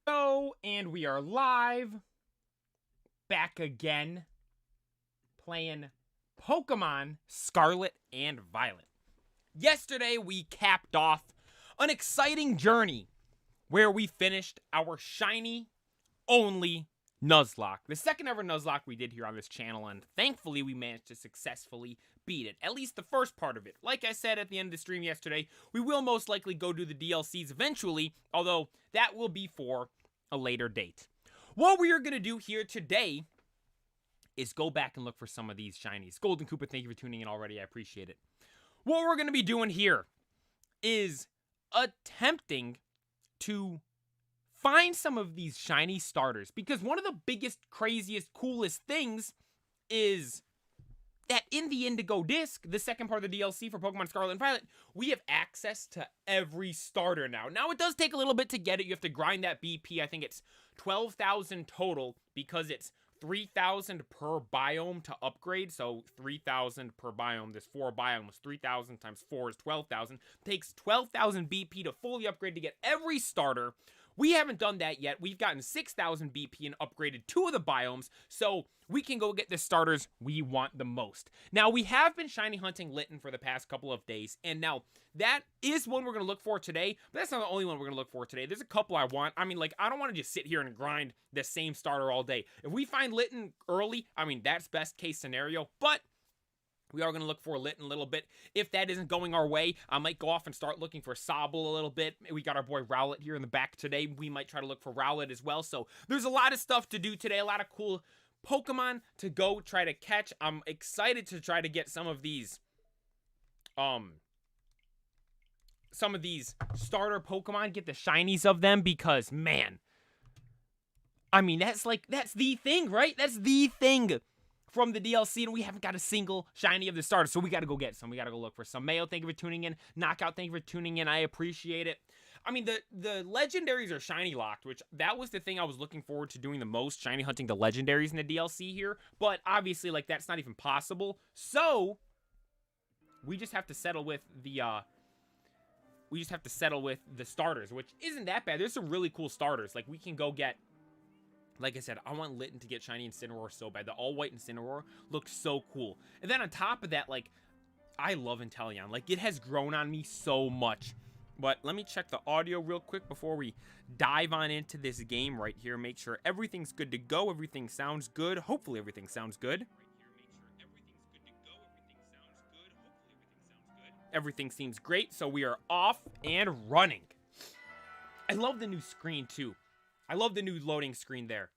And we are live, back again, playing Pokemon Scarlet and Violet. Yesterday, we capped off an exciting journey where we finished our shiny-only Nuzlocke. The second ever Nuzlocke we did here on this channel, and thankfully we managed to successfully beat it. At least the first part of it. Like I said at the end of the stream yesterday, we will most likely go do the DLCs eventually, although that will be for a later date. What we are going to do here today is go back and look for some of these shinies. Golden Koopa, thank you for tuning in already. I appreciate it. What we're going to be doing here is attempting to find some of these shiny starters, because one of the biggest, craziest, coolest things is that in the Indigo disc, the second part of the DLC for Pokemon Scarlet and Violet, we have access to every starter now. Now, it does take a little bit to get it. You have to grind that BP. I think it's 12,000 total, because it's 3,000 per biome to upgrade. So 3,000 per biome. There's 4 biomes. 3,000 times 4 is 12,000. Takes 12,000 BP to fully upgrade to get every starter. We haven't done that yet. We've gotten 6,000 BP and upgraded 2 of the biomes, so we can go get the starters we want the most. Now, we have been shiny hunting Litten for the past couple of days, and now that is one we're going to look for today, but that's not the only one we're going to look for today. There's a couple I want. I mean, like, I don't want to just sit here and grind the same starter all day. If we find Litten early, I mean, that's best case scenario, but we are going to look for Litten a little bit. If that isn't going our way, I might go off and start looking for Sobble a little bit. We got our boy Rowlet here in the back today. We might try to look for Rowlet as well. So there's a lot of stuff to do today. A lot of cool Pokemon to go try to catch. I'm excited to try to get some of these starter Pokemon, get the shinies of them, because, man, I mean, that's the thing, right? That's the thing from the DLC, and we haven't got a single shiny of the starter, so we gotta go get some. We gotta go look for some. Mayo, thank you for tuning in. Knockout, thank you for tuning in. I appreciate it. I mean, the legendaries are shiny locked, which that was the thing I was looking forward to doing the most, shiny hunting the legendaries in the DLC here, but obviously, like, that's not even possible, so we just have to settle with the starters, which isn't that bad. There's some really cool starters. Like, we can go get, like I said, I want Litten to get shiny Incineroar so bad. The all-white Incineroar looks so cool. And then on top of that, like, I love Inteleon. Like, it has grown on me so much. But let me check the audio real quick before we dive on into this game right here. Make sure everything's good to go. Everything sounds good. Hopefully everything sounds good. Everything seems great, so we are off and running. I love the new screen, too. I love the new loading screen there.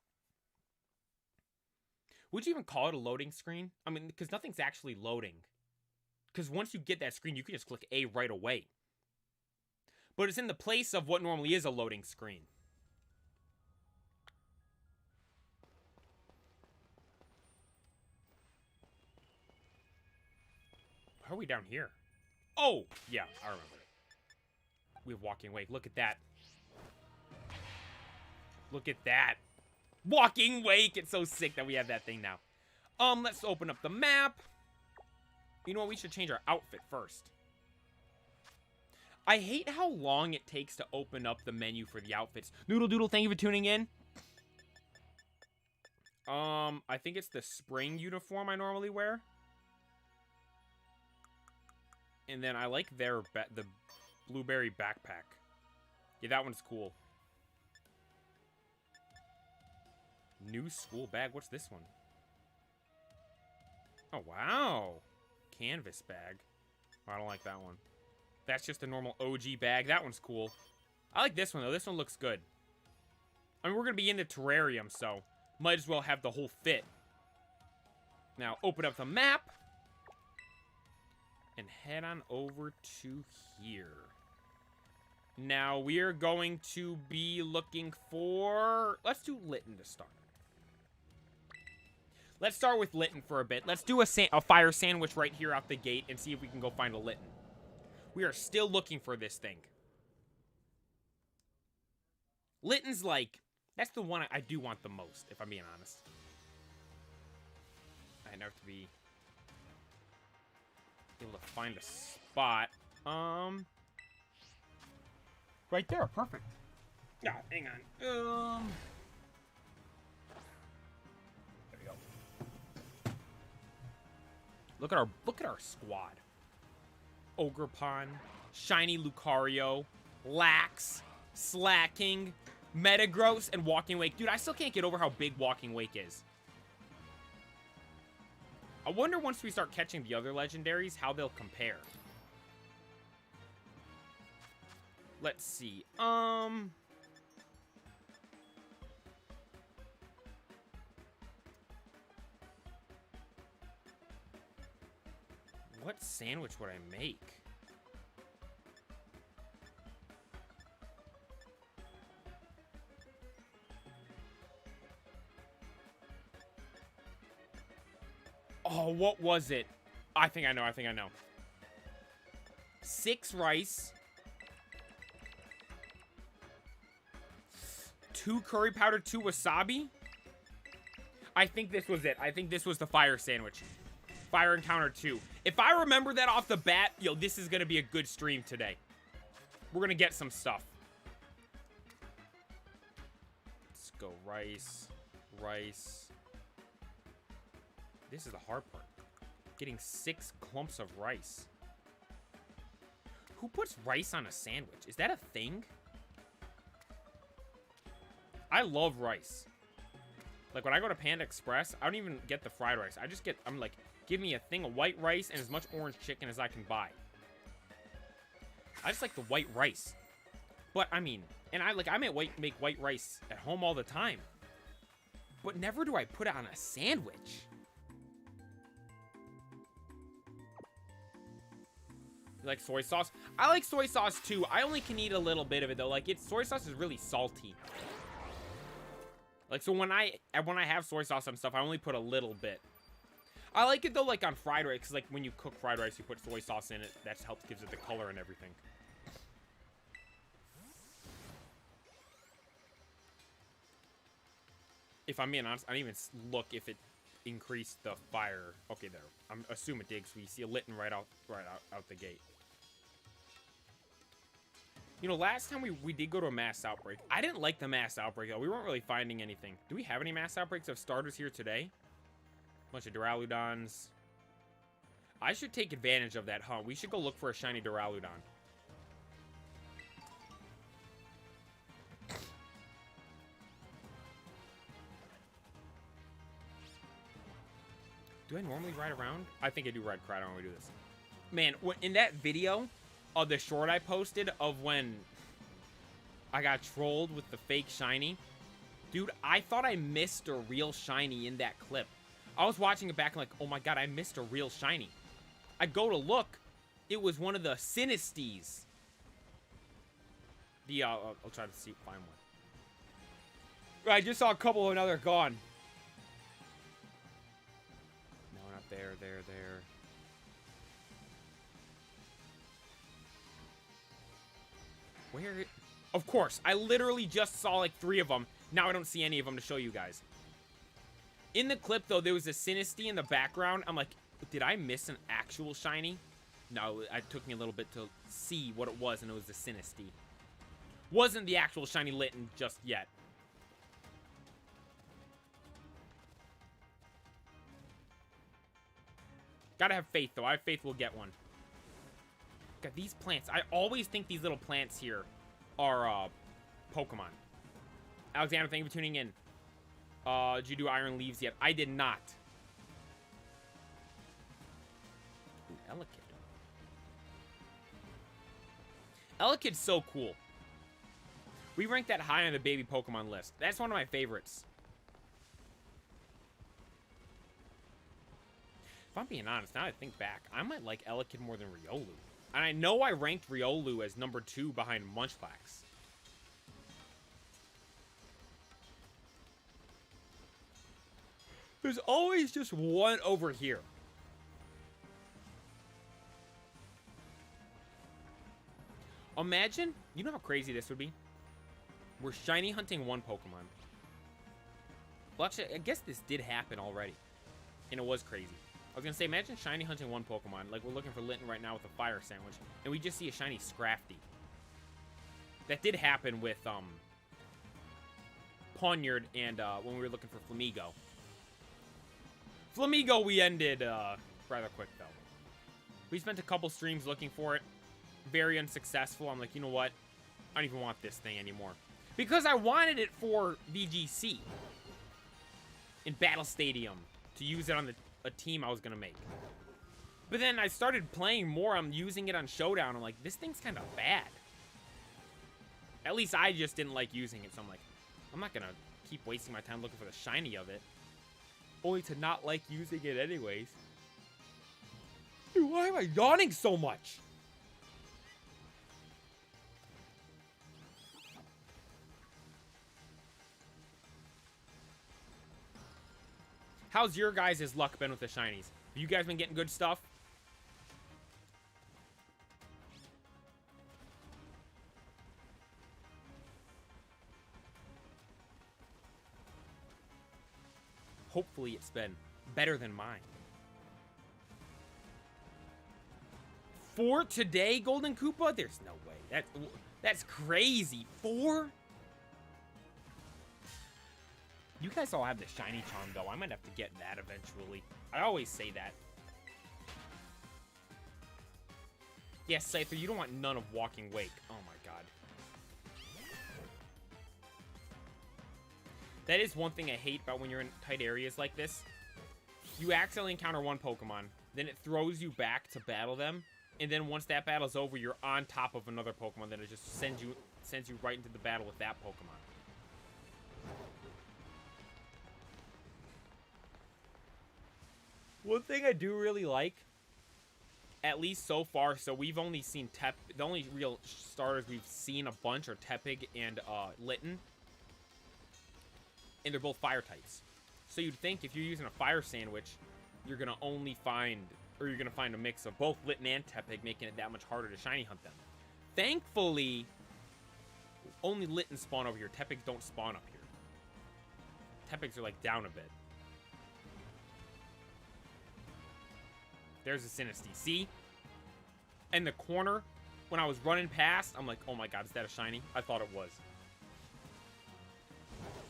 Would you even call it a loading screen? I mean, because nothing's actually loading. Because once you get that screen, you can just click A right away. But it's in the place of what normally is a loading screen. How are we down here? Oh, yeah, I remember. We have Walking Wake. Look at that. Look at that. Walking Wake. It's so sick that we have that thing now. Let's open up the map. You know what? We should change our outfit first. I hate how long it takes to open up the menu for the outfits. Noodle Doodle, thank you for tuning in. I think it's the spring uniform I normally wear. And then I like the blueberry backpack. Yeah, that one's cool. New school bag. What's this one? Oh, wow. Canvas bag. Oh, I don't like that one. That's just a normal OG bag. That one's cool. I like this one, though. This one looks good. I mean, we're going to be in the terrarium, so might as well have the whole fit. Now, open up the map. And head on over to here. Now, we are going to be looking for... Let's do Litten to start. Let's start with Litten for a bit. Let's do a fire sandwich right here out the gate and see if we can go find a Litten. We are still looking for this thing. Litten's like... That's the one I do want the most, if I'm being honest. I have to be able to find a spot. Right there, perfect. Oh, hang on. There you go. Look at our squad. Ogerpon, Shiny Lucario, Lax, Slacking, Metagross, and Walking Wake. Dude, I still can't get over how big Walking Wake is. I wonder once we start catching the other legendaries, how they'll compare. Let's see. What sandwich would I make? Oh, what was it? I think I know. 6 rice. 2 curry powder, 2 wasabi. I think this was it. I think this was the fire sandwich. Fire encounter 2. If I remember that off the bat, yo, this is going to be a good stream today. We're going to get some stuff. Let's go rice. Rice. This is the hard part. Getting 6 clumps of rice. Who puts rice on a sandwich? Is that a thing? I love rice. Like, when I go to Panda Express, I don't even get the fried rice. I'm like, give me a thing of white rice and as much orange chicken as I can buy. I just like the white rice. But, I mean, and I make white rice at home all the time. But never do I put it on a sandwich. You like soy sauce? I like soy sauce too. I only can eat a little bit of it though. Like, soy sauce is really salty. Like, so when I have soy sauce on stuff, I only put a little bit. I like it though, like on fried rice, because like when you cook fried rice, you put soy sauce in it. That helps, gives it the color and everything. If I'm being honest, I didn't even look if it increased the fire. Okay, there. I'm assuming it did, because we see a Litten right out the gate. You know, last time we did go to a mass outbreak. I didn't like the mass outbreak, though. We weren't really finding anything. Do we have any mass outbreaks of starters here today? Bunch of Duraludons. I should take advantage of that hunt. We should go look for a shiny Duraludon. Do I normally ride around? I think I do ride Crowd when we do this. Man, in that video of the short I posted of when I got trolled with the fake shiny, dude, I thought I missed a real shiny in that clip. I was watching it back and like, oh my god, I missed a real shiny. I go to look, it was one of the Sinisties. I'll try to find one. I just saw a couple of another gone. No, not there. Where? Of course, I literally just saw like 3 of them. Now I don't see any of them to show you guys. In the clip, though, there was a Sinisty in the background. I'm like, did I miss an actual shiny? No, it took me a little bit to see what it was, and it was a Sinisty. Wasn't the actual shiny Litten just yet. Gotta have faith, though. I have faith we'll get one. God, these plants. I always think these little plants here are Pokemon. Alexander, thank you for tuning in. Did you do Iron Leaves yet? I did not. Ooh, Elekid. Elekid's so cool. We rank that high on the baby Pokemon list. That's one of my favorites. If I'm being honest, now I think back, I might like Elekid more than Riolu. And I know I ranked Riolu as number 2 behind Munchlax. There's always just one over here. Imagine, you know how crazy this would be? We're shiny hunting one Pokemon. Well, actually, I guess this did happen already. And it was crazy. I was going to say, imagine shiny hunting one Pokemon. Like, we're looking for Litten right now with a fire sandwich. And we just see a shiny Scrafty. That did happen with Poniard and when we were looking for Flamigo. Flamigo we ended rather quick, though. We spent a couple streams looking for it. Very unsuccessful. I'm like, you know what? I don't even want this thing anymore. Because I wanted it for VGC. In Battle Stadium. To use it on a team I was going to make. But then I started playing more. I'm using it on Showdown. I'm like, this thing's kind of bad. At least I just didn't like using it. So I'm like, I'm not going to keep wasting my time looking for the shiny of it. Only to not like using it anyways. Dude, why am I yawning so much? How's your guys' luck been with the shinies? Have you guys been getting good stuff? Hopefully it's been better than mine. For today, Golden Koopa? There's no way. That's crazy. 4? You guys all have the shiny charm, though. I might have to get that eventually. I always say that. Yes, Scyther, you don't want none of Walking Wake. Oh my god. That is one thing I hate about when you're in tight areas like this. You accidentally encounter one Pokemon, then it throws you back to battle them, and then once that battle's over, you're on top of another Pokemon, then it just sends you right into the battle with that Pokemon. One thing I do really like, at least so far, so we've only seen the only real starters we've seen a bunch are Tepig and Litten. And they're both fire types. So you'd think if you're using a fire sandwich, you're gonna only find, or you're gonna find a mix of both Litten and Tepig, making it that much harder to shiny hunt them. Thankfully, only Litten spawn over here. Tepigs don't spawn up here. Tepigs are like down a bit. There's a Sinistea. See? In the corner, when I was running past, I'm like, oh my god, is that a shiny? I thought it was.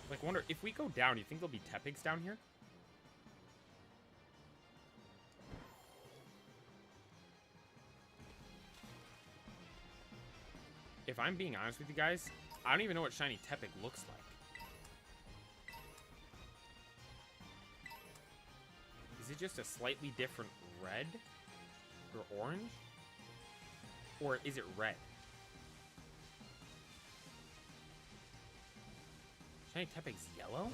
Like, wonder, if we go down, do you think there'll be Tepigs down here? If I'm being honest with you guys, I don't even know what shiny Tepig looks like. Is it just a slightly different red? Or orange? Or is it red? Shiny Tepig's yellow?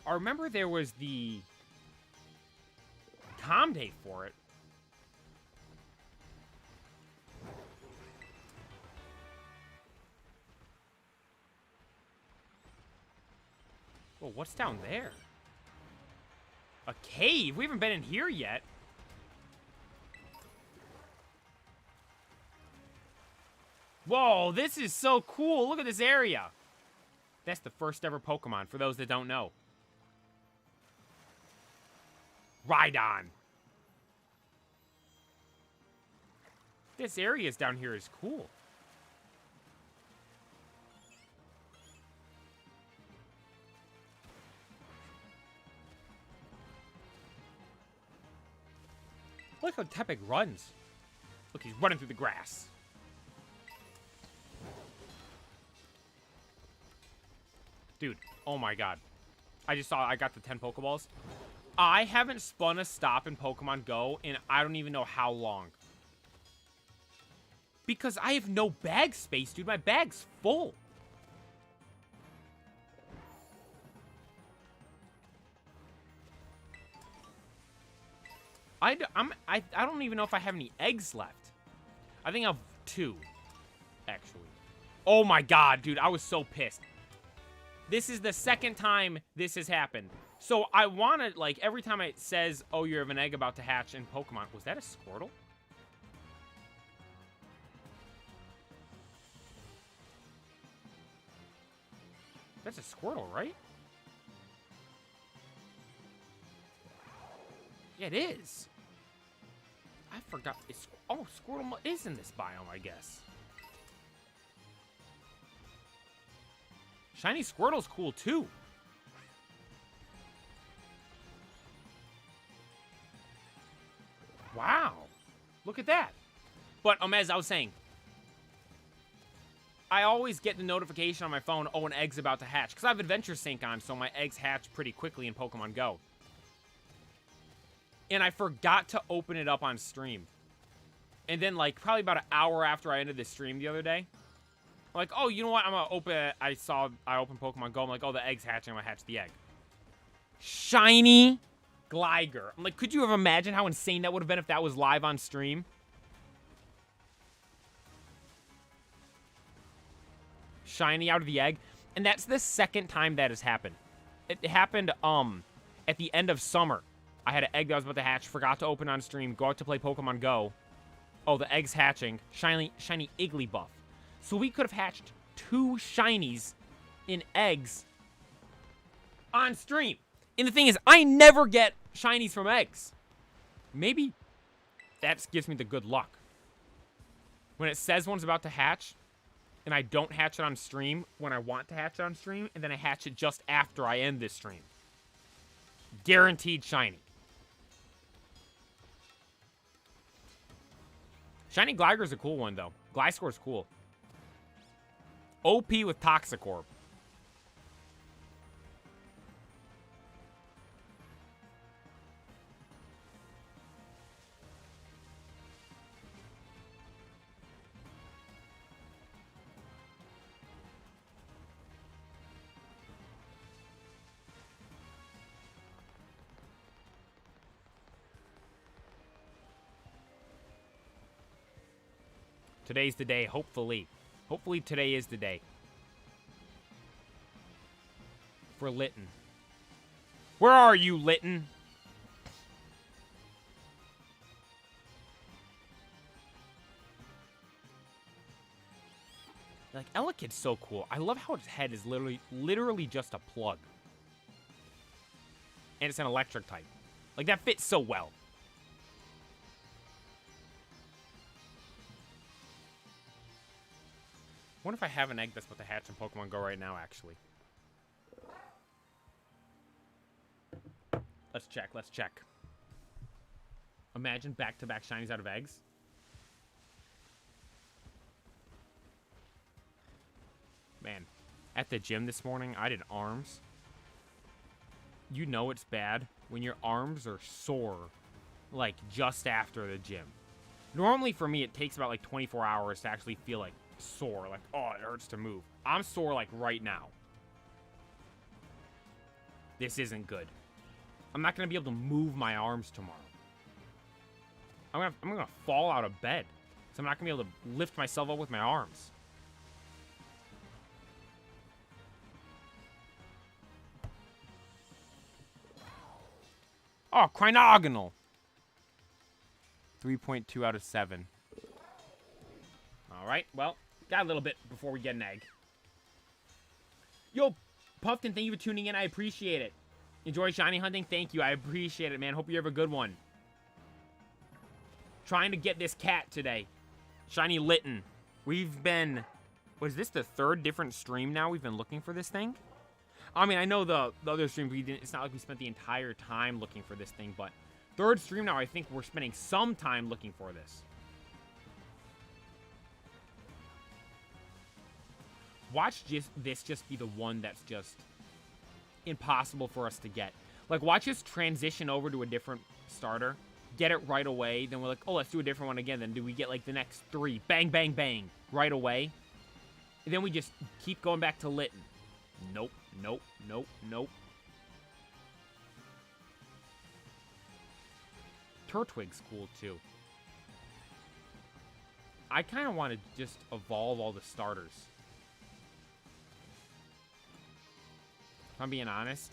I remember there was the Com Day for it. Well, what's down there? A cave? We haven't been in here yet. Whoa, this is so cool. Look at this area. That's the first ever Pokemon, for those that don't know. Rhydon. This area down here is cool. Look how Tepig runs. Look, he's running through the grass. Dude, oh my god. I just saw I got the 10 Pokeballs. I haven't spun a stop in Pokemon Go in I don't even know how long. Because I have no bag space, dude. My bag's full. I don't even know if I have any eggs left. I think I have 2, actually. Oh my god, dude. I was so pissed. This is the second time this has happened. So I want to, like, every time it says, oh, you have an egg about to hatch in Pokemon. Was that a Squirtle? That's a Squirtle, right? Yeah, it is. I forgot. Oh, Squirtle is in this biome, I guess. Shiny Squirtle's cool, too. Wow. Look at that. But, as I was saying, I always get the notification on my phone, oh, an egg's about to hatch. Because I have Adventure Sync on, so my eggs hatch pretty quickly in Pokemon Go. And I forgot to open it up on stream. And then, like, probably about an hour after I ended the stream the other day, I'm like, oh, you know what? I'm going to open it. I opened Pokemon Go. I'm like, oh, the egg's hatching. I'm going to hatch the egg. Shiny Gligar. I'm like, could you have imagined how insane that would have been if that was live on stream? Shiny out of the egg. And that's the second time that has happened. It happened, at the end of summer. I had an egg that was about to hatch, forgot to open on stream, go out to play Pokemon Go. Oh, the egg's hatching. Shiny Igglybuff. So we could have hatched 2 shinies in eggs on stream. And the thing is, I never get shinies from eggs. Maybe that gives me the good luck. When it says one's about to hatch, and I don't hatch it on stream when I want to hatch it on stream, and then I hatch it just after I end this stream. Guaranteed shiny. Shiny Gligar's a cool one, though. Gliscor's cool. OP with Toxicorp. Today's the day, hopefully. Hopefully today is the day. For Litten. Where are you, Litten? Like, Elekid's so cool. I love how its head is literally just a plug. And it's an electric type. Like, that fits so well. I wonder if I have an egg that's about to hatch in Pokemon Go right now, actually. Let's check, let's check. Imagine back-to-back shinies out of eggs. Man, at the gym this morning, I did arms. You know it's bad when your arms are sore, like, just after the gym. Normally, for me, it takes about, like, 24 hours to actually feel, like, sore. Like, oh, it hurts to move. I'm sore, like, right now. This isn't good. I'm not going to be able to move my arms tomorrow. I'm gonna fall out of bed. So I'm not going to be able to lift myself up with my arms. Oh, Crinogonal. 3.2 out of 7. All right, well, got a little bit before we get an egg. Yo, Puffton, thank you for tuning in. I appreciate it. Enjoy shiny hunting. Thank you. I appreciate it, man. Hope you have a good one. Trying to get this cat today. Shiny Litten. We've been... Was this the 3rd different stream now we've been looking for this thing? I mean, I know the other streams we didn't... It's not like we spent the entire time looking for this thing, but... 3rd stream now, I think we're spending some time looking for this. Watch this just be the one that's just impossible for us to get. Like, watch us transition over to a different starter, get it right away, then we're like, oh, let's do a different one again. Then do we get, like, the next 3? Bang, bang, bang, right away. And then we just keep going back to Litten. Nope, nope, nope, nope. Turtwig's cool, too. I kind of want to just evolve all the starters. If I'm being honest.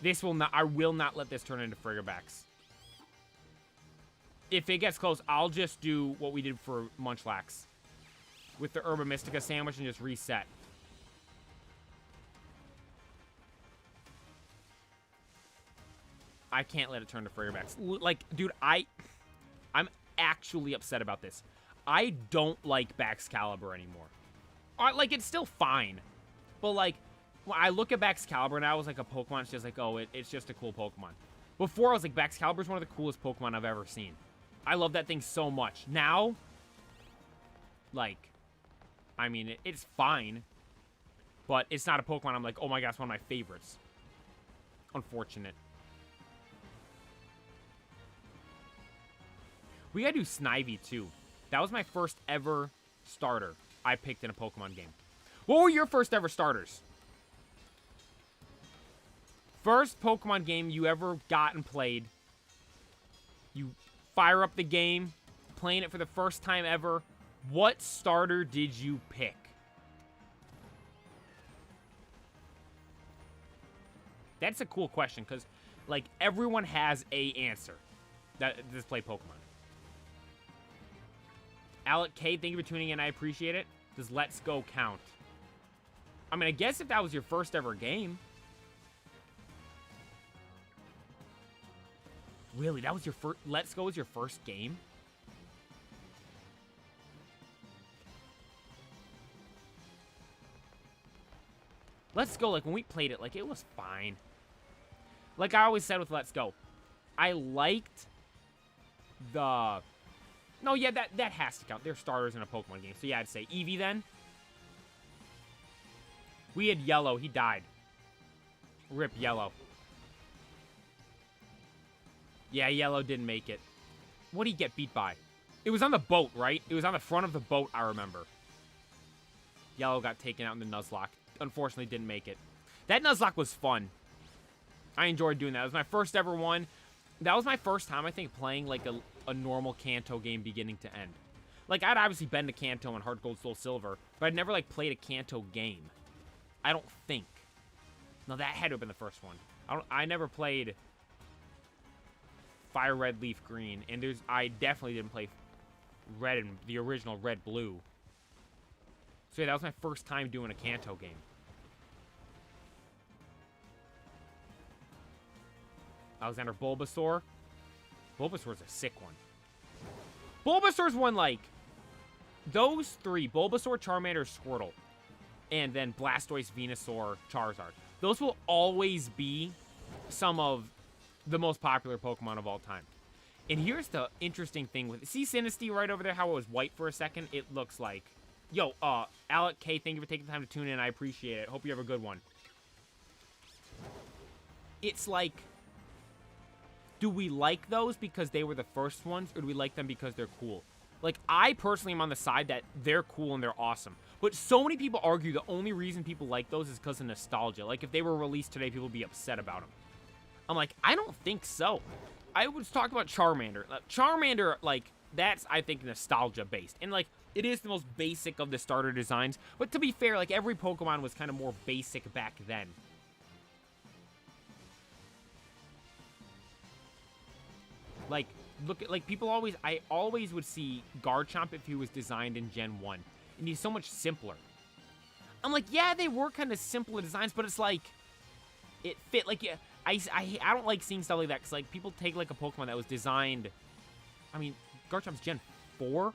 This will not... I will not let this turn into Friggabacks. If it gets close, I'll just do what we did for Munchlax. With the Herba Mystica sandwich and just reset. I can't let it turn to Friggabacks. Like, dude, I'm actually upset about this. I don't like Baxcalibur anymore. Like, it's still fine. But, like, when I look at Baxcalibur now, it's like a Pokemon. It's just like, oh, it's just a cool Pokemon. Before, I was like, Baxcalibur is one of the coolest Pokemon I've ever seen. I love that thing so much. Now, like, I mean, it's fine. But it's not a Pokemon I'm like, oh my gosh, it's one of my favorites. Unfortunate. We gotta do Snivy, too. That was my first ever starter I picked in a Pokemon game. What were your first ever starters? First Pokemon game you ever got and played. You fire up the game, playing it for the first time ever. What starter did you pick? That's a cool question, because, like, everyone has a answer that does play Pokemon. Alec K, thank you for tuning in. I appreciate it. Does Let's Go count? I mean, I guess if that was your first ever game. Really? That was your first... Let's Go was your first game? Let's Go, like, when we played it, like, it was fine. Like I always said with Let's Go, I liked the... No, yeah, that has to count. They're starters in a Pokemon game. So, yeah, I'd say Eevee then. We had Yellow. He died. Rip Yellow. Yeah, Yellow didn't make it. What did he get beat by? It was on the boat, right? It was on the front of the boat, I remember. Yellow got taken out in the Nuzlocke. Unfortunately, didn't make it. That Nuzlocke was fun. I enjoyed doing that. It was my first ever one. That was my first time, I think, playing, like, a normal Kanto game beginning to end. Like, I'd obviously been to Kanto and Heart Gold, Soul Silver, but I'd never, like, played a Kanto game. I don't think. No, that had to have been the first one. I never played Fire Red, Leaf Green, and I definitely didn't play Red and the original Red Blue. So, yeah, that was my first time doing a Kanto game. Alexander Bulbasaur. Bulbasaur's a sick one. Bulbasaur's one, like, those three, Bulbasaur, Charmander, Squirtle, and then Blastoise, Venusaur, Charizard. Those will always be some of the most popular Pokemon of all time. And here's the interesting thing with it. See Sinistea right over there, how it was white for a second? It looks like... Yo, Alec K, thank you for taking the time to tune in. I appreciate it. Hope you have a good one. It's like... Do we like those because they were the first ones, or do we like them because they're cool? Like, I personally am on the side that they're cool and they're awesome. But so many people argue the only reason people like those is because of nostalgia. Like, if they were released today, people would be upset about them. I'm like, I don't think so. I was talking about Charmander. Charmander, like, that's, I think, nostalgia-based. And, like, it is the most basic of the starter designs. But to be fair, like, every Pokemon was kind of more basic back then. Like, look at, like, people always, I always would see Garchomp if he was designed in Gen 1. And he's so much simpler. I'm like, yeah, they were kind of simpler designs, but it's like, it fit, like, yeah, I don't like seeing stuff like that, because, like, people take, like, a Pokemon that was designed, I mean, Garchomp's Gen 4?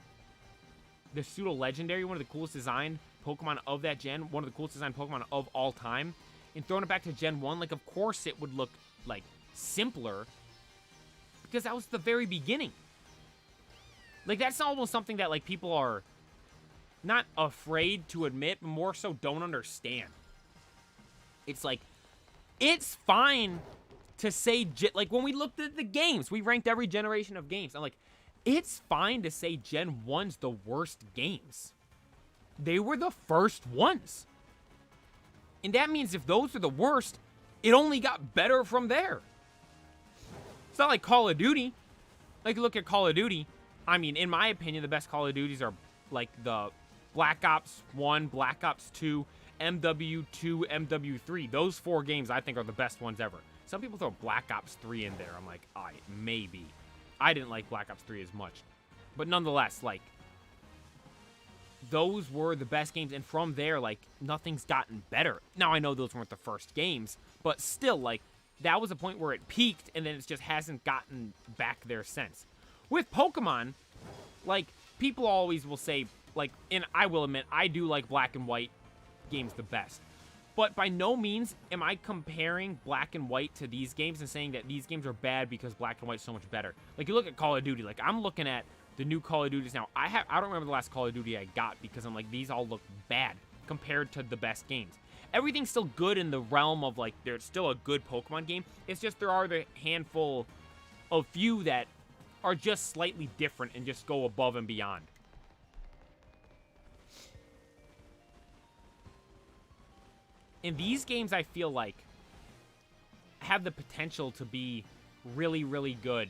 The Pseudo-Legendary, one of the coolest designed Pokemon of that gen, one of the coolest designed Pokemon of all time, and throwing it back to Gen 1, like, of course it would look, like, simpler, because that was the very beginning. Like, that's almost something that, like, people are not afraid to admit, but more so don't understand. It's like, it's fine to say, like, when we looked at the games, we ranked every generation of games. I'm like, it's fine to say Gen 1's the worst games. They were the first ones. And that means if those are the worst, it only got better from there. It's not like Call of Duty. Like, look at Call of Duty. I mean, in my opinion, the best Call of Duties are, like, the Black Ops 1, Black Ops 2, MW2, MW3. Those 4 games, I think, are the best ones ever. Some people throw Black Ops 3 in there. I'm like, maybe. I didn't like Black Ops 3 as much. But nonetheless, like, those were the best games. And from there, like, nothing's gotten better. Now, I know those weren't the first games. But still, like, that was a point where it peaked, and then it just hasn't gotten back there since. With Pokemon, like, people always will say like, and I will admit, I do like black and white games the best. But by no means am I comparing black and white to these games and saying that these games are bad because black and white is so much better. Like, you look at Call of Duty. Like, I'm looking at the new Call of Duties now. I don't remember the last Call of Duty I got because I'm like, these all look bad compared to the best games. Everything's still good in the realm of, like, there's still a good Pokemon game. It's just there are the handful of few that are just slightly different and just go above and beyond. And these games, I feel like, have the potential to be really, really good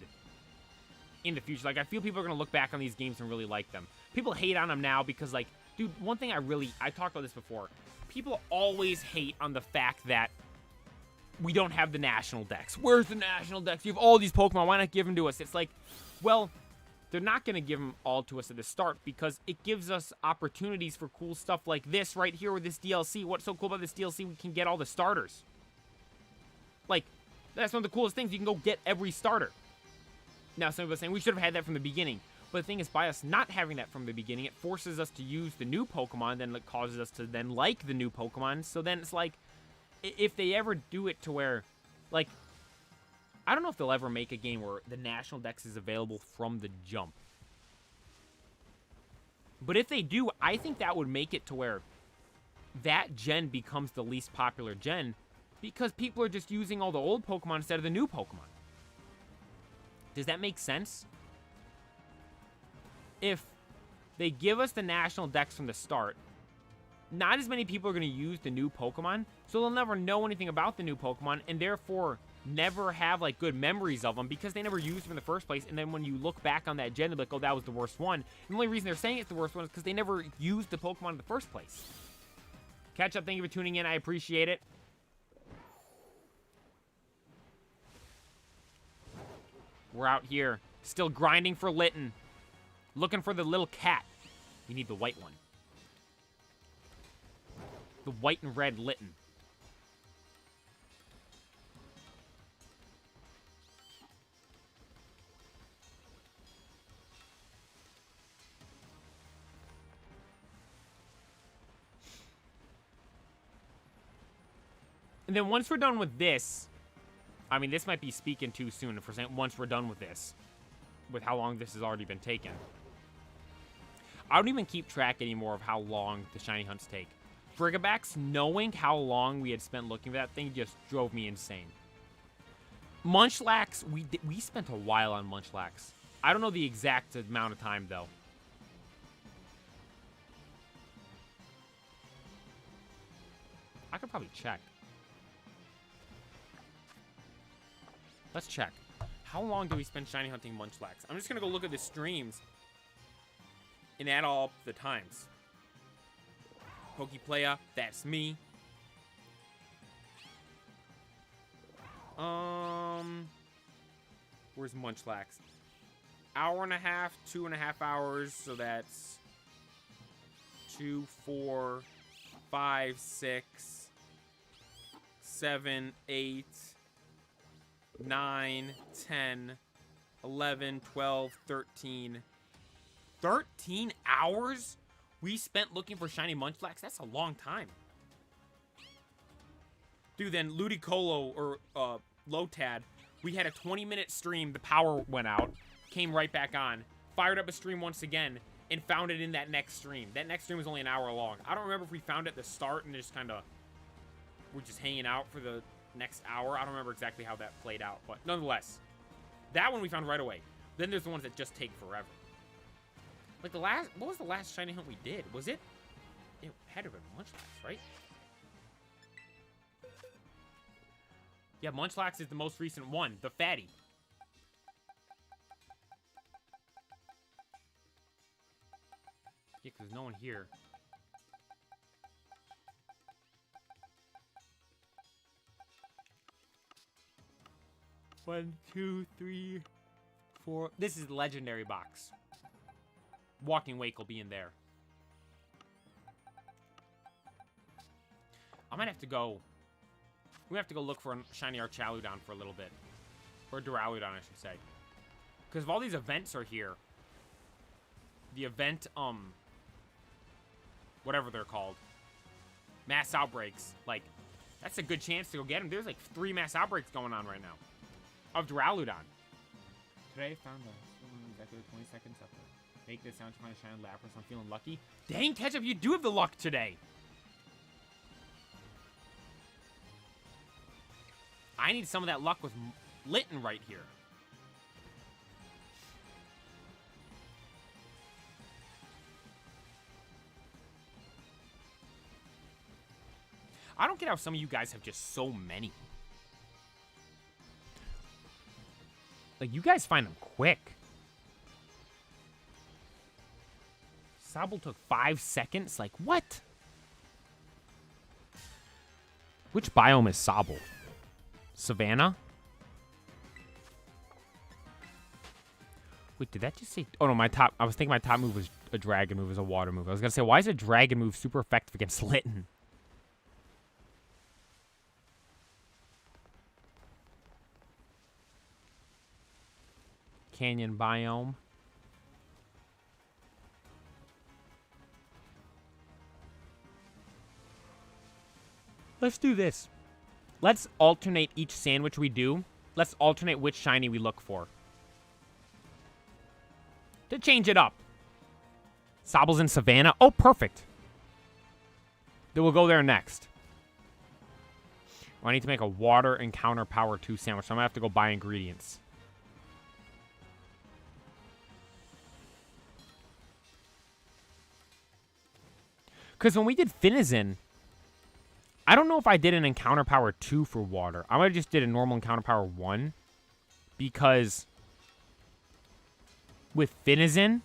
in the future. Like, I feel people are going to look back on these games and really like them. People hate on them now because, like, dude, one thing I talked about this before. People always hate on the fact that we don't have the national dex. Where's the national dex? You have all these Pokemon. Why not give them to us? It's like, well, they're not going to give them all to us at the start because it gives us opportunities for cool stuff like this right here with this DLC. What's so cool about this DLC? We can get all the starters. Like, that's one of the coolest things. You can go get every starter. Now, some people are saying we should have had that from the beginning. But the thing is, by us not having that from the beginning, it forces us to use the new Pokemon. Then it causes us to then like the new Pokemon. So then it's like, if they ever do it to where, like, I don't know if they'll ever make a game where the national dex is available from the jump. But if they do, I think that would make it to where that gen becomes the least popular gen because people are just using all the old Pokemon instead of the new Pokemon. Does that make sense? If they give us the national dex from the start, not as many people are going to use the new Pokemon, so they'll never know anything about the new Pokemon, and therefore never have, like, good memories of them because they never used them in the first place. And then when you look back on that gen, they're like, oh, that was the worst one. And the only reason they're saying it's the worst one is because they never used the Pokemon in the first place. Catch up, thank you for tuning in. I appreciate it. We're out here, still grinding for Litten. Looking for the little cat. You need the white one. The white and red Litten. And then once we're done with this, I mean, this might be speaking too soon if we're saying once we're done with this, with how long this has already been taken. I don't even keep track anymore of how long the shiny hunts take. Frigabacks, knowing how long we had spent looking for that thing just drove me insane. Munchlax, we spent a while on Munchlax. I don't know the exact amount of time, though. I could probably check. Let's check. How long do we spend shiny hunting Munchlax? I'm just going to go look at the streams and add all up the times. Pokeplaya, that's me. Where's Munchlax? Hour and a half, 2.5 hours, so that's 2, 4, 5, 6, 7, 8, 9, 10, 11, 12, 13. 13 hours we spent looking for shiny Munchlax? That's a long time. Dude, then Ludicolo, or Lotad, we had a 20-minute stream, the power went out, came right back on, fired up a stream once again, and found it in that next stream. That next stream was only an hour long. I don't remember if we found it at the start and just kind of were just hanging out for the next hour. I don't remember exactly how that played out, but nonetheless, that one we found right away. Then there's the ones that just take forever. Like the last, what was the last shiny hunt we did? Was it? It had to have been Munchlax, right? Yeah, Munchlax is the most recent one, the fatty. Yeah, because there's no one here. One, two, three, four. This is the legendary box. Walking Wake will be in there. I might have to go. We have to go look for a shiny Archaludon for a little bit. Or Duraludon, I should say. Because if all these events are here. The event, whatever they're called. Mass outbreaks. Like, that's a good chance to go get them. There's like 3 mass outbreaks going on right now. Of Duraludon. Today I found exactly 20 seconds up to make this sound to find a shiny Lapras. I'm feeling lucky. Dang, Ketchup, you do have the luck today. I need some of that luck with Litten right here. I don't get how some of you guys have just so many. Like, you guys find them quick. Sobble took 5 seconds? Like, what? Which biome is Sobble? Savannah? Wait, did that just say... Oh, no, I was thinking my top move was a dragon move, was a water move. I was going to say, why is a dragon move super effective against Litten? Canyon biome. Let's do this. Let's alternate each sandwich we do. Let's alternate which shiny we look for. To change it up. Sobble's in Savannah. Oh, perfect. Then we'll go there next. Well, I need to make a water and counter power 2 sandwich, so I'm going to have to go buy ingredients. Because when we did Finizen, I don't know if I did an Encounter Power 2 for water. I might have just did a normal Encounter Power 1. Because with Finizen,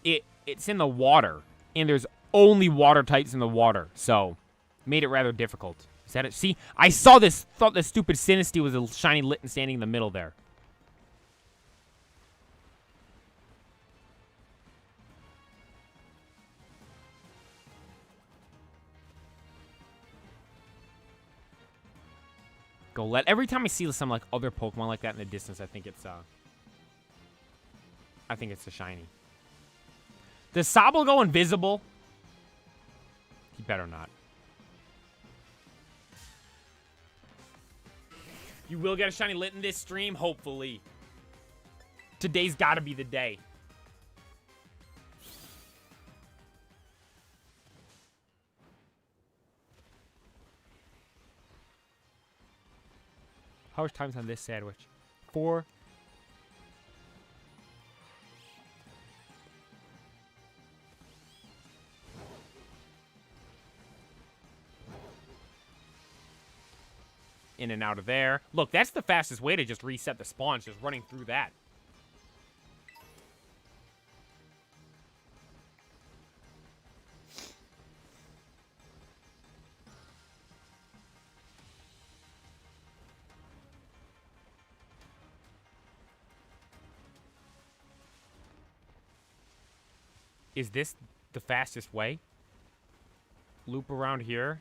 it's in the water. And there's only water types in the water. So, made it rather difficult. Is that it? See, I saw this, thought the stupid Sinistea was a shiny Litten standing in the middle there. Every time I see some like other Pokemon like that in the distance, I think it's a shiny. Does Sobble go invisible? He better not. You will get a shiny Litten this stream, hopefully. Today's gotta be the day. How much time's on this sandwich? 4. In and out of there. Look, that's the fastest way to just reset the spawns, just running through that. Is this the fastest way? Loop around here.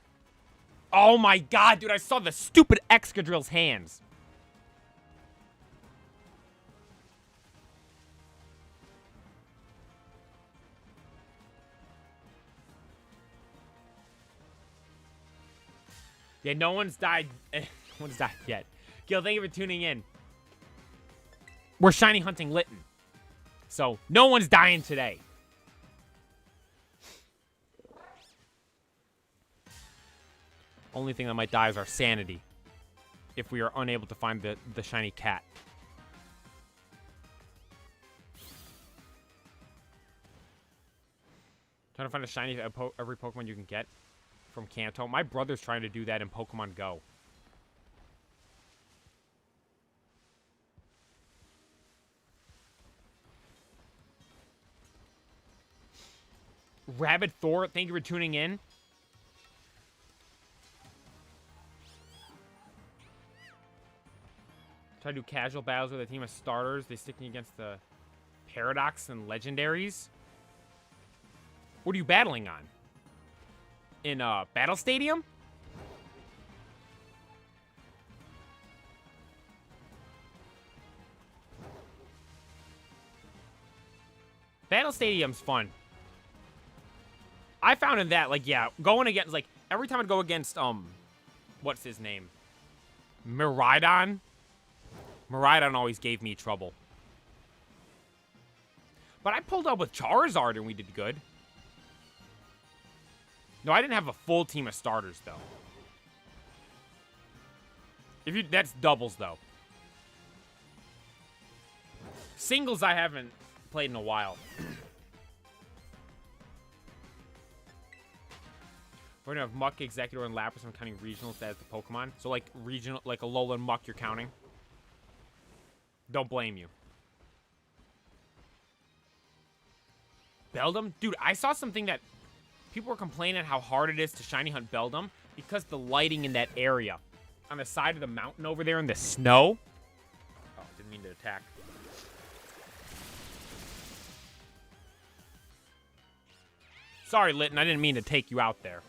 Oh my god, dude, I saw the stupid Excadrill's hands. Yeah, no one's died. No one's died yet. Gil, thank you for tuning in. We're shiny hunting Litten. So, no one's dying today. Only thing that might die is our sanity. If we are unable to find the shiny cat. Trying to find a shiny every Pokemon you can get from Kanto. My brother's trying to do that in Pokemon Go. Rabid Thor, thank you for tuning in. Try to do casual battles with a team of starters. They sticking against the Paradox and Legendaries. What are you battling on? In Battle Stadium? Battle Stadium's fun. I found in that, like, yeah, going against, like, every time I'd go against, what's his name? Miraidon? Miraidon always gave me trouble. But I pulled up with Charizard and we did good. No, I didn't have a full team of starters, though. That's doubles, though. Singles I haven't played in a while. We're gonna have Muck, Executor, and Lapras. I'm counting regionals as the Pokemon. So, like, regional, like Alola and Muck, you're counting. Don't blame you. Beldum? Dude, I saw something that people were complaining how hard it is to shiny hunt Beldum because the lighting in that area. On the side of the mountain over there in the snow. Oh, didn't mean to attack. Sorry, Litten, I didn't mean to take you out there.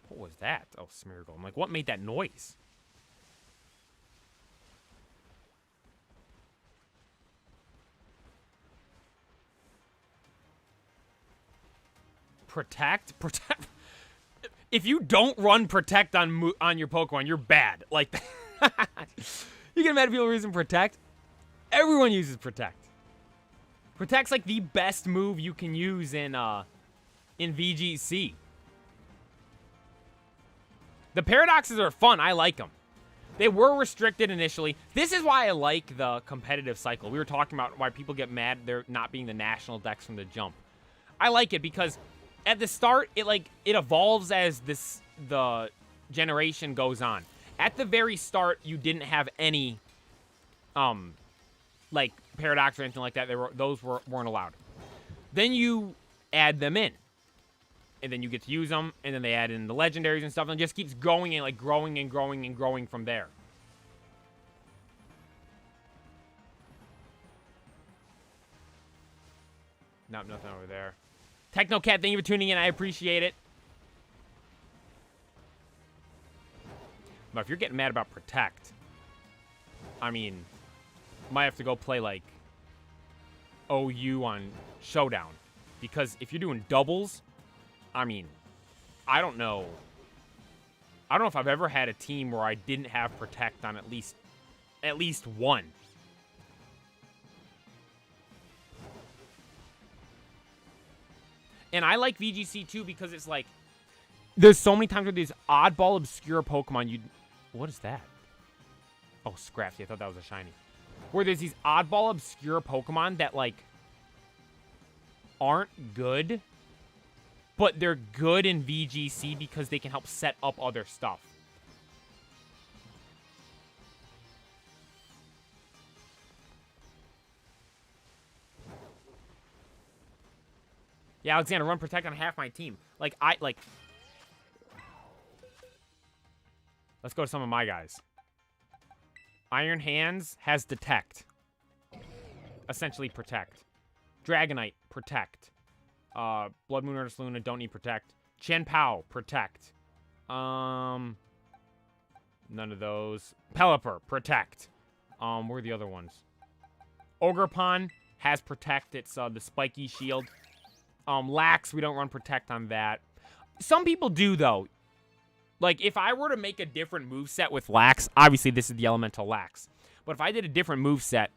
What was that? Oh, Smeargle. I'm like, what made that noise? Protect? Protect? If you don't run Protect on your Pokemon, you're bad. Like, you get mad at people using Protect? Everyone uses Protect. Protect's like the best move you can use in VGC. The Paradoxes are fun. I like them. They were restricted initially. This is why I like the competitive cycle. We were talking about why people get mad they're not being the national decks from the jump. I like it because at the start, it evolves as the generation goes on. At the very start, you didn't have any like Paradox or anything like that. Those weren't allowed. Then you add them in. And then you get to use them, and then they add in the legendaries and stuff, and it just keeps going and, like, growing and growing and growing from there. Nope, nothing over there. Technocat, thank you for tuning in. I appreciate it. But if you're getting mad about Protect, I mean, might have to go play, like, OU on Showdown. Because if you're doing doubles, I mean, I don't know. I don't know if I've ever had a team where I didn't have Protect on at least one. And I like VGC too because it's like there's so many times where these oddball obscure Pokemon what is that? Oh, Scrafty. I thought that was a shiny. Where there's these oddball obscure Pokemon that like aren't good. But they're good in VGC because they can help set up other stuff. Yeah, Alexander, run Protect on half my team. Let's go to some of my guys. Iron Hands has Detect. Essentially Protect. Dragonite, Protect. Blood Moon Earth Luna, don't need Protect. Chen Pao, Protect. None of those. Pelipper, Protect. Where are the other ones? Ogerpon has Protect. It's the spiky shield. Lax, we don't run Protect on that. Some people do, though. Like, if I were to make a different moveset with Lax, obviously this is the Elemental Lax. But if I did a different moveset,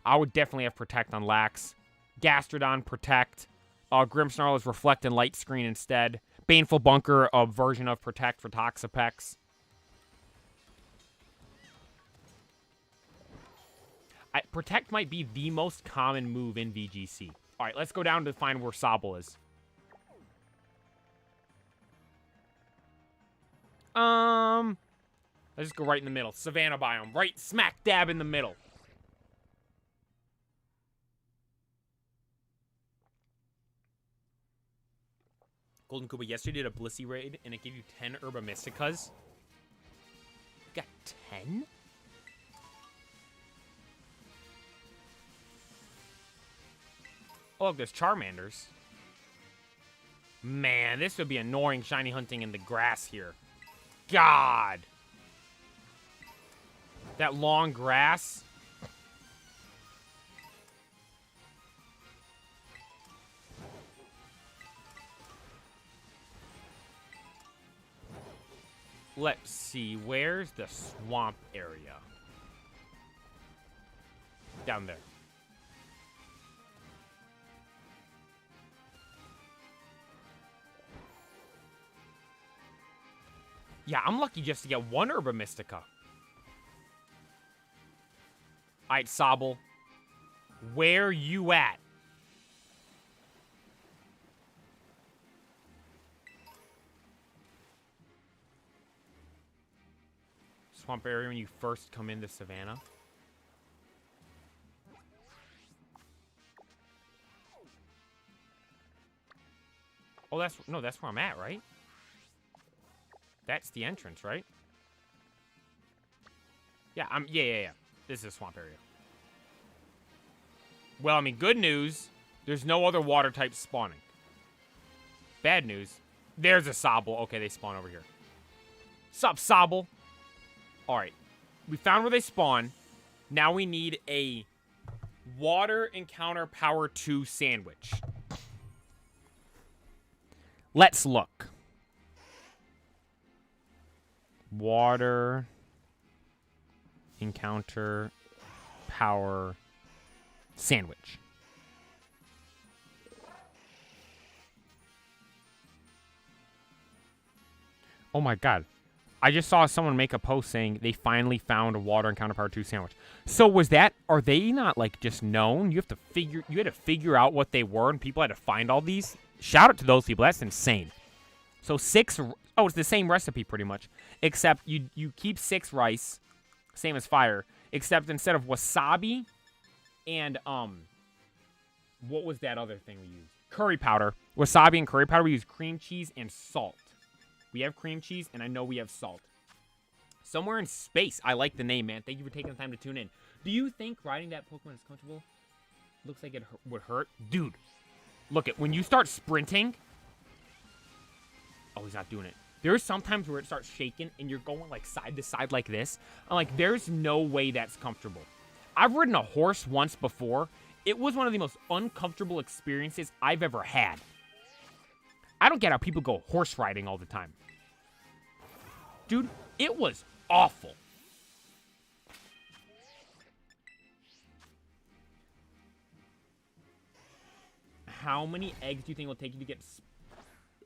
I would definitely have Protect on Lax. Gastrodon, Protect. Grimmsnarl is Reflect and Light Screen instead. Baneful Bunker, a version of Protect for Toxapex. Protect might be the most common move in VGC. Alright, let's go down to find where Sobble is. Let's just go right in the middle. Savannah biome. Right smack dab in the middle. Golden Kuba yesterday did a Blissey raid, and it gave you 10 Herba Mysticas. You got 10? Oh, look, there's Charmanders. Man, this would be annoying shiny hunting in the grass here. God! That long grass. Let's see. Where's the swamp area? Down there. Yeah, I'm lucky just to get one Herba Mystica. Alright, Sobble. Where you at? Swamp area when you first come into Savannah. Oh, that's where I'm at, right? That's the entrance, right? Yeah, yeah. This is a swamp area. Well, I mean, good news. There's no other water types spawning. Bad news. There's a Sobble. Okay, they spawn over here. Sup, Sobble? Alright. We found where they spawn. Now we need a water encounter power 2 sandwich. Let's look. Water encounter power sandwich. Oh my god. I just saw someone make a post saying they finally found a water encounter power 2 sandwich. So was that, are they not like just known? You had to figure out what they were and people had to find all these? Shout out to those people. That's insane. So 6, oh, it's the same recipe pretty much. Except you keep 6 rice, same as fire, except instead of wasabi and, what was that other thing we used? Curry powder. Wasabi and curry powder, we use cream cheese and salt. We have cream cheese, and I know we have salt. Somewhere in space. I like the name, man. Thank you for taking the time to tune in. Do you think riding that Pokemon is comfortable? Looks like it would hurt. Dude, look at when you start sprinting. Oh, he's not doing it. There's sometimes where it starts shaking, and you're going like side to side like this. I'm like, there's no way that's comfortable. I've ridden a horse once before. It was one of the most uncomfortable experiences I've ever had. I don't get how people go horse riding all the time. Dude, it was awful. How many eggs do you think it will take you to get,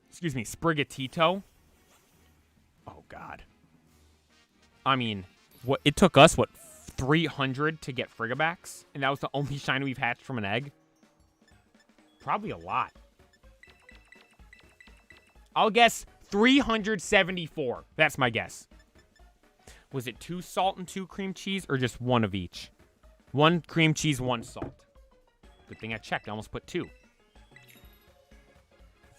excuse me, Sprigatito? Oh, God. I mean, it took us, 300 to get Frigibax? And that was the only shiny we've hatched from an egg? Probably a lot. I'll guess 374. That's my guess. Was it 2 salt and 2 cream cheese or just 1 of each? 1 cream cheese, 1 salt. Good thing I checked. I almost put 2.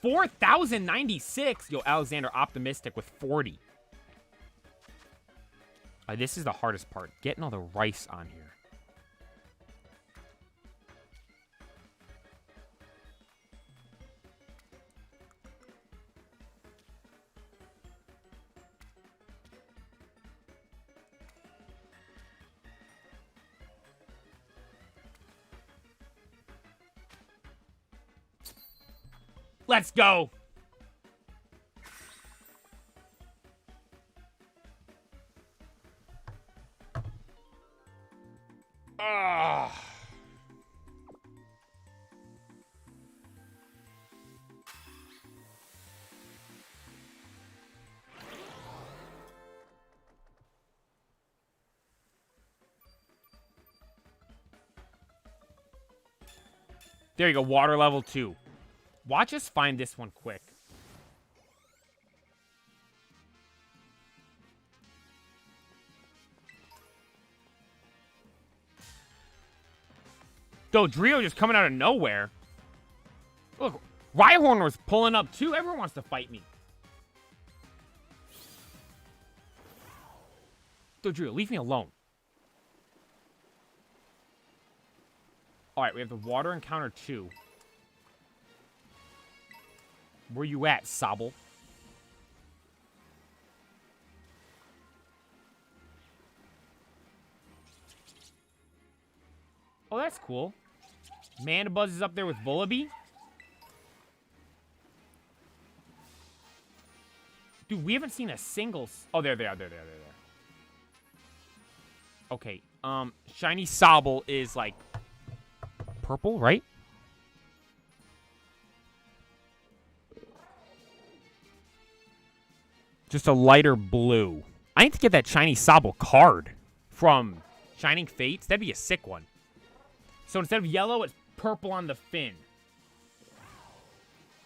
4,096. Yo, Alexander Optimistic with 40. This is the hardest part. Getting all the rice on here. Let's go. There you go, water level 2. Watch us find this one quick. Dodrio just coming out of nowhere. Look, Rhyhorn was pulling up too. Everyone wants to fight me. Dodrio, leave me alone. Alright, we have the water encounter 2. Where you at, Sobble? Oh, that's cool. Mandibuzz is up there with Vullaby. Dude, we haven't seen a single... Oh, there they are. There. Okay, shiny Sobble is, like, purple, right? Just a lighter blue. I need to get that shiny Sobble card from Shining Fates. That'd be a sick one. So instead of yellow, it's purple on the fin.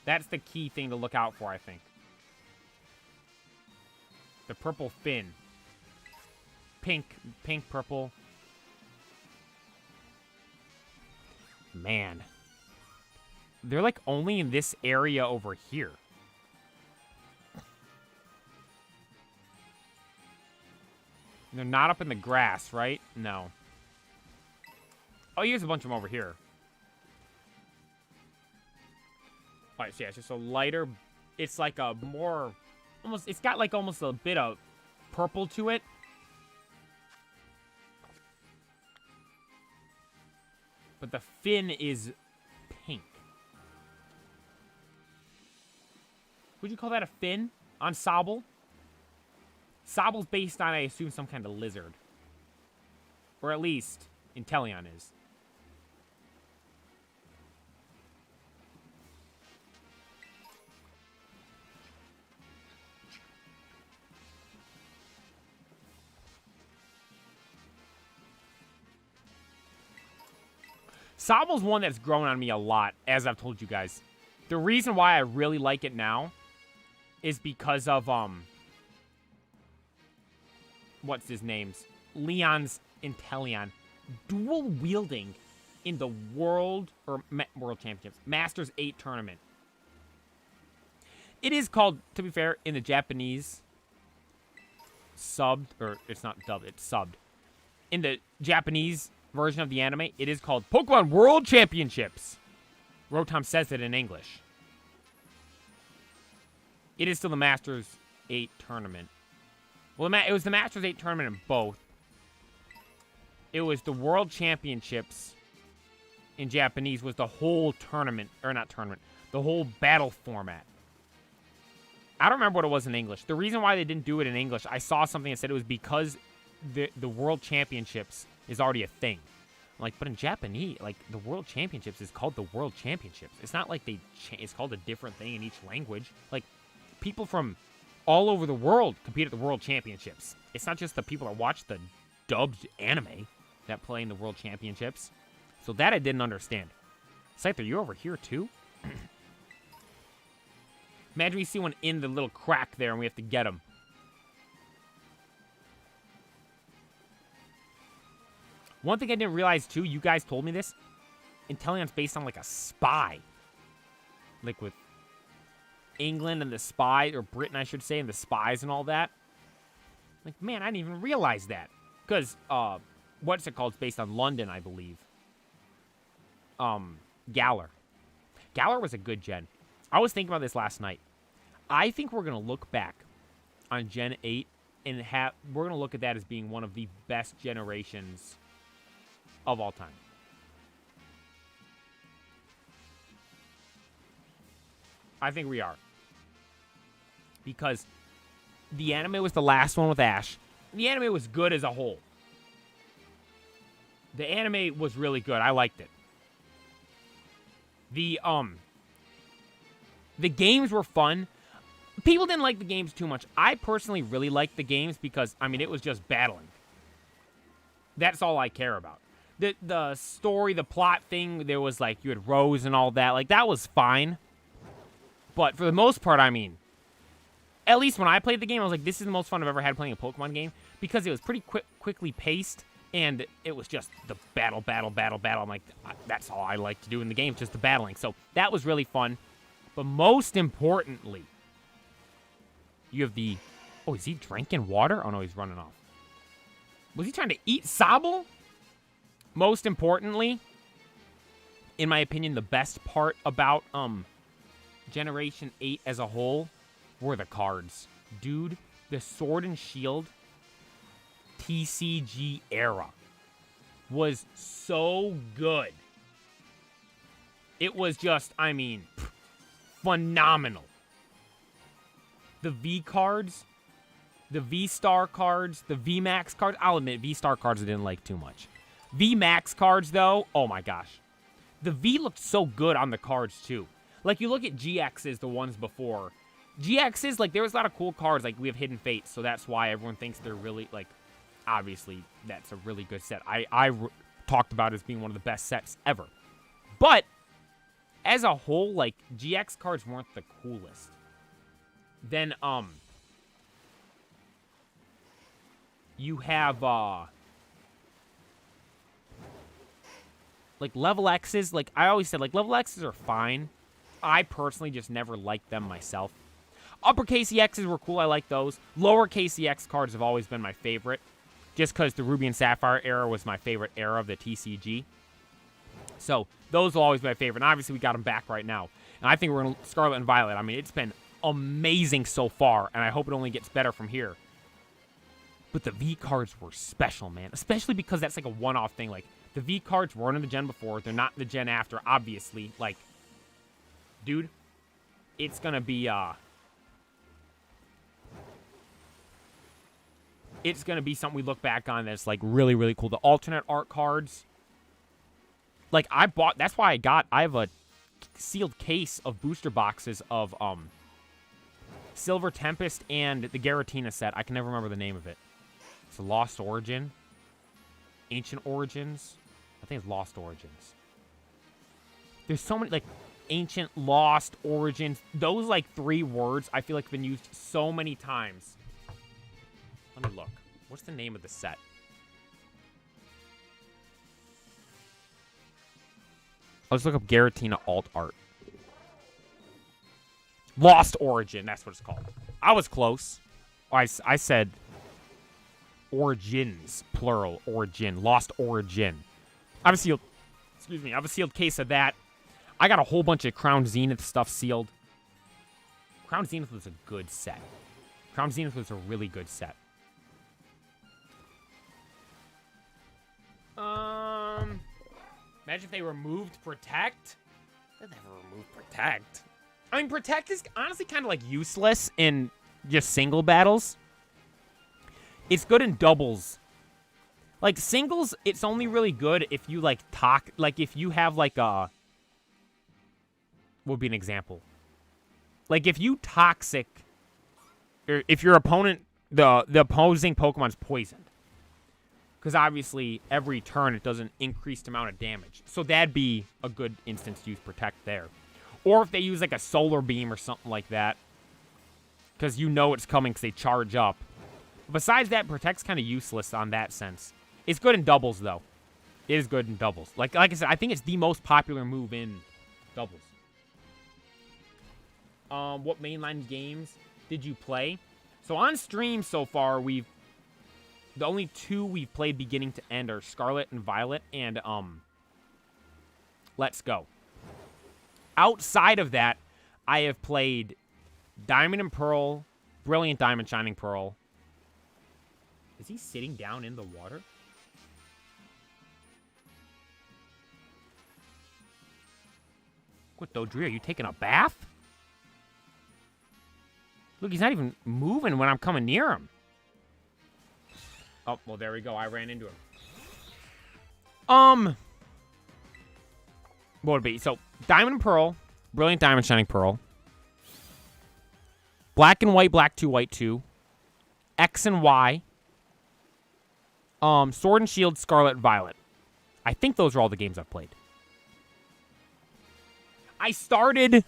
That's the key thing to look out for, I think. The purple fin. Pink, purple. Man. They're like only in this area over here. They're not up in the grass, right? No. Oh, here's a bunch of them over here. Alright, so yeah, it's just a lighter... It's like a more... Almost... It's got like almost a bit of purple to it. But the fin is pink. Would you call that a fin on Sobble? Sobble's based on, I assume, some kind of lizard. Or at least, Inteleon is. Sobble's one that's grown on me a lot, as I've told you guys. The reason why I really like it now is because of, what's his name's? Leon's Inteleon. Dual wielding in the World Championships. Masters 8 tournament. It is called, to be fair, in the Japanese, subbed, or it's not dubbed, it's subbed. In the Japanese version of the anime, it is called Pokemon World Championships. Rotom says it in English. It is still the Masters 8 tournament. Well, it was the Masters 8 tournament in both. It was the World Championships in Japanese was the whole tournament, or not tournament, the whole battle format. I don't remember what it was in English. The reason why they didn't do it in English, I saw something that said it was because the World Championships is already a thing. Like, but in Japanese, like, the World Championships is called the World Championships. It's not like it's called a different thing in each language. Like, people from all over the world compete at the World Championships. It's not just the people that watch the dubbed anime that play in the World Championships. So that I didn't understand. Scyther, you over here too? Imagine we see one in the little crack there and we have to get him. One thing I didn't realize too, you guys told me this. Inteleon's based on like a spy. Like with England and the spy, or Britain I should say, and the spies and all that. Like, man, I didn't even realize that. Because, what's it called? It's based on London, I believe. Galar. Galar was a good gen. I was thinking about this last night. I think we're going to look back on Gen 8 and we're going to look at that as being one of the best generations of all time. I think we are. Because the anime was the last one with Ash. The anime was good as a whole. The anime was really good. I liked it. The games were fun. People didn't like the games too much. I personally really liked the games because, I mean, it was just battling. That's all I care about. The story, the plot thing, there was like, you had Rose and all that. Like, that was fine. But for the most part, I mean, at least when I played the game, I was like, this is the most fun I've ever had playing a Pokemon game. Because it was pretty quickly paced. And it was just the battle. I'm like, that's all I like to do in the game, just the battling. So that was really fun. But most importantly, you have the... Oh, is he drinking water? Oh, no, he's running off. Was he trying to eat Sobble? Most importantly, in my opinion, the best part about Generation 8 as a whole were the cards. Dude, the Sword and Shield TCG era was so good. It was just, I mean, phenomenal. the V cards, the V-Star cards, the V-Max cards. I'll admit, V-Star cards I didn't like too much. V-Max cards, though, oh my gosh. The V looked so good on the cards, too. Like, you look at GXs, the ones before. GXs, like, there was a lot of cool cards. Like, we have Hidden Fates, so that's why everyone thinks they're really, like, obviously, that's a really good set. I talked about it as being one of the best sets ever. But, as a whole, like, GX cards weren't the coolest. Then, you have, like, level X's. Like, I always said, like, level X's are fine. I personally just never liked them myself. Uppercase EXs were cool. I like those. Lowercase EX cards have always been my favorite. Just because the Ruby and Sapphire era was my favorite era of the TCG. So, those will always be my favorite. And obviously, we got them back right now. And I think we're going to Scarlet and Violet. I mean, it's been amazing so far. And I hope it only gets better from here. But the V cards were special, man. Especially because that's like a one-off thing. Like, the V cards weren't in the gen before. They're not in the gen after, obviously. Like, dude, it's going to be, it's going to be something we look back on that's, like, really, really cool. The alternate art cards. Like, that's why I have a sealed case of booster boxes of, Silver Tempest and the Giratina set. I can never remember the name of it. It's Lost Origin. Ancient Origins. I think it's Lost Origins. There's so many, like, Ancient, Lost, Origins. Those, like, 3 words I feel like have been used so many times. Let me look. What's the name of the set? Let's look up Giratina alt art. Lost Origin. That's what it's called. I was close. I said Origins, plural, Origin. Lost Origin. I have a sealed, excuse me, I have a sealed case of that. I got a whole bunch of Crown Zenith stuff sealed. Crown Zenith was a good set. Crown Zenith was a really good set. Imagine if they removed Protect. They never removed Protect. I mean, Protect is honestly kind of like useless in just single battles. It's good in doubles. Like, singles, it's only really good if you, like, like, if you have, like, a... What would be an example? Like, if you toxic... Or if your opponent... The opposing Pokemon's poisoned. Because, obviously, every turn, it does an increased amount of damage. So, that'd be a good instance to use Protect there. Or if they use, like, a Solar Beam or something like that. Because you know it's coming because they charge up. Besides that, Protect's kind of useless on that sense. It's good in doubles, though. It is good in doubles. Like I said, I think it's the most popular move in doubles. What mainline games did you play? So on stream so far, the only 2 we've played beginning to end are Scarlet and Violet and, Let's Go. Outside of that, I have played Diamond and Pearl, Brilliant Diamond, Shining Pearl. Is he sitting down in the water? What, Dodri, are you taking a bath? Look, he's not even moving when I'm coming near him. Oh, well, there we go. I ran into him. What would it be? So, Diamond and Pearl, Brilliant Diamond, Shining Pearl. Black and White, Black 2, White 2. X and Y. Sword and Shield, Scarlet, Violet. I think those are all the games I've played. I started,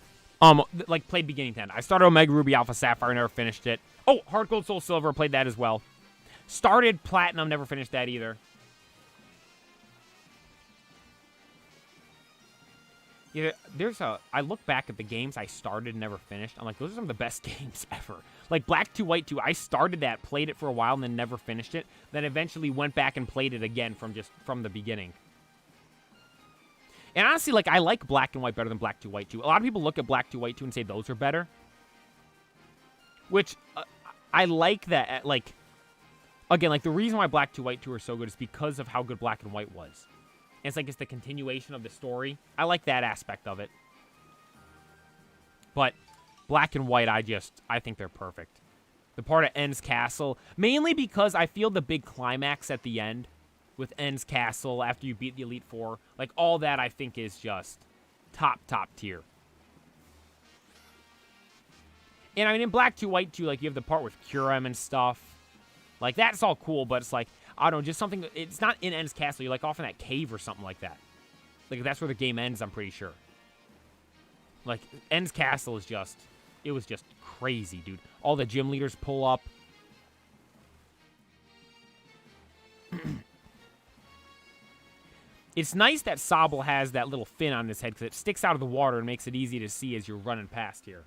like, played beginning to end. I started Omega Ruby, Alpha Sapphire, never finished it. Oh, Heart Gold, Soul Silver, played that as well. Started Platinum, never finished that either. Yeah, I look back at the games I started and never finished. I'm like, those are some of the best games ever. Like, Black 2, White 2, I started that, played it for a while, and then never finished it. Then eventually went back and played it again from the beginning. And honestly, like, I like Black and White better than Black 2, White 2. A lot of people look at Black 2, White 2 and say those are better. Which, I like that, like, again, like, the reason why Black 2, White 2 are so good is because of how good Black and White was. And it's like, it's the continuation of the story. I like that aspect of it. But Black and white, I think they're perfect. The part of End's Castle, mainly because I feel the big climax at the end with End's Castle after you beat the Elite Four, like all that I think is just top tier. And I mean, in Black 2, White 2, like, you have the part with Curem and stuff. Like, that's all cool, but it's like, I don't know, just something, it's not in End's Castle. You're, like, off in that cave or something like that. Like, that's where the game ends, I'm pretty sure. Like, End's Castle is just, it was just crazy, dude. All the gym leaders pull up. It's nice that Sobble has that little fin on his head because it sticks out of the water and makes it easy to see as you're running past here.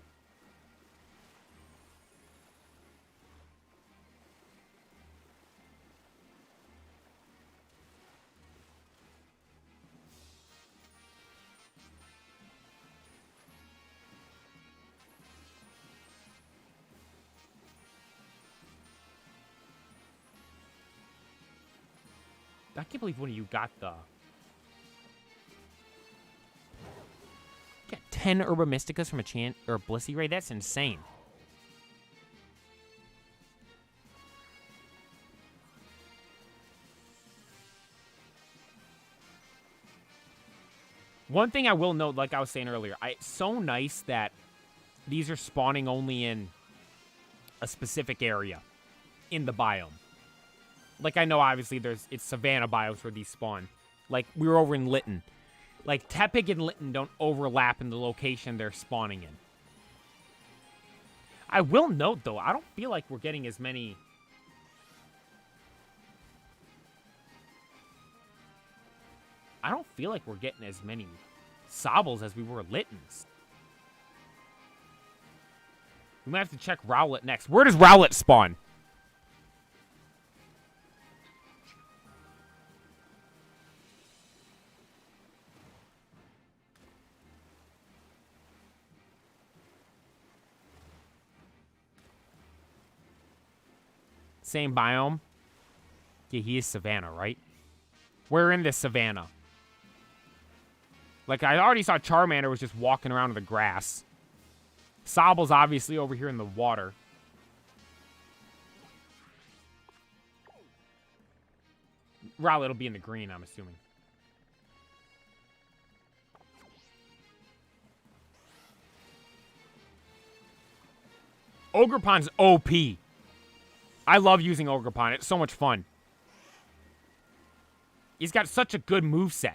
I can't believe one of you got the... Got 10 Herba Mysticas from a Chant or a Blissey Ray? That's insane. One thing I will note, like I was saying earlier, it's so nice that these are spawning only in a specific area in the biome. Like, I know, obviously, it's savanna biomes where these spawn. Like, we were over in Litten. Like, Tepig and Litten don't overlap in the location they're spawning in. I will note, though, I don't feel like we're getting as many... I don't feel like we're getting as many Sobbles as we were Littens. We might have to check Rowlet next. Where does Rowlet spawn? Same biome? Yeah, he is Savannah, right? We're in this Savannah. Like, I already saw Charmander was just walking around in the grass. Sobble's obviously over here in the water. Rowlet will be in the green, I'm assuming. Ogerpon's OP. I love using Ogerpon. It's so much fun. He's got such a good moveset.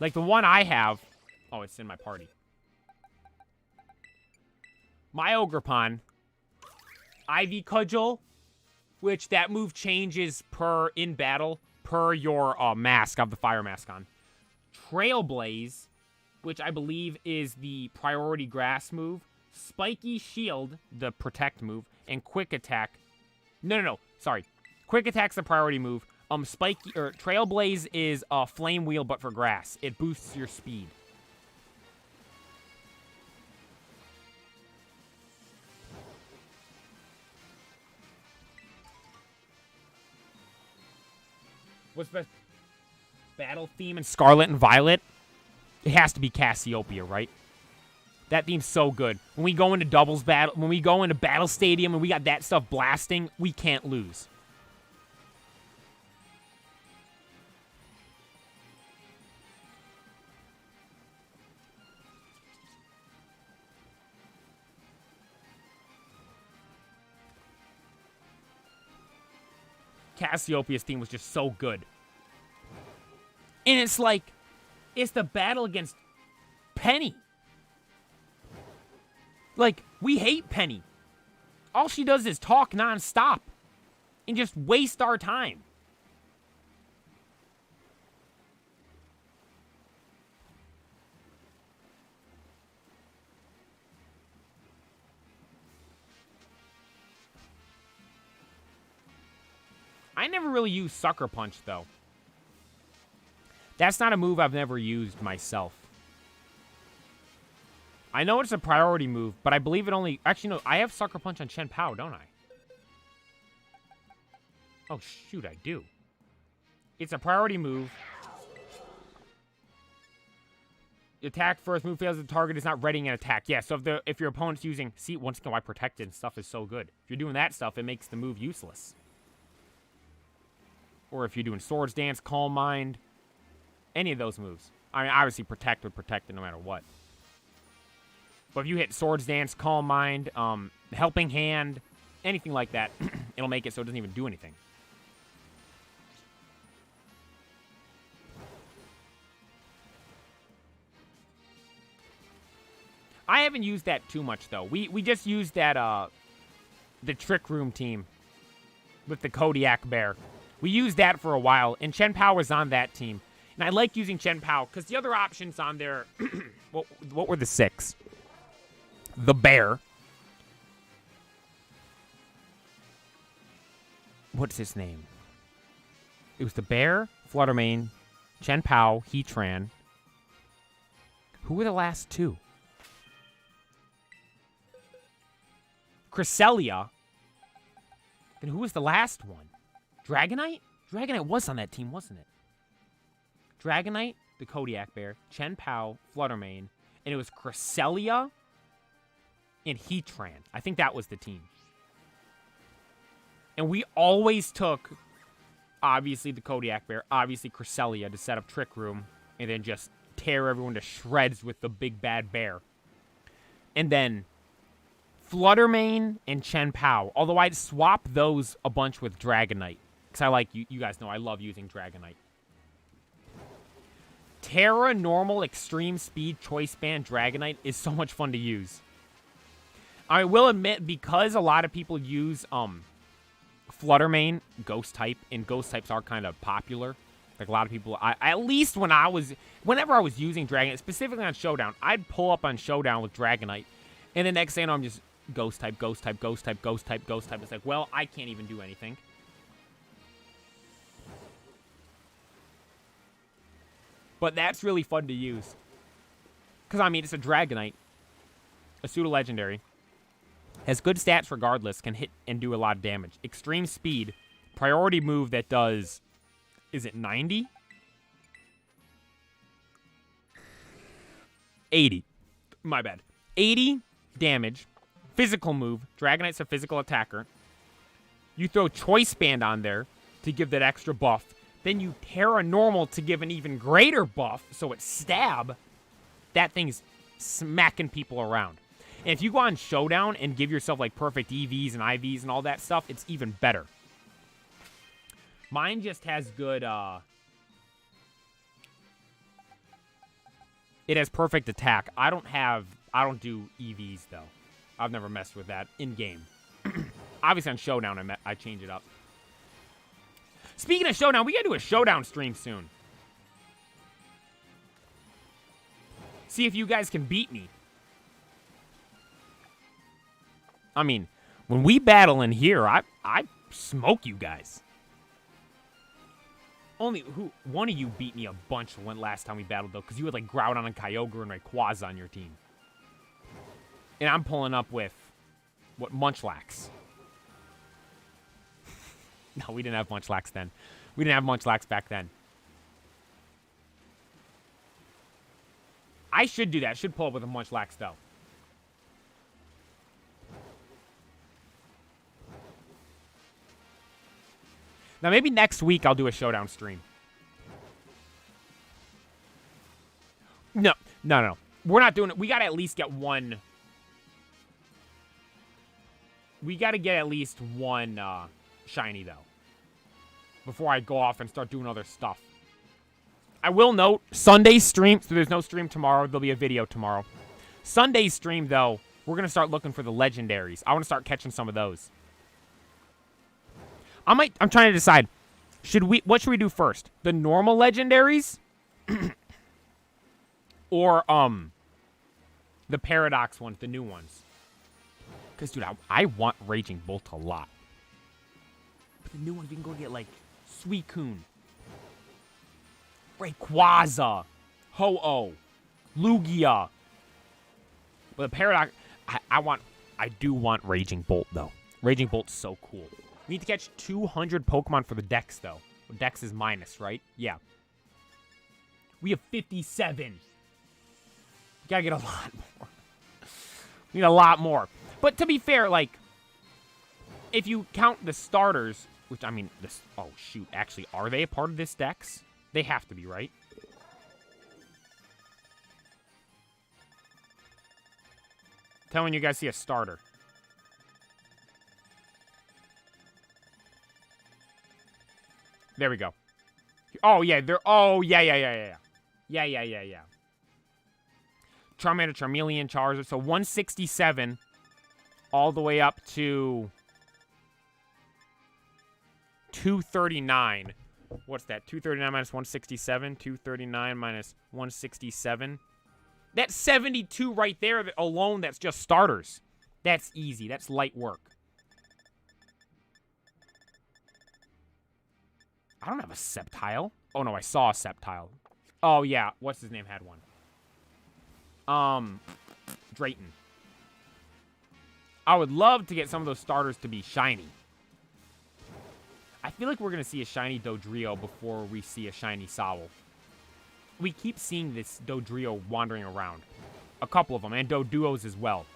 Like the one I have. Oh, it's in my party. My Ogerpon. Ivy Cudgel. Which that move changes in battle per your mask. I have the fire mask on. Trailblaze. Which I believe is the priority grass move. Spiky Shield. The protect move. And Quick Attack. No. Sorry. Quick Attack's the priority move. Spiky or Trailblaze is a Flame Wheel, but for grass. It boosts your speed. What's best battle theme in Scarlet and Violet? It has to be Cassiopeia, right? That theme's so good. When we go into doubles battle, when we go into Battle Stadium and we got that stuff blasting, we can't lose. Cassiopeia's theme was just so good. And it's like, it's the battle against Penny. Like, we hate Penny. All she does is talk nonstop and just waste our time. I never really used Sucker Punch, though. That's not a move I've never used myself. I know it's a priority move, but I believe it only... Actually, no, I have Sucker Punch on Chen Pao, don't I? Oh, shoot, I do. It's a priority move. Attack first, move fails, the target is not readying an attack. Yeah, so if your opponent's using... See, once again, why protected and stuff is so good. If you're doing that stuff, it makes the move useless. Or if you're doing Swords Dance, Calm Mind, any of those moves. I mean, obviously protect would protect it no matter what. But if you hit Swords Dance, Calm Mind, Helping Hand, anything like that, it'll make it so it doesn't even do anything. I haven't used that too much, though. We just used that, the Trick Room team with the Kodiak Bear. We used that for a while, and Chen Pao was on that team. And I like using Chen Pao, because the other options on there... what were the 6? The Bear. What's his name? It was the Bear, Fluttermane, Chen Pao, Heatran. Who were the last 2? Cresselia. Then who was the last one? Dragonite? Dragonite was on that team, wasn't it? Dragonite, the Kodiak Bear, Chen Pao, Fluttermane, and it was Cresselia and Heatran. I think that was the team. And we always took, obviously, the Kodiak Bear, obviously Cresselia to set up Trick Room, and then just tear everyone to shreds with the big bad bear. And then Fluttermane and Chen Pao. Although I'd swap those a bunch with Dragonite. Because I like, you guys know I love using Dragonite. Terra Normal Extreme Speed Choice Band Dragonite is so much fun to use. I will admit, because a lot of people use Fluttermane, Ghost type, and Ghost types are kind of popular. Like a lot of people, at least whenever I was using Dragonite, specifically on Showdown, I'd pull up on Showdown with Dragonite. And the next thing I know, I'm just Ghost type, Ghost type, Ghost type, Ghost type, Ghost type. It's like, well, I can't even do anything. But that's really fun to use. Because, I mean, it's a Dragonite. A pseudo-legendary. Has good stats regardless. Can hit and do a lot of damage. Extreme speed. Priority move that does... Is it 90? 80. My bad. 80 damage. Physical move. Dragonite's a physical attacker. You throw Choice Band on there to give that extra buff. Then you Terra Normal to give an even greater buff, so it's Stab. That thing's smacking people around. And if you go on Showdown and give yourself, like, perfect EVs and IVs and all that stuff, it's even better. Mine just has good, It has perfect attack. I don't do EVs, though. I've never messed with that in-game. Obviously, on Showdown, I change it up. Speaking of Showdown, we gotta do a Showdown stream soon. See if you guys can beat me. I mean, when we battle in here, I smoke you guys. Only one of you beat me a bunch when last time we battled, though, because you had, like, Groudon and Kyogre and Rayquaza on your team. And I'm pulling up with, what, Munchlax. No, we didn't have Munchlax then. We didn't have Munchlax back then. I should do that. I should pull up with a Munchlax, though. Now, maybe next week I'll do a Showdown stream. No. We're not doing it. We gotta at least get one. We gotta get at least one, shiny, though, before I go off and start doing other stuff. I will note, Sunday stream, so there's no stream tomorrow. There'll be a video tomorrow. Sunday stream, though, we're going to start looking for the legendaries. I want to start catching some of those. I'm trying to decide, what should we do first? The normal legendaries? Or, the Paradox ones, the new ones? Because, dude, I want Raging Bolt a lot. The new ones, we can go get, like, Suicune, Rayquaza, Ho-Oh, Lugia. But the Paradox, I do want Raging Bolt, though. Raging Bolt's so cool. We need to catch 200 Pokemon for the Dex, though. Dex is minus, right? Yeah. We have 57. Gotta get a lot more. We need a lot more. But to be fair, like, if you count the starters, which, I mean, this... Oh, shoot. Actually, are they a part of this dex? They have to be, right? Tell me when you guys see a starter. There we go. Oh, yeah. They're... Oh, yeah. Yeah. Charmander, Charmeleon, Charizard. So 167 all the way up to 239. What's that? 239 minus 167. 239 minus 167. That's 72 right there alone. That's just starters. That's easy. That's light work. I don't have a Sceptile. Oh, no, I saw a Sceptile. Oh, yeah. What's his name had one? Drayton. I would love to get some of those starters to be shiny. I feel like we're going to see a shiny Dodrio before we see a shiny Sobble. We keep seeing this Dodrio wandering around. A couple of them, and Doduos as well.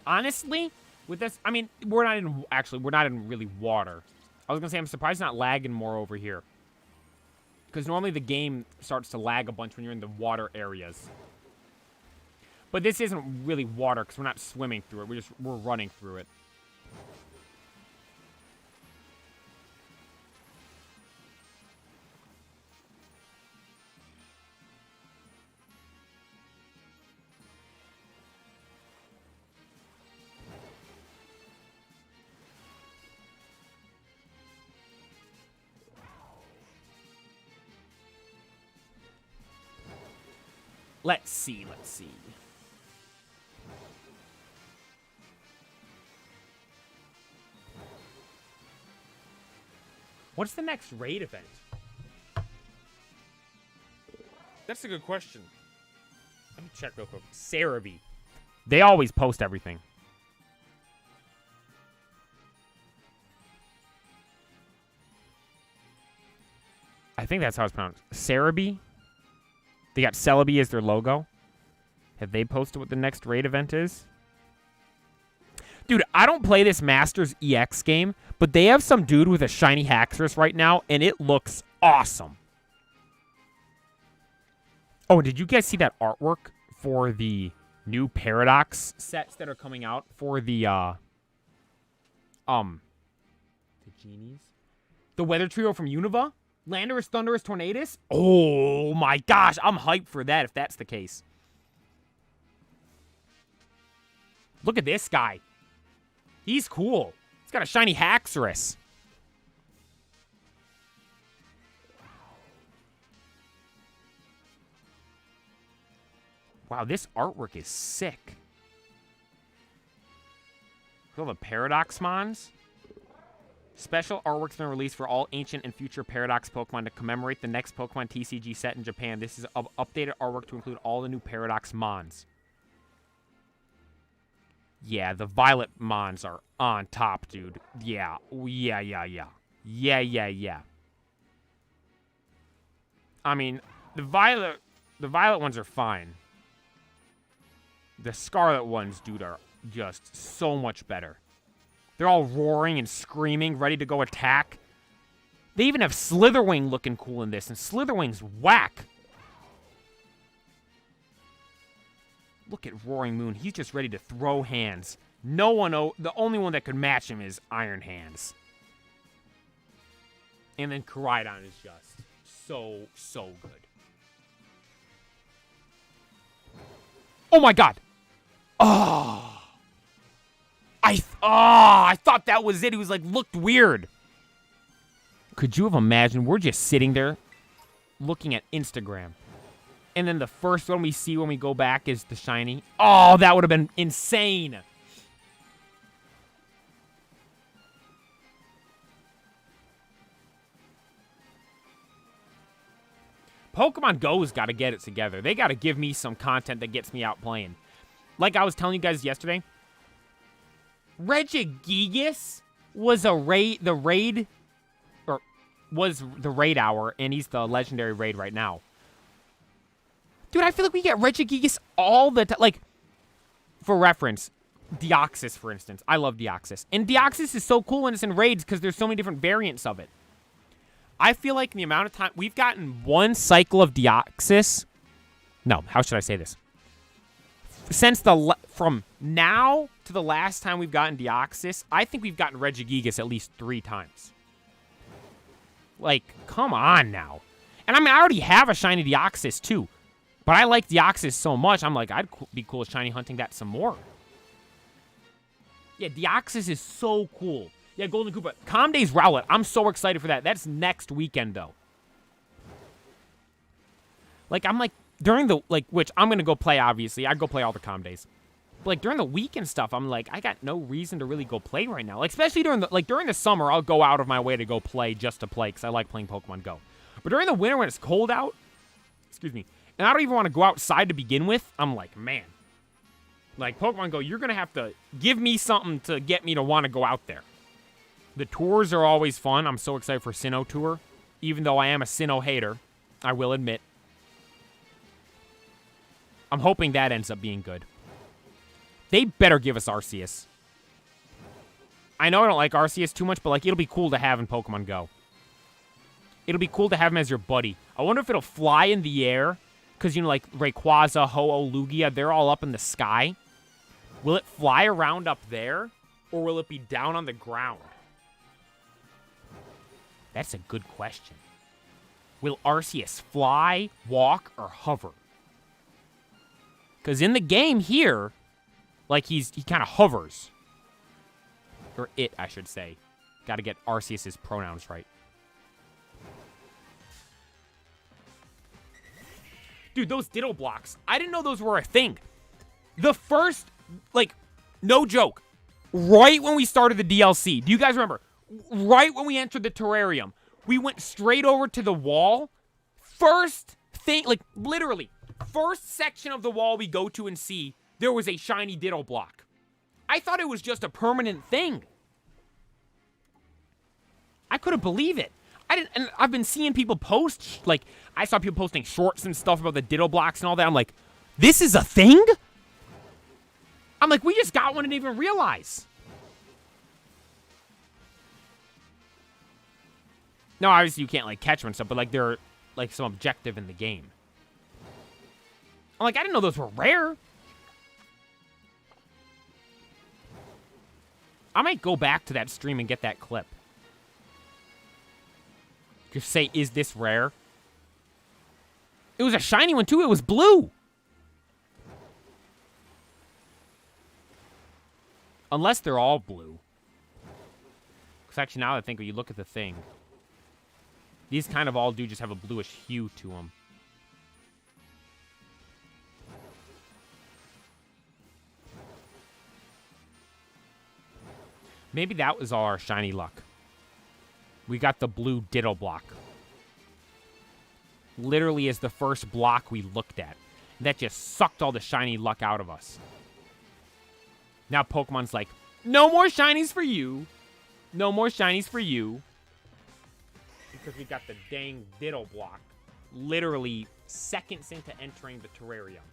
Honestly, with this, I mean, we're not in really water. I was going to say, I'm surprised it's not lagging more over here. Because normally the game starts to lag a bunch when you're in the water areas. But this isn't really water because we're not swimming through it. We're running through it. Let's see. What's the next raid event? That's a good question. Let me check real quick. Cerebi. They always post everything. I think that's how it's pronounced. Cerebi? They got Celebi as their logo. Have they posted what the next raid event is? Dude, I don't play this Masters EX game, but they have some dude with a shiny Haxorus right now, and it looks awesome. Oh, did you guys see that artwork for the new Paradox sets that are coming out for the genies? The Weather Trio from Unova? Landorus, Thundurus, Tornadus? Oh my gosh, I'm hyped for that if that's the case. Look at this guy. He's cool. He's got a shiny Haxorus. Wow, this artwork is sick. Look at all the Paradox Mons. Special artwork's been released for all ancient and future Paradox Pokemon to commemorate the next Pokemon TCG set in Japan. This is updated artwork to include all the new Paradox Mons. Yeah, the Violet Mons are on top, dude. Yeah. I mean, the Violet ones are fine. The Scarlet ones, dude, are just so much better. They're all roaring and screaming, ready to go attack. They even have Slitherwing looking cool in this, and Slitherwing's whack. Look at Roaring Moon. He's just ready to throw hands. The only one that could match him is Iron Hands. And then Koraidon is just so good. Oh my god! Oh! I thought that was it. He was like, looked weird. Could you have imagined? We're just sitting there looking at Instagram. And then the first one we see when we go back is the shiny. Oh, that would have been insane. Pokemon Go's got to get it together. They got to give me some content that gets me out playing. Like I was telling you guys yesterday, Regigigas was the raid was the raid hour, and he's the legendary raid right now. Dude, I feel like we get Regigigas all the time. Like, for reference, Deoxys, for instance. I love Deoxys. And Deoxys is so cool when it's in raids because there's so many different variants of it. I feel like in the amount of time... We've gotten one cycle of Deoxys. No, how should I say this? From now to the last time we've gotten Deoxys, I think we've gotten Regigigas at least 3 times. Like, come on now. And I mean, I already have a shiny Deoxys too. But I like Deoxys so much, I'm like, I'd be cool with shiny hunting that some more. Yeah, Deoxys is so cool. Yeah, Golden Koopa. Calm Days Rowlet. I'm so excited for that. That's next weekend, though. Like, I'm like, during the, like, which I'm going to go play, obviously. I go play all the Calm Days. But, like, during the week and stuff, I'm like, I got no reason to really go play right now. Like, especially during the summer, I'll go out of my way to go play just to play because I like playing Pokemon Go. But during the winter when it's cold out, excuse me, and I don't even want to go outside to begin with, I'm like, man. Like, Pokemon Go, you're going to have to give me something to get me to want to go out there. The tours are always fun. I'm so excited for Sinnoh Tour. Even though I am a Sinnoh hater, I will admit. I'm hoping that ends up being good. They better give us Arceus. I know I don't like Arceus too much, but, like, it'll be cool to have in Pokemon Go. It'll be cool to have him as your buddy. I wonder if it'll fly in the air. Because, you know, like, Rayquaza, Ho-Oh, Lugia, they're all up in the sky. Will it fly around up there? Or will it be down on the ground? That's a good question. Will Arceus fly, walk, or hover? Because in the game here, like, he kind of hovers. Or it, I should say. Got to get Arceus's pronouns right. Dude, those Ditto blocks, I didn't know those were a thing. The first, like, no joke, right when we started the DLC, do you guys remember? Right when we entered the terrarium, we went straight over to the wall. First thing, like, literally, first section of the wall we go to and see, there was a shiny Ditto block. I thought it was just a permanent thing. I couldn't believe it. And I've been seeing people post, like, I saw people posting shorts and stuff about the Ditto blocks and all that. I'm like, this is a thing? I'm like, we just got one and didn't even realize. No, obviously you can't, like, catch them and stuff, but, like, they're, like, some objective in the game. I'm like, I didn't know those were rare. I might go back to that stream and get that clip. Just say, is this rare? It was a shiny one, too. It was blue. Unless they're all blue. Because actually, now that I think, when you look at the thing, these kind of all do just have a bluish hue to them. Maybe that was all our shiny luck. We got the blue Ditto block. Literally is the first block we looked at. That just sucked all the shiny luck out of us. Now Pokemon's like, no more shinies for you. No more shinies for you. Because we got the dang Ditto block. Literally seconds into entering the terrarium.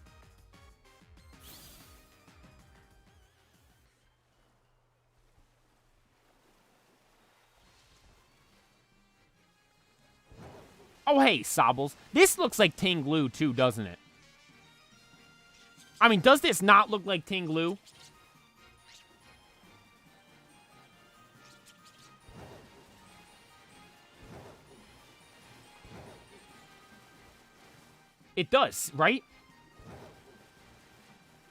Oh, hey, Sobbles. This looks like Tinglu, too, doesn't it? I mean, does this not look like Tinglu? It does, right?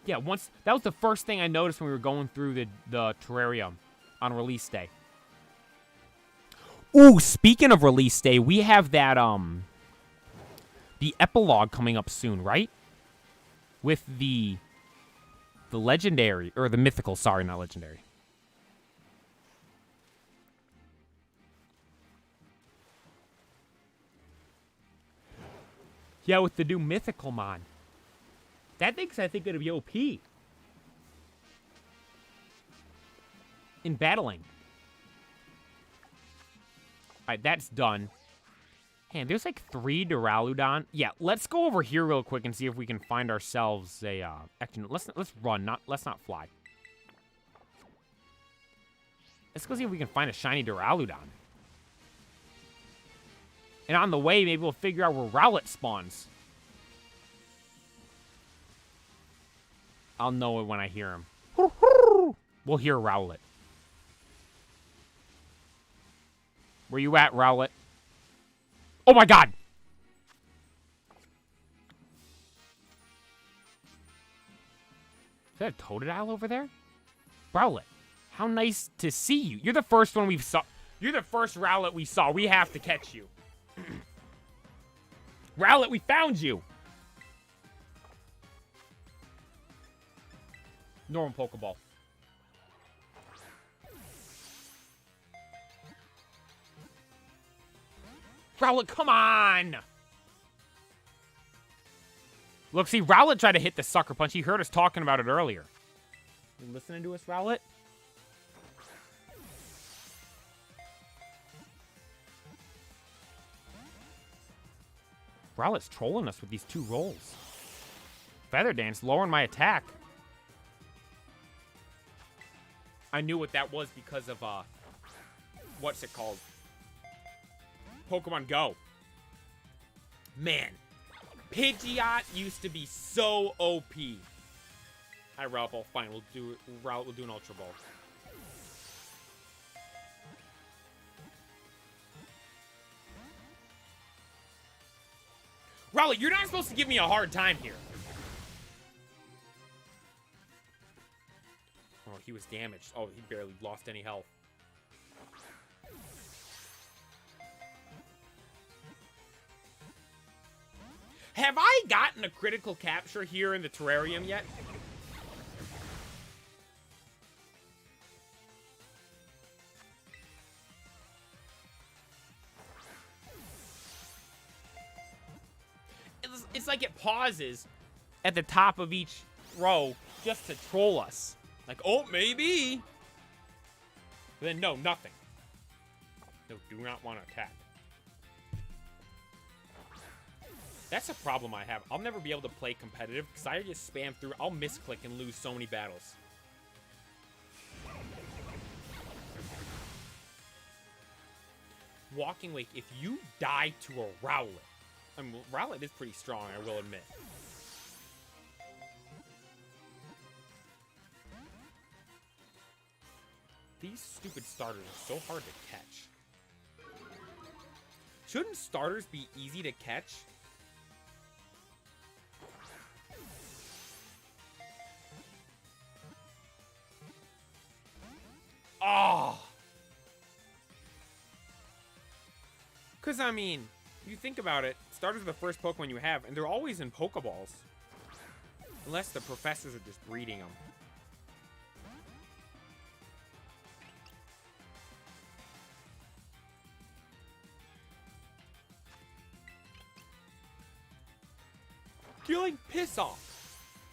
Yeah, that was the first thing I noticed when we were going through the terrarium on release day. Ooh, speaking of release day, we have that, the epilogue coming up soon, right? With the legendary, or the mythical, sorry, not legendary. Yeah, with the new mythical mon. That thing's, I think, gonna be OP. In battling. Alright, that's done. Man, there's like 3 Duraludon. Yeah, let's go over here real quick and see if we can find ourselves a, actually, let's run, let's not fly. Let's go see if we can find a shiny Duraludon. And on the way, maybe we'll figure out where Rowlet spawns. I'll know it when I hear him. We'll hear Rowlet. Where you at, Rowlet? Oh my god! Is that a Totodile over there? Rowlet, how nice to see you. You're the first one we saw. You're the first Rowlet we saw. We have to catch you. Rowlet, we found you! Normal Pokeball. Rowlet, come on! Look, see, Rowlet tried to hit the Sucker Punch. He heard us talking about it earlier. You listening to us, Rowlet? Rowlet's trolling us with these 2 rolls. Feather Dance, lowering my attack. I knew what that was because of, what's it called? Pokemon Go. Man, Pidgeot used to be so OP. Hi, Rowlet Ball. Fine, Rowlet will do an Ultra Ball. Rowlet, you're not supposed to give me a hard time here. Oh, he was damaged. Oh, he barely lost any health. Have I gotten a critical capture here in the terrarium yet? It's like it pauses at the top of each row just to troll us. Like, oh, maybe. But then, no, nothing. No, do not want to attack. That's a problem I have. I'll never be able to play competitive because I just spam through. I'll misclick and lose so many battles. Walking Wake, if you die to a Rowlet, I mean, Rowlet is pretty strong, I will admit. These stupid starters are so hard to catch. Shouldn't starters be easy to catch? Oh! Because, I mean, you think about it, starters are the first Pokemon you have, and they're always in Pokeballs. Unless the professors are just breeding them. Dealing piss off.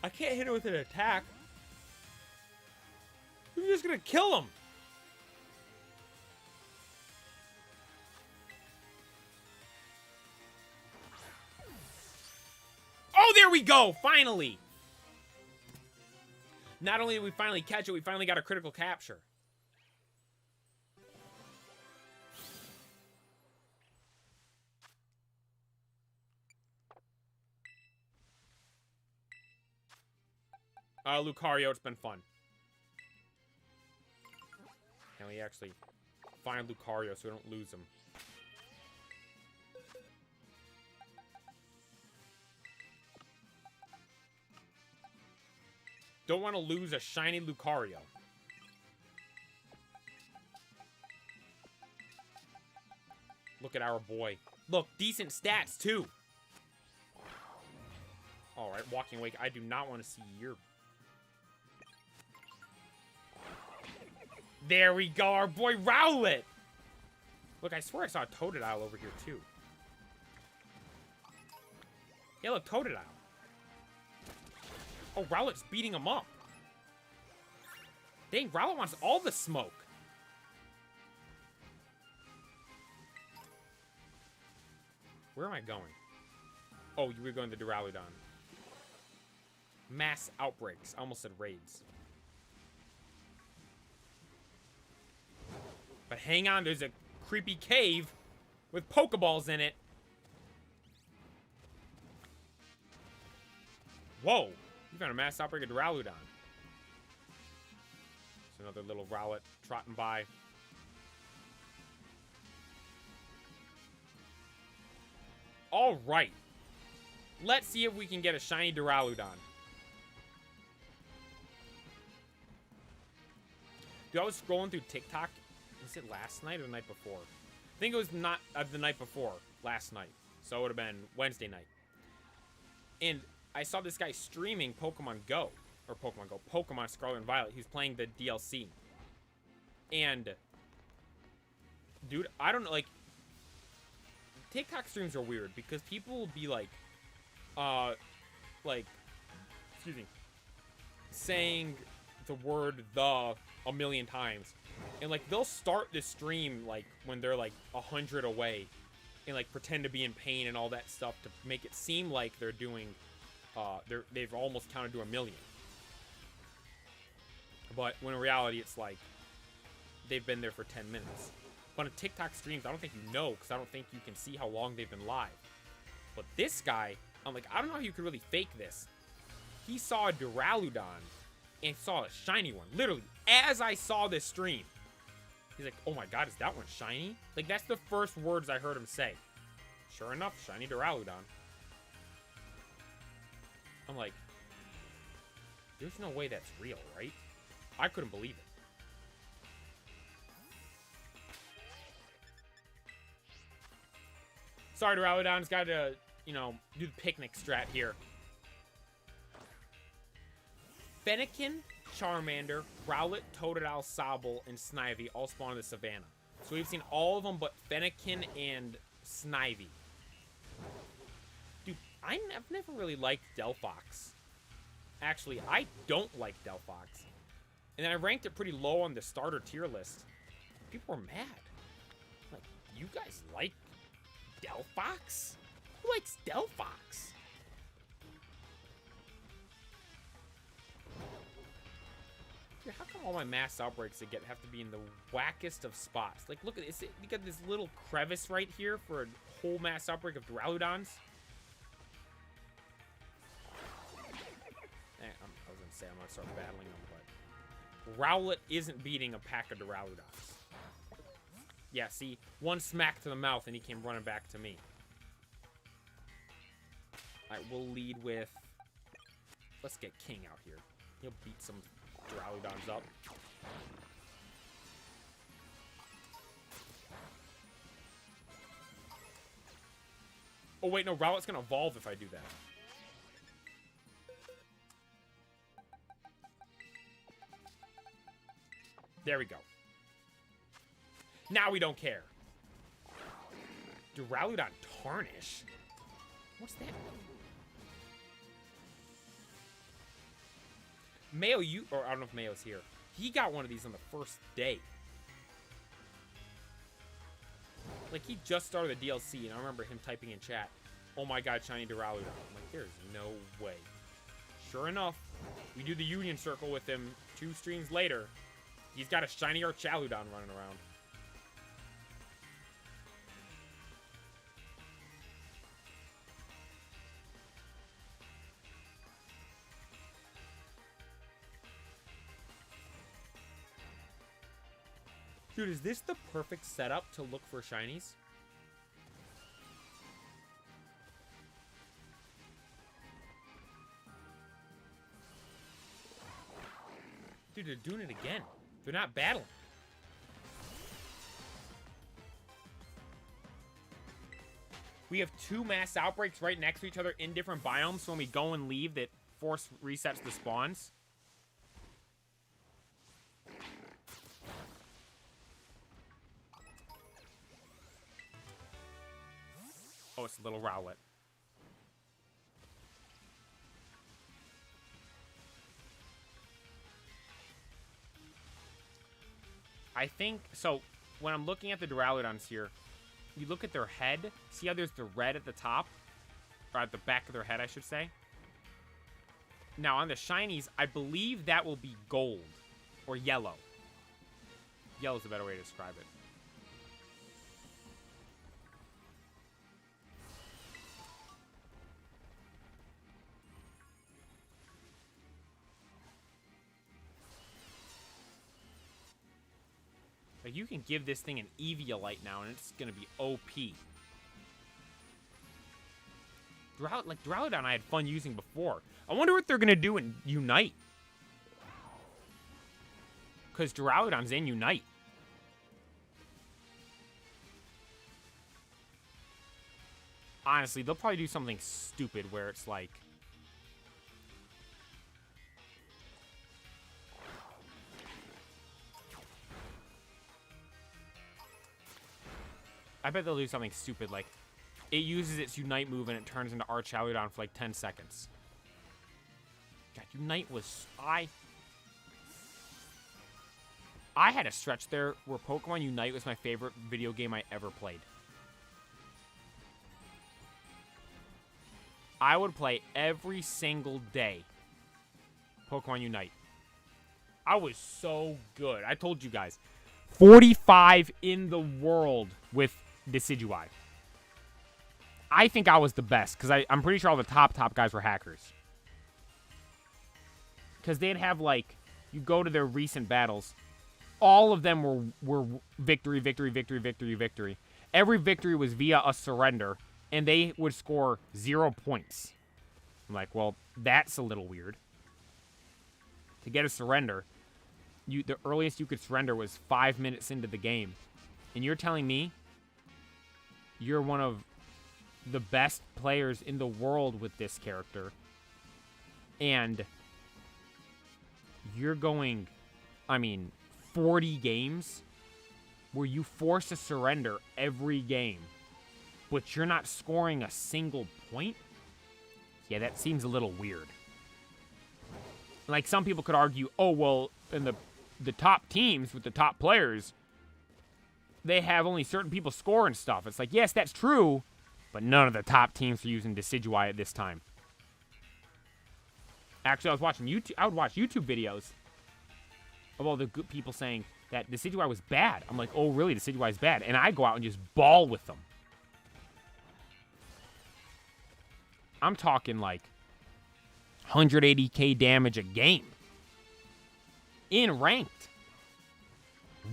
I can't hit it with an attack. You're just gonna kill him. Oh, there we go! Finally! Not only did we finally catch it, we finally got a critical capture. Lucario, it's been fun. Can we actually find Lucario so we don't lose him? Don't want to lose a shiny Lucario. Look at our boy. Look, decent stats, too. Alright, Walking Wake. I do not want to see your... There we go, our boy Rowlet! Look, I swear I saw a Totodile over here, too. Yeah, look, Totodile. Oh, Rowlet's beating him up. Dang, Rowlet wants all the smoke. Where am I going? Oh, you were going to Duraludon. Mass outbreaks. I almost said raids. But hang on, there's a creepy cave with Pokeballs in it. Whoa! You found a mass outbreak of Duraludon. There's another little Rowlet trotting by. Alright. Let's see if we can get a shiny Duraludon. Dude, I was scrolling through TikTok. Was it last night or the night before? I think it was not the night before. Last night. So it would have been Wednesday night. And I saw this guy streaming Pokemon Go. Or Pokemon Go. Pokemon Scarlet and Violet. He was playing the DLC. And... dude, I don't know, like... TikTok streams are weird because people will be like... excuse me. Saying the word "the" a million times. And, like, they'll start the stream, like, when they're, like, 100 away. And, like, pretend to be in pain and all that stuff to make it seem like they're doing... they've almost counted to 1 million. But when in reality, it's like... they've been there for 10 minutes. But on TikTok streams, I don't think you know, because I don't think you can see how long they've been live. But this guy, I'm like, I don't know how you could really fake this. He saw a Duraludon and saw a shiny one. Literally, as I saw this stream. He's like, oh my god, is that one shiny? Like, that's the first words I heard him say. Sure enough, shiny Duraludon. I'm like, there's no way that's real, right? I couldn't believe it. Sorry, Duraludon's got to, you know, do the picnic strat here. Fennekin, Charmander, Rowlet, Totodile, Sobble, and Snivy all spawn in the Savannah. So we've seen all of them but Fennekin and Snivy. Dude, I've never really liked Delphox. Actually, I don't like Delphox. And then I ranked it pretty low on the starter tier list. People were mad. Like, you guys like Delphox? Who likes Delphox? Dude, how come all my mass outbreaks have to be in the wackest of spots? Like, look at this. You got this little crevice right here for a whole mass outbreak of Duraludons. I was gonna say I'm gonna start battling them, but Rowlet isn't beating a pack of Duraludons. Yeah, see, one smack to the mouth and he came running back to me. Alright, we'll lead with... let's get King out here. He'll beat some Duraludons up. Oh, wait, no, Rowlet's gonna evolve if I do that. There we go. Now we don't care. Duraludon Tarnish? What's that? Mayo, or I don't know if Mayo's here. He got one of these on the first day. Like, he just started the DLC, and I remember him typing in chat, oh my god, shiny Duraludon. I'm like, there's no way. Sure enough, we do the Union Circle with him 2 streams later. He's got a shiny Archaludon running around. Dude, is this the perfect setup to look for shinies? Dude, they're doing it again. They're not battling. We have 2 mass outbreaks right next to each other in different biomes. So when we go and leave, that force resets the spawns. Oh, it's a little Rowlet. I think, so when I'm looking at the Duraludons here, you look at their head. See how there's the red at the top? Or at the back of their head, I should say. Now, on the shinies, I believe that will be gold. Or yellow. Yellow's a better way to describe it. Like, you can give this thing an Eviolite now, and it's going to be OP. Duraludon I had fun using before. I wonder what they're going to do in Unite. Because Duraludon's in Unite. Honestly, they'll probably do something stupid where it's like... I bet they'll do something stupid, like it uses its Unite move and it turns into Archaludon for like 10 seconds. God, Unite was... I had a stretch there where Pokemon Unite was my favorite video game I ever played. I would play every single day Pokemon Unite. I was so good. I told you guys. 45 in the world with Decidueye. I think I was the best, because I'm pretty sure all the top guys were hackers. Because they'd have, like, you go to their recent battles, all of them were victory, victory, victory, victory, victory. Every victory was via a surrender, and they would score 0 points. I'm like, well, that's a little weird. To get a surrender, the earliest you could surrender was 5 minutes into the game. And you're telling me you're one of the best players in the world with this character, and you're going, 40 games where you force a surrender every game, but you're not scoring a single point? Yeah, that seems a little weird. Like, some people could argue, oh, well, in the top teams with the top players, they have only certain people score and stuff. It's like, yes, that's true, but none of the top teams are using Decidueye at this time. Actually, I was watching YouTube. I would watch YouTube videos of all the good people saying that Decidueye was bad. I'm like, oh, really? Decidueye is bad. And I go out and just ball with them. I'm talking like 180k damage a game. In ranked.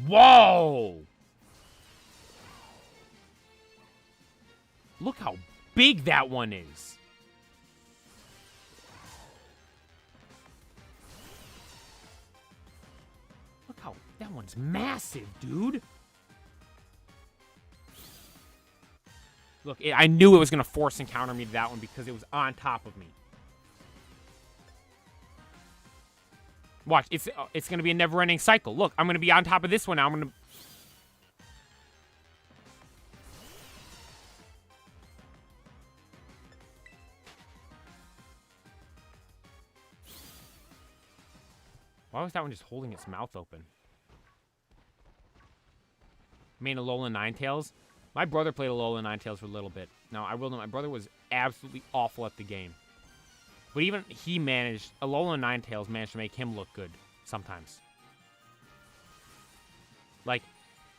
Whoa! Look how big that one is. Look how... that one's massive, dude. Look, I knew it was going to force encounter me to that one because it was on top of me. Watch, it's going to be a never-ending cycle. Look, I'm going to be on top of this one now. I'm going to... Why was that one just holding its mouth open? Alolan Ninetales. My brother played Alolan Ninetales for a little bit. Now, I will know my brother was absolutely awful at the game. But even he managed, Alolan Ninetales managed to make him look good sometimes. Like,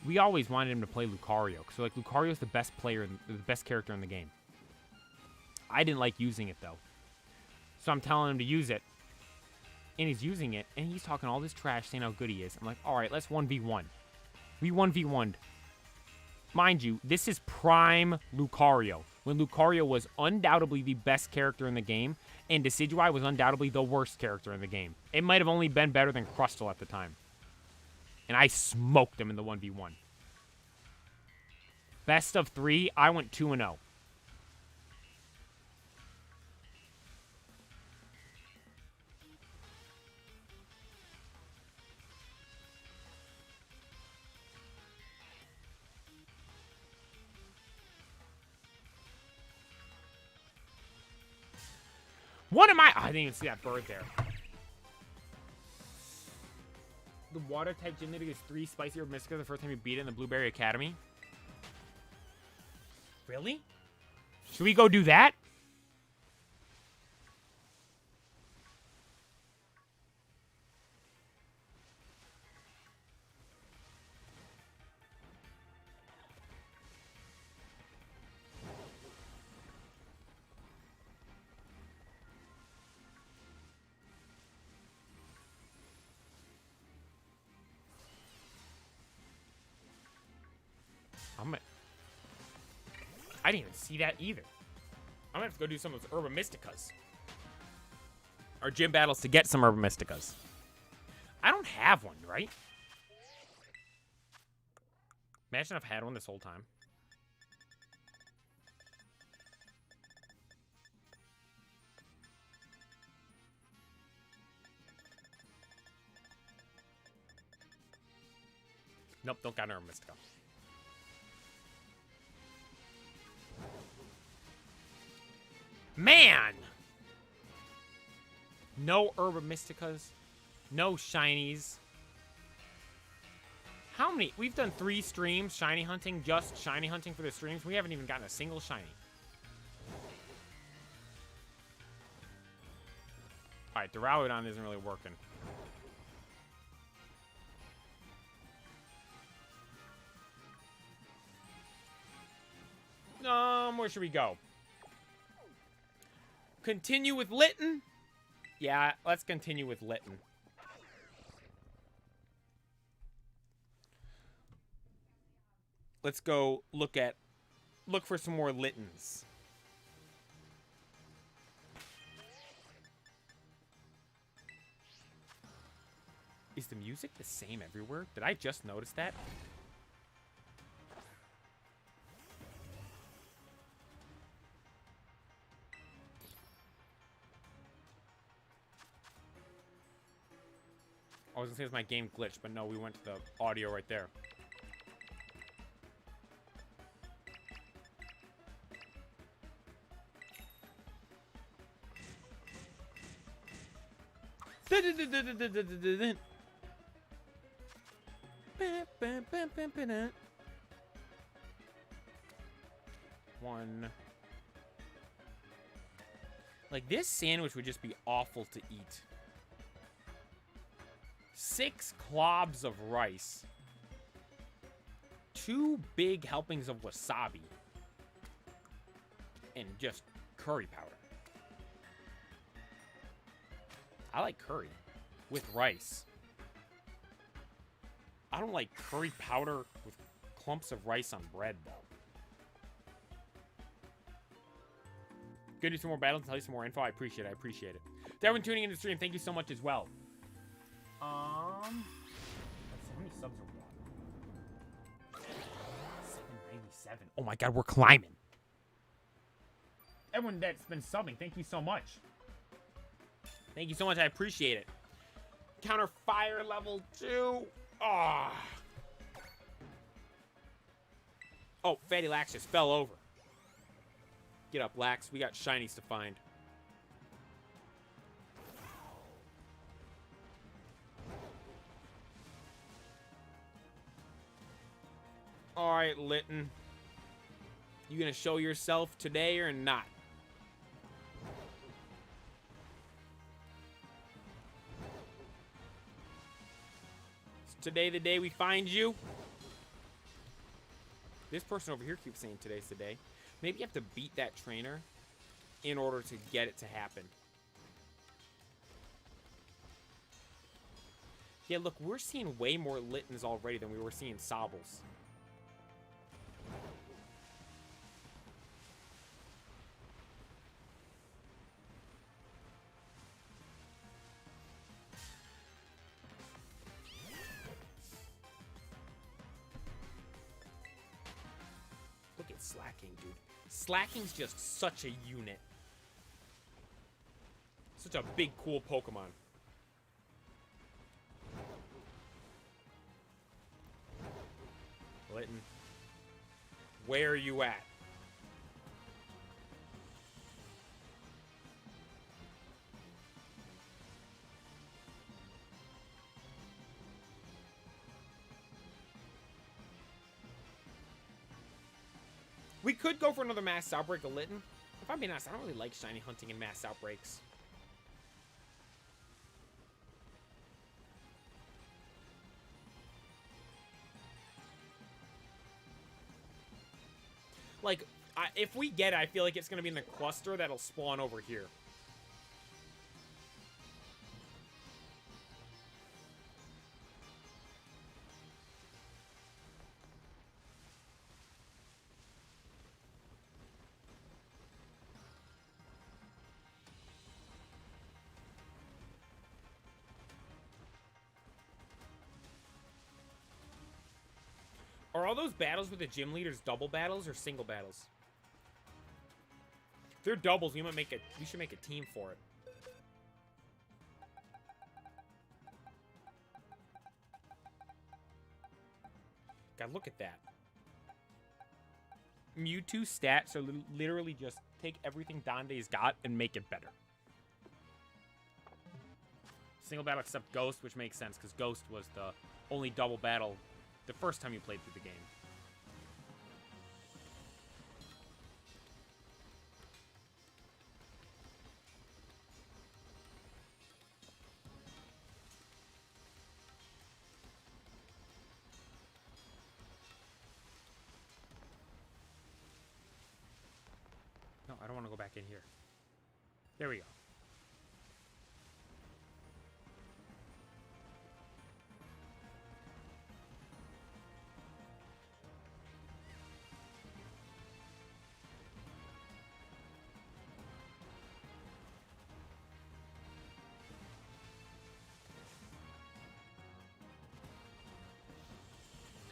we always wanted him to play Lucario. So, like, Lucario's the best player, the best character in the game. I didn't like using it, though. So I'm telling him to use it. And he's using it, and he's talking all this trash, saying how good he is. I'm like, all right, let's 1v1. We 1v1'd. Mind you, this is prime Lucario. When Lucario was undoubtedly the best character in the game, and Decidueye was undoubtedly the worst character in the game. It might have only been better than Crustle at the time. And I smoked him in the 1v1. Best of 3, I went 2-0. What am I? Oh, I didn't even see that bird there. The water type gym leader is 3 spicy or Mystica the first time you beat it in the Blueberry Academy. Really? Should we go do that? I didn't even see that either. I'm gonna have to go do some of those Herba Mysticas. Or gym battles to get some Herba Mysticas. I don't have one, right? Imagine I've had one this whole time. Nope, don't got an Herba Mystica. Man! No Herba Mysticas. No shinies. How many? We've done 3 streams shiny hunting, just shiny hunting for the streams. We haven't even gotten a single shiny. Alright, Duraludon isn't really working. Where should we go? Continue with Litten? Yeah, let's continue with Litten. Let's go look for some more Littens. Is the music the same everywhere? Did I just notice that? I was gonna say it's my game glitched, but no, we went to the audio right there. One. Like, this sandwich would just be awful to eat. 6 clobs of rice. 2 big helpings of wasabi. And just curry powder. I like curry with rice. I don't like curry powder with clumps of rice on bread, though. Gonna do some more battles and tell you some more info. I appreciate it. I appreciate it. To everyone tuning in the stream, thank you so much as well. Let's see, how many subs are we on? 797. Oh my god, we're climbing. Everyone that's been subbing, thank you so much. Thank you so much. I appreciate it. Counter fire level 2. Oh, Fatty Lax just fell over. Get up, Lax. We got shinies to find. Alright, Litten. You gonna show yourself today or not? Is today the day we find you? This person over here keeps saying today's the day. Maybe you have to beat that trainer in order to get it to happen. Yeah, look, we're seeing way more Littens already than we were seeing Sobbles. Look at Slacking, dude. Slacking's just such a unit. Such a big, cool Pokemon. Litten, where are you at? We could go for another mass outbreak of Litten. If I'm being honest, I don't really like shiny hunting and mass outbreaks. Like, if we get it, I feel like it's going to be in the cluster that'll spawn over here. Are all those battles with the gym leaders double battles or single battles? If they're doubles, we should make a team for it. God, look at that. Mewtwo stats are literally just take everything Donde's got and make it better. Single battle except Ghost, which makes sense because Ghost was the only double battle the first time you played through the game. No, I don't want to go back in here. There we go.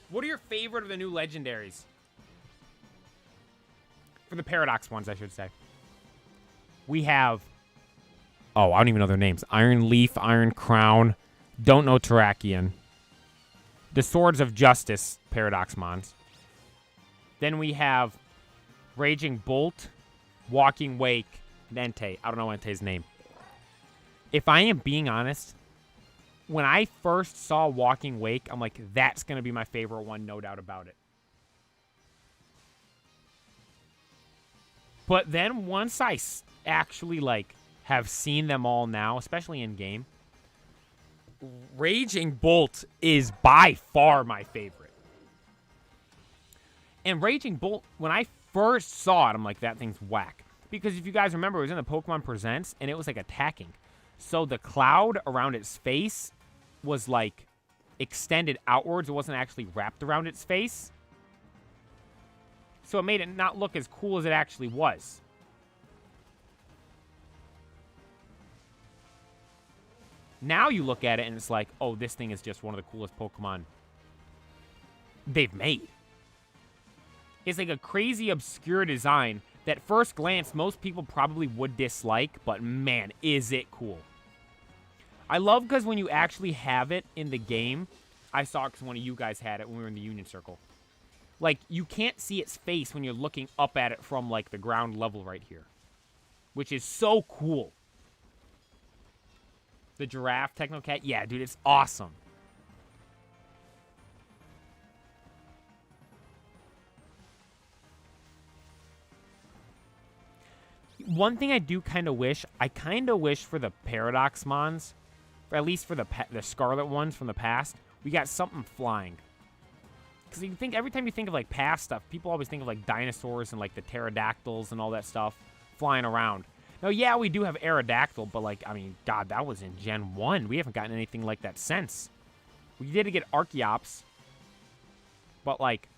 What are your favorite of the new legendaries? For the Paradox ones, I should say. We have... Oh, I don't even know their names. Iron Leaf, Iron Crown. Don't know Terrakion. The Swords of Justice Paradox Mons. Then we have Raging Bolt, Walking Wake, and Entei. I don't know Entei's name. If I am being honest... When I first saw Walking Wake, I'm like, that's going to be my favorite one, no doubt about it. But then once I actually, like, have seen them all now, especially in-game, Raging Bolt is by far my favorite. And Raging Bolt, when I first saw it, I'm like, that thing's whack. Because if you guys remember, it was in the Pokemon Presents, and it was, like, attacking. So the cloud around its face was like extended outwards. It wasn't actually wrapped around its face. So it made it not look as cool as it actually was. Now you look at it and it's like, oh, this thing is just one of the coolest Pokemon they've made. It's like a crazy obscure design that at first glance most people probably would dislike, but man, is it cool. I love because when you actually have it in the game, I saw it because one of you guys had it when we were in the Union Circle. Like, you can't see its face when you're looking up at it from, like, the ground level right here. Which is so cool. The Giraffe Technocat? Yeah, dude, it's awesome. One thing I do kind of wish, for the Paradox Mons, or at least for the Scarlet ones from the past, we got something flying. Because you think, every time you think of, like, past stuff, people always think of, like, dinosaurs and, like, the pterodactyls and all that stuff flying around. Now, yeah, we do have Aerodactyl, but, like, I mean, God, that was in Gen 1. We haven't gotten anything like that since. We did get Archeops, but, like,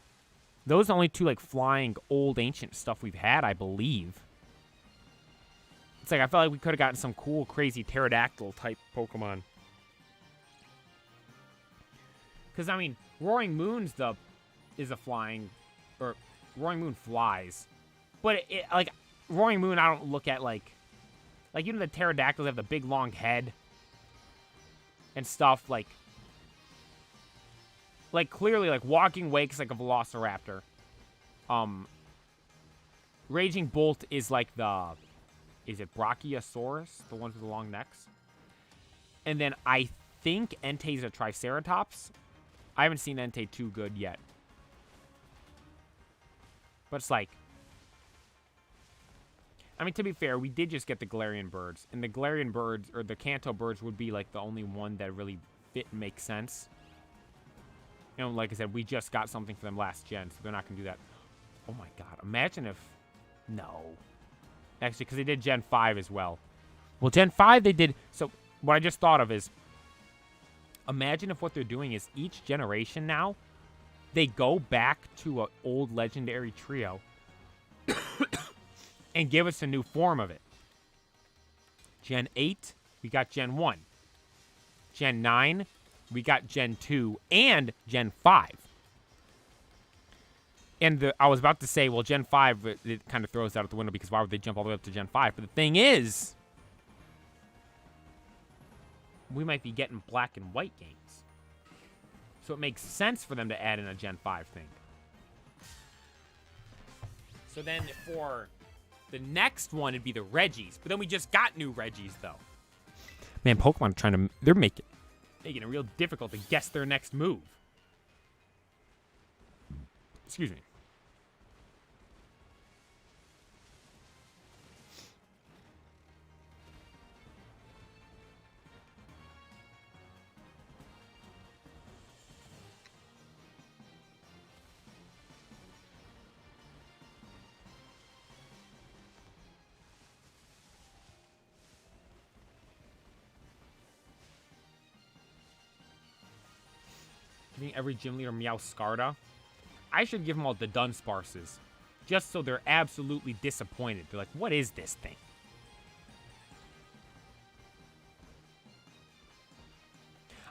those are the only two, like, flying old ancient stuff we've had, I believe. It's like, I felt like we could have gotten some cool, crazy pterodactyl-type Pokemon. Because, I mean, Roaring Moon's is a flying... Or, Roaring Moon flies. But, like, Roaring Moon, I don't look at, like... Like, you know the pterodactyls have the big, long head? And stuff, like... Like, clearly, like, Walking Wake's like a Velociraptor. Raging Bolt is like the... Is it Brachiosaurus? The ones with the long necks? And then I think Entei's a Triceratops. I haven't seen Entei too good yet. But it's like, I mean, to be fair, we did just get the Galarian birds. And the Galarian birds, or the Kanto birds, would be, like, the only one that really fit and makes sense. You know, like I said, we just got something for them last gen, so they're not going to do that. Oh, my God. Imagine if... No. Actually, because they did Gen 5 as well. Well, Gen 5, they did... So, what I just thought of is... Imagine if what they're doing is each generation now, they go back to an old legendary trio and give us a new form of it. Gen 8, we got Gen 1. Gen 9, we got Gen 2 and Gen 5. And I was about to say, well, Gen 5, it kind of throws that out the window because why would they jump all the way up to Gen 5? But the thing is, we might be getting black and white games. So it makes sense for them to add in a Gen 5 thing. So then for the next one, it'd be the Reggies. But then we just got new Reggies, though. Man, Pokemon are trying to... They're making it real difficult to guess their next move. Excuse me. Giving every gym leader Meowscarda. I should give them all the Dunsparces. Just so they're absolutely disappointed. They're like, what is this thing?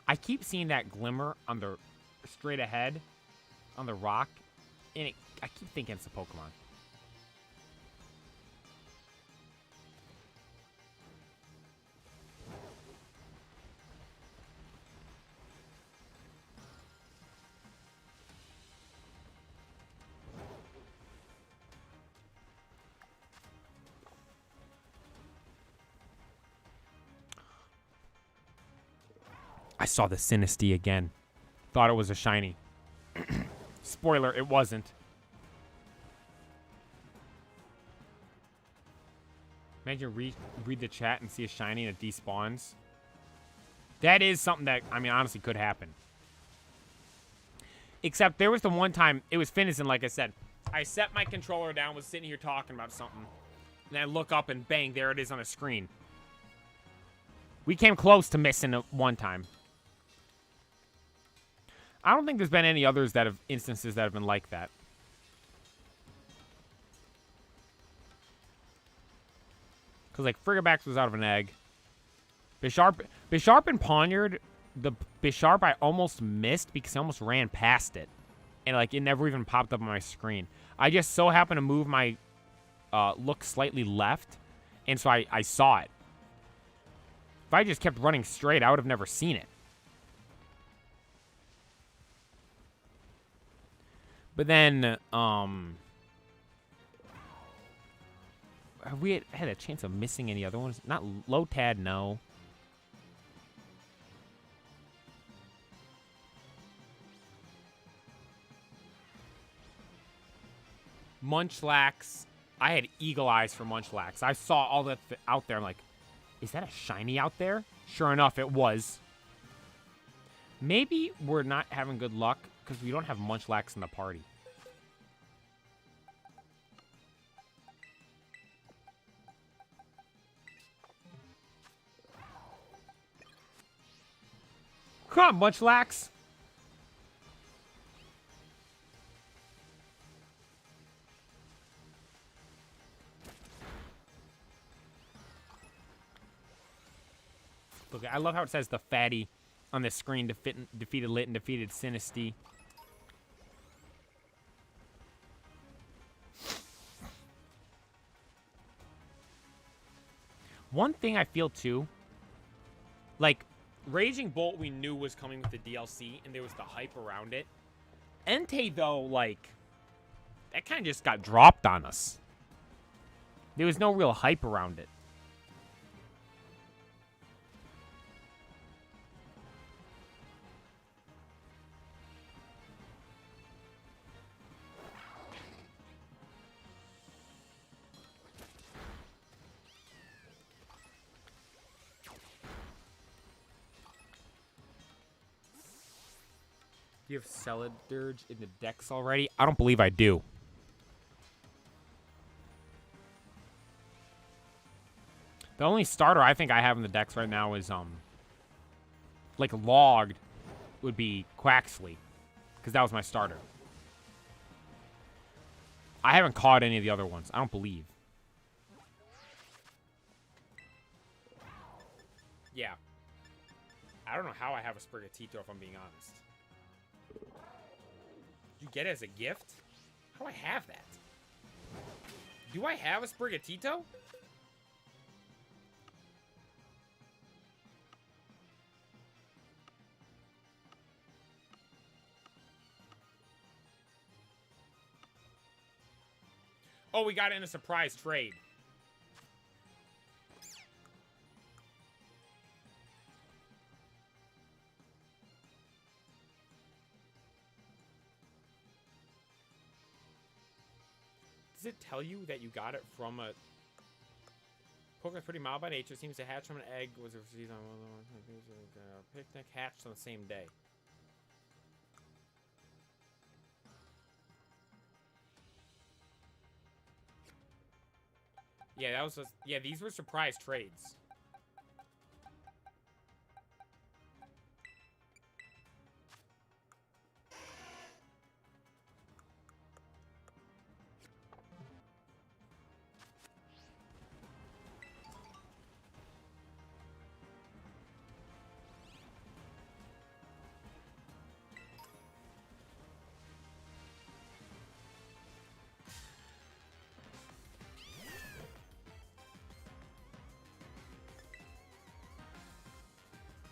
I keep seeing that glimmer on the straight ahead on the rock. And I keep thinking it's a Pokemon. I saw the Sinistea again. Thought it was a shiny. Spoiler, it wasn't. Imagine read the chat and see a shiny and it despawns. That is something that, I mean, honestly could happen. Except there was the one time, it was Finnison, like I said. I set my controller down, was sitting here talking about something. And I look up and bang, there it is on the screen. We came close to missing it one time. I don't think there's been any others that have instances that have been like that. Because, like, Frigibax was out of an egg. Bisharp and Poniard, the Bisharp I almost missed because I almost ran past it. And, like, it never even popped up on my screen. I just so happened to move my look slightly left, and so I saw it. If I just kept running straight, I would have never seen it. But then, have we had a chance of missing any other ones? Not Lotad, no. Munchlax. I had eagle eyes for Munchlax. I saw all that out there. I'm like, is that a shiny out there? Sure enough, it was. Maybe we're not having good luck because we don't have Munchlax in the party. Come on, Munchlax. Look, I love how it says the fatty on the screen. Defeated Litten, defeated Sinistea. One thing I feel too, like, Raging Bolt we knew was coming with the DLC, and there was the hype around it. Entei, though, like, that kind of just got dropped on us. There was no real hype around it. Do you have Celadurge in the decks already? I don't believe I do. The only starter I think I have in the decks right now is, like, logged would be Quaxley. Because that was my starter. I haven't caught any of the other ones. I don't believe. Yeah. I don't know how I have a Sprigatito, if I'm being honest. Did you get it as a gift? How do I have that? Do I have a Sprigatito? Oh, we got it in a surprise trade. Does it tell you that you got it from a... Pokemon's pretty mild by nature. Seems to hatch from an egg. Was received on a picnic. Hatched on the same day. Yeah, that was... Yeah, these were surprise trades.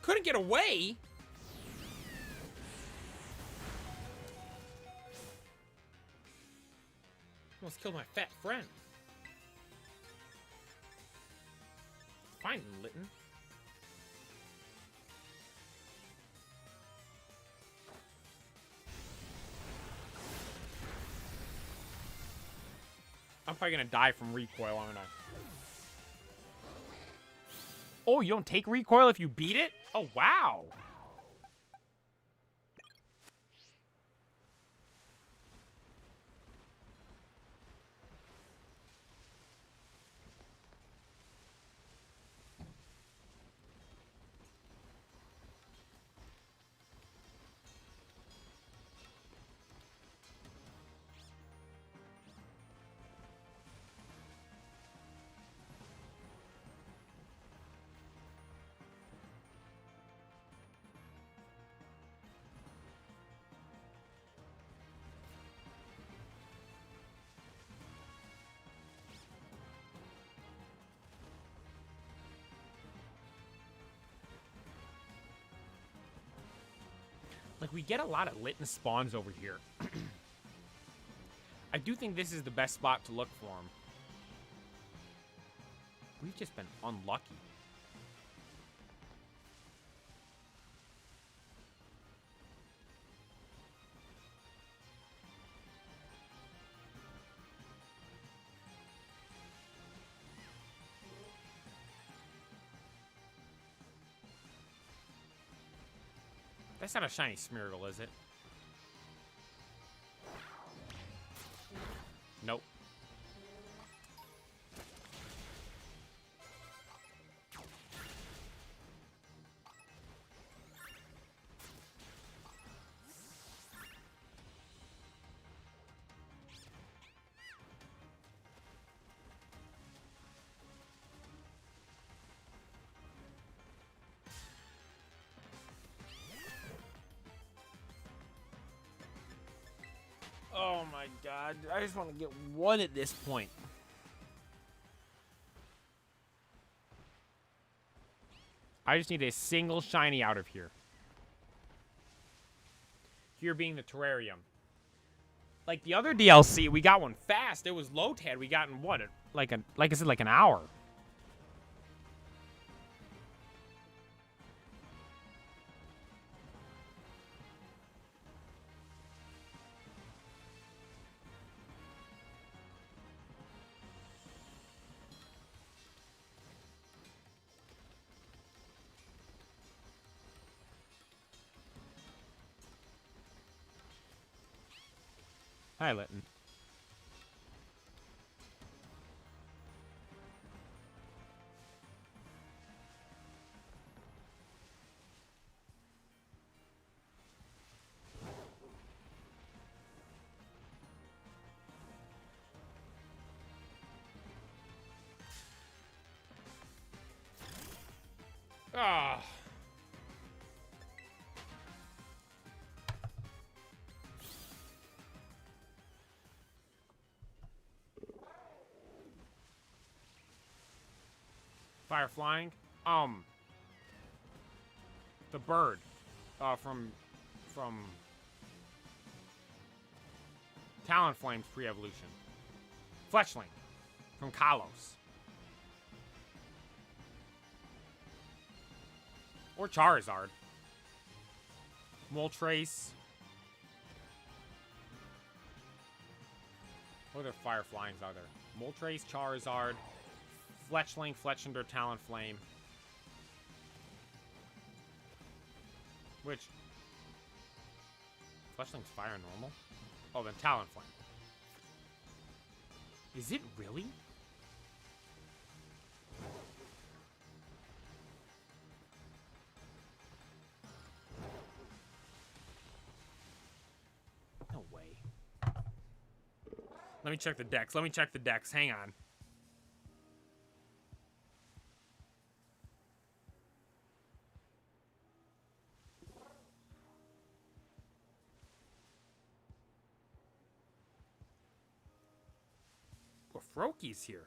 Couldn't get away? Almost killed my fat friend. Fine, Litten. I'm probably gonna die from recoil, aren't I? Oh, you don't take recoil if you beat it? Oh, wow. Like, we get a lot of Litten spawns over here. I do think this is the best spot to look for them. We've just been unlucky. That's not a shiny Smeargle, is it? Nope. Oh my god, I just want to get one at this point. I just need a single shiny out of here. Here being the terrarium. Like the other DLC, we got one fast. It was Lotad. We got in what? Like I said, like an hour. Hi, Litten. Ah. Fire flying. The bird, from Talonflame's pre-evolution. Fletchling, from Kalos. Or Charizard. Moltres. What other fire flyings are there? Moltres, Charizard, Fletchling, Fletchinder, Talonflame. Which? Fletchling's fire normal? Oh, then Talonflame. Is it really? No way. Let me check the decks. Let me check the decks. Hang on. Froakie's here.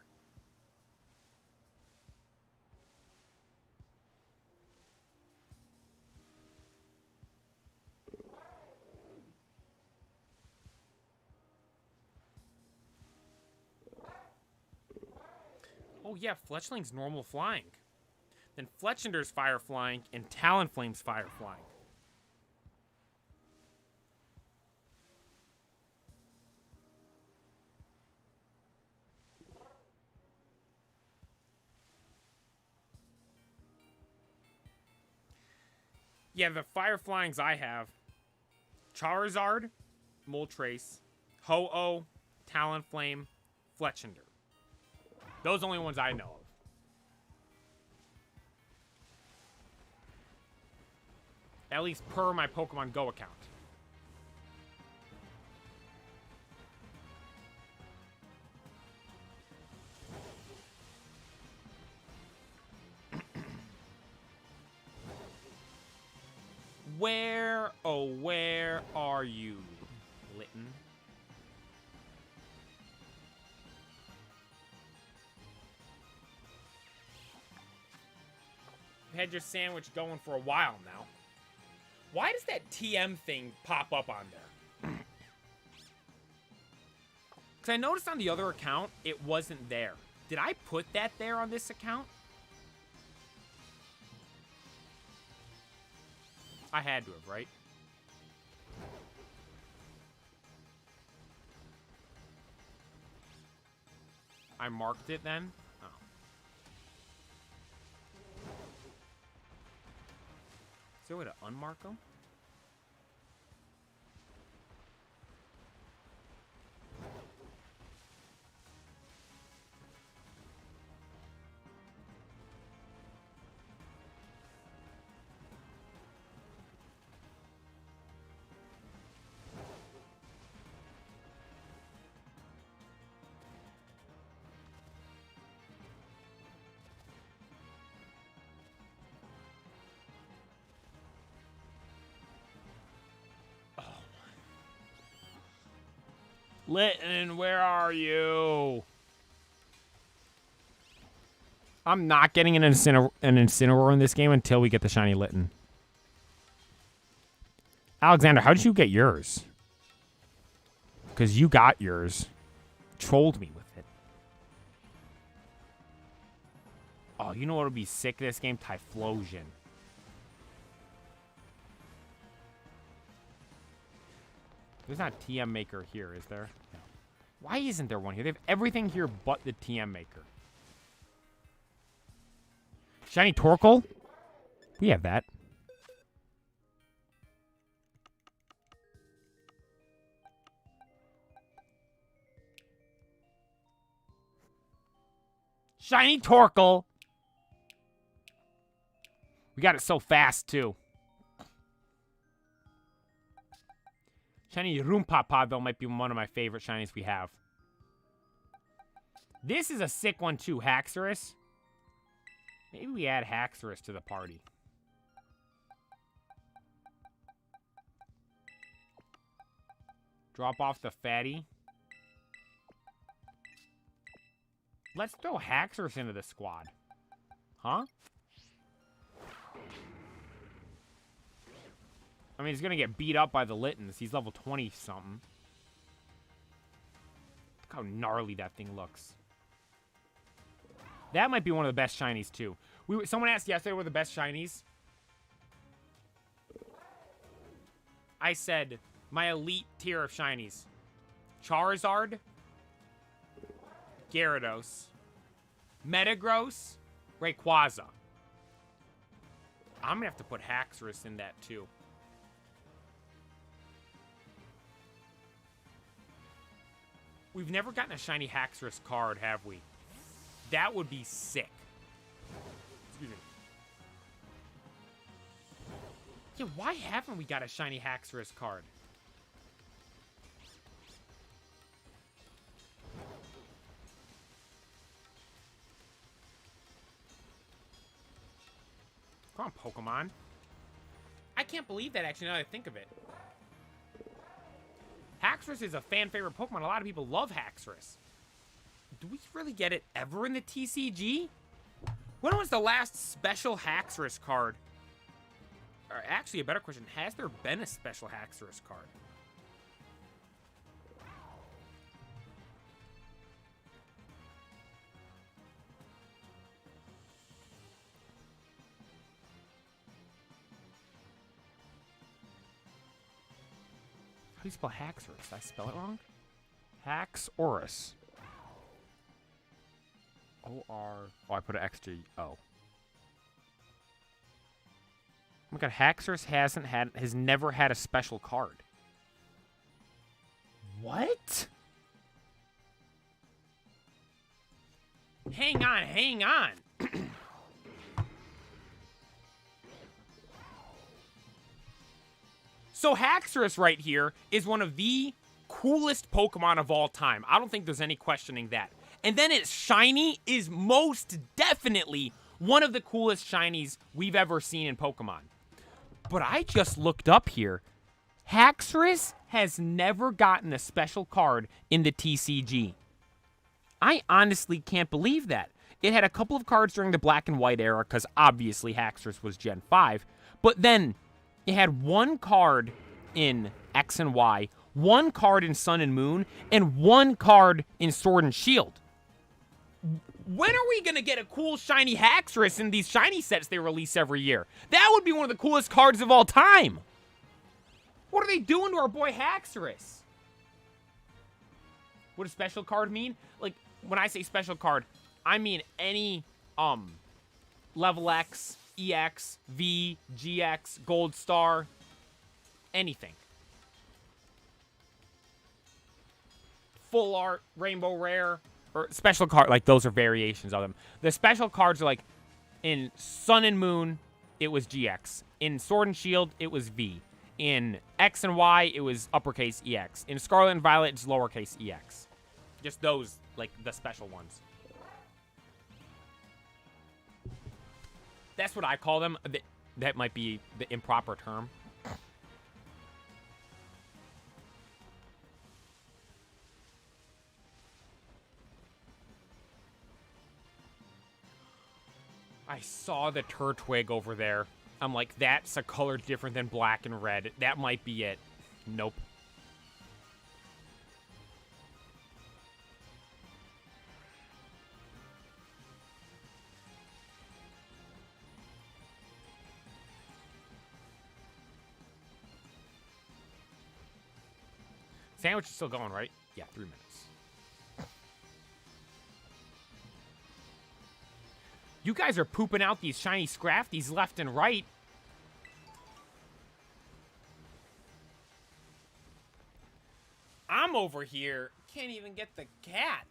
Oh yeah, Fletchling's normal flying. Then Fletchinder's fire flying and Talonflame's fire flying. Yeah, the fire flyings I have: Charizard, Moltres, Ho-Oh, Talonflame, Fletchinder. Those are the only ones I know of. At least per my Pokemon Go account. Where, oh, where are you, Litten? You've had your sandwich going for a while now. Why does that TM thing pop up on there? Because I noticed on the other account, it wasn't there. Did I put that there on this account? I had to have, right? I marked it then? Oh. Is there a way to unmark them? Litten, where are you? I'm not getting an Incineroar in this game until we get the shiny Litten. Alexander, how did you get yours? Because you got yours. Trolled me with it. Oh, you know what would be sick this game? Typhlosion. There's not a TM Maker here, is there? No. Why isn't there one here? They have everything here but the TM Maker. Shiny Torkoal? We have that. Shiny Torkoal. We got it so fast, too. Shiny Roompapa, though, might be one of my favorite shinies we have. This is a sick one, too. Haxorus. Maybe we add Haxorus to the party. Drop off the fatty. Let's throw Haxorus into the squad. Huh? I mean, he's going to get beat up by the Littens. He's level 20-something. Look how gnarly that thing looks. That might be one of the best shinies, too. Someone asked yesterday what were the best shinies. I said, my elite tier of shinies. Charizard. Gyarados. Metagross. Rayquaza. I'm going to have to put Haxorus in that, too. We've never gotten a shiny Haxorus card, have we? That would be sick. Excuse me. Yeah, why haven't we got a shiny Haxorus card? Come on, Pokemon. I can't believe that, actually, now that I think of it. Haxorus is a fan-favorite Pokemon. A lot of people love Haxorus. Do we really get it ever in the TCG? When was the last special Haxorus card? Or actually, a better question, has there been a special Haxorus card? How do you spell Haxorus? Did I spell it wrong? Haxorus. O-R... Oh, I put an extra O. Oh my god, Haxorus has never had a special card. What? Hang on, hang on. So Haxorus right here is one of the coolest Pokemon of all time. I don't think there's any questioning that. And then its shiny is most definitely one of the coolest shinies we've ever seen in Pokemon. But I just looked up here. Haxorus has never gotten a special card in the TCG. I honestly can't believe that. It had a couple of cards during the Black and White era, because obviously Haxorus was Gen 5. But then it had one card in X and Y, one card in Sun and Moon, and one card in Sword and Shield. When are we going to get a cool shiny Haxorus in these shiny sets they release every year? That would be one of the coolest cards of all time. What are they doing to our boy Haxorus? What does special card mean? Like, when I say special card, I mean any, level X, EX, V, GX, Gold Star, anything. Full art, Rainbow Rare, or special card, like those are variations of them. The special cards are like, in Sun and Moon, it was GX. In Sword and Shield, it was V. In X and Y, it was uppercase EX. In Scarlet and Violet, it's lowercase EX. Just those, like, the special ones. That's what I call them. That might be the improper term. I saw the Turtwig over there. I'm like, that's a color different than black and red. That might be it. Nope. Sandwich is still going, right? Yeah, 3 minutes. You guys are pooping out these shiny Scrafties left and right. I'm over here. Can't even get the cat.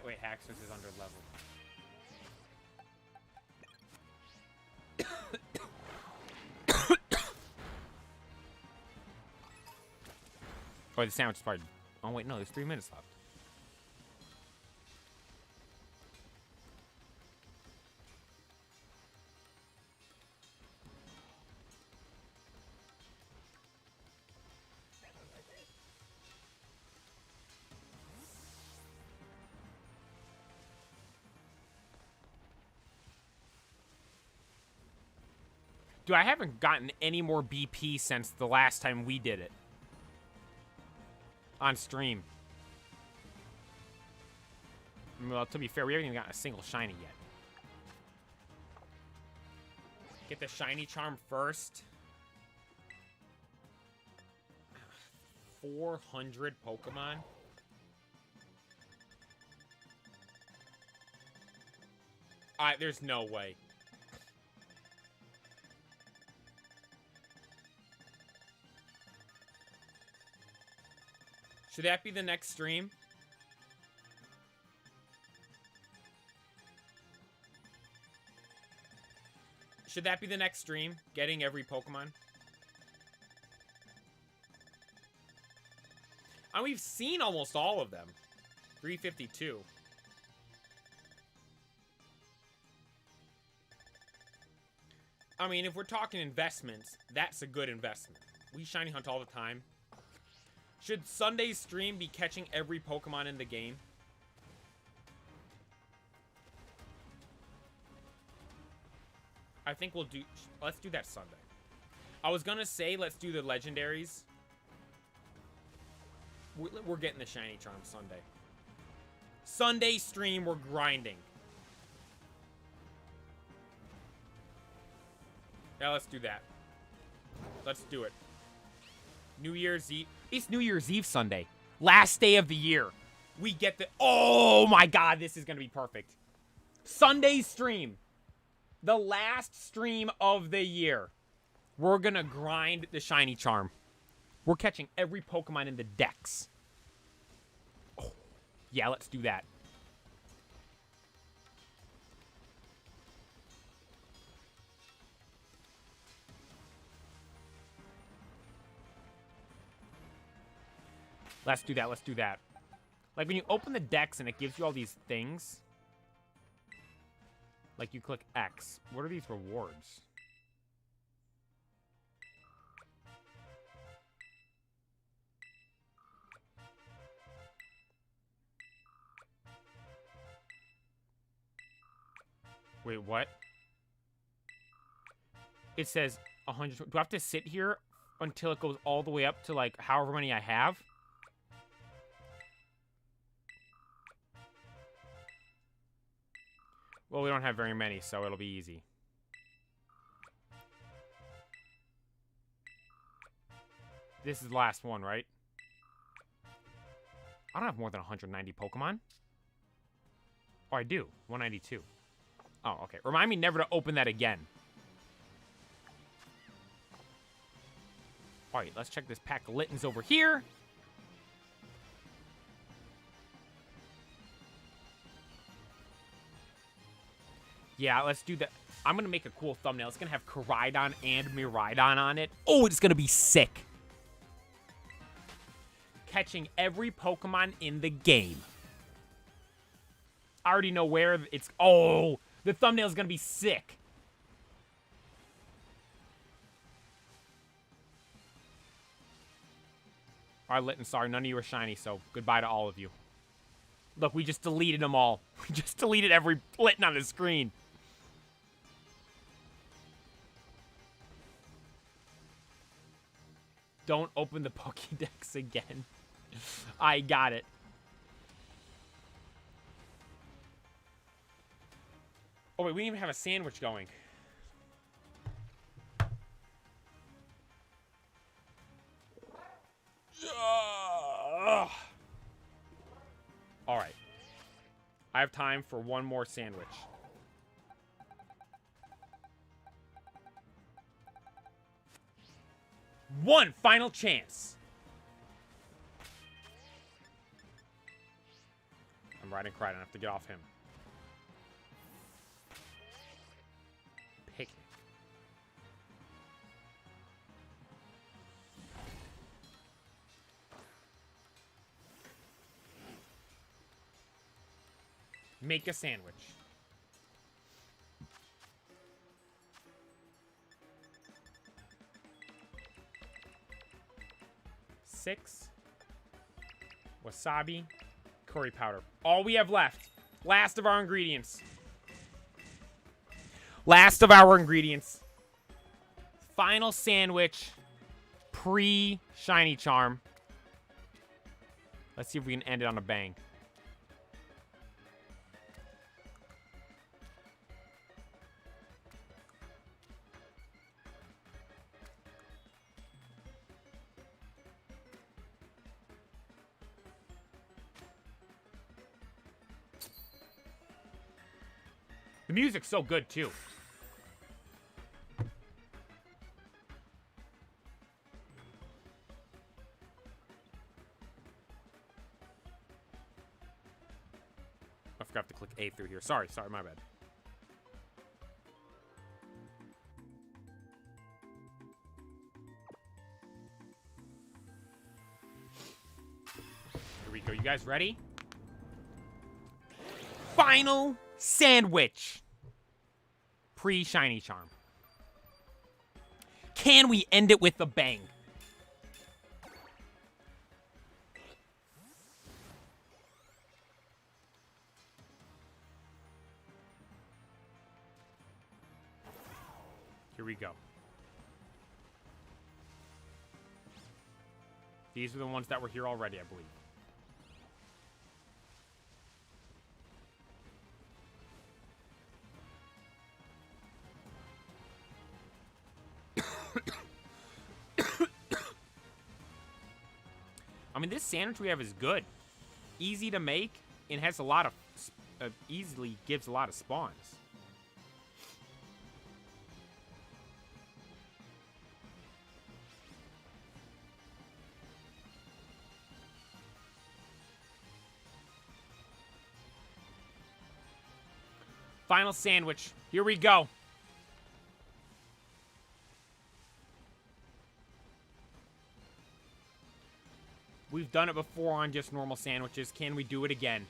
Wait, Haxorus is under level. Oh, the sandwich is part. Oh, wait, no, there's 3 minutes left. Dude, I haven't gotten any more BP since the last time we did it. On stream. Well, to be fair, we haven't even gotten a single shiny yet. Get the shiny charm first. 400 Pokemon. There's no way. Should that be the next stream? Should that be the next stream? Getting every Pokemon? And we've seen almost all of them. 352. I mean, if we're talking investments, that's a good investment. We shiny hunt all the time. Should Sunday's stream be catching every Pokemon in the game? I think we'll do... Let's do that Sunday. I was gonna say let's do the legendaries. We're getting the shiny charm Sunday. Sunday stream, we're grinding. Yeah, let's do that. Let's do it. New Year's Eve. It's New Year's Eve Sunday. Last day of the year. We get the... Oh my god, this is going to be perfect. Sunday stream. The last stream of the year. We're going to grind the shiny charm. We're catching every Pokemon in the decks. Oh, yeah, let's do that. Let's do that, let's do that. Like, when you open the decks and it gives you all these things. Like, you click X. What are these rewards? Wait, what? It says 100... Do I have to sit here until it goes all the way up to, like, however many I have? Well, we don't have very many, so it'll be easy. This is the last one, right? I don't have more than 190 Pokemon. Oh, I do. 192. Oh, okay. Remind me never to open that again. Alright, let's check this pack of Littens over here. Yeah, let's do that. I'm going to make a cool thumbnail. It's going to have Koraidon and Miraidon on it. Oh, it's going to be sick. Catching every Pokemon in the game. I already know where it's... Oh, the thumbnail is going to be sick. Alright, Litten, sorry. None of you are shiny, so goodbye to all of you. Look, we just deleted them all. We just deleted every Litten on the screen. Don't open the Pokédex again. I got it. Oh, wait, we didn't even have a sandwich going. All right. I have time for one more sandwich. One final chance. I'm Riding Cry. I don't have to get off him. Picnic. Make a sandwich. Six. Wasabi. Curry powder. All we have left. Last of our ingredients. Last of our ingredients. Final sandwich. Pre-shiny charm. Let's see if we can end it on a bang. The music's so good, too. I forgot to click A through here. Sorry, my bad. Here we go. You guys ready? Final sandwich. Pre-shiny charm. Can we end it with a bang? Here we go. These are the ones that were here already, I believe. I mean, this sandwich we have is good. Easy to make, and has a lot of... easily gives a lot of spawns. Final sandwich. Here we go. We've done it before on just normal sandwiches. Can we do it again?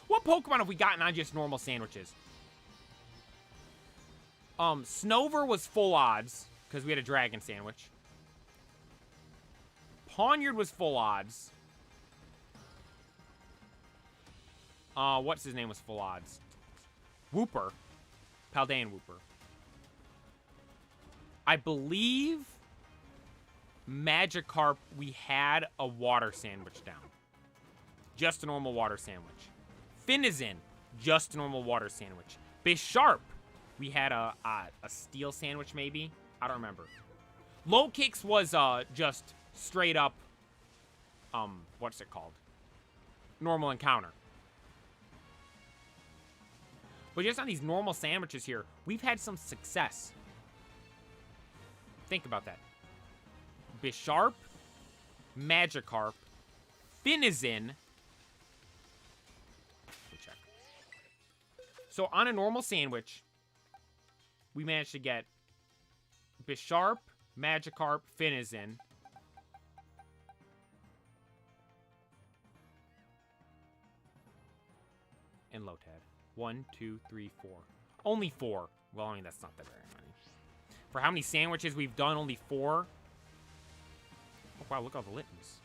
What Pokemon have we gotten on just normal sandwiches? Snover was full odds, because we had a dragon sandwich. Pawniard was full odds. What's his name was full odds? Wooper. Paldean Wooper. I believe Magikarp, we had a water sandwich down. Just a normal water sandwich. Finizen, just a normal water sandwich. Bisharp, we had a steel sandwich maybe. I don't remember. Low Kicks was just straight up, what's it called? Normal encounter. But just on these normal sandwiches here, we've had some success. Think about that. Bisharp, Magikarp, Finizen. Check. So on a normal sandwich, we managed to get Bisharp, Magikarp, Finizen. And Lotad. 1, 2, 3, 4. Only 4. Well, I mean, that's not that very many. For how many sandwiches we've done, only 4. Oh, wow, look at all the Littens.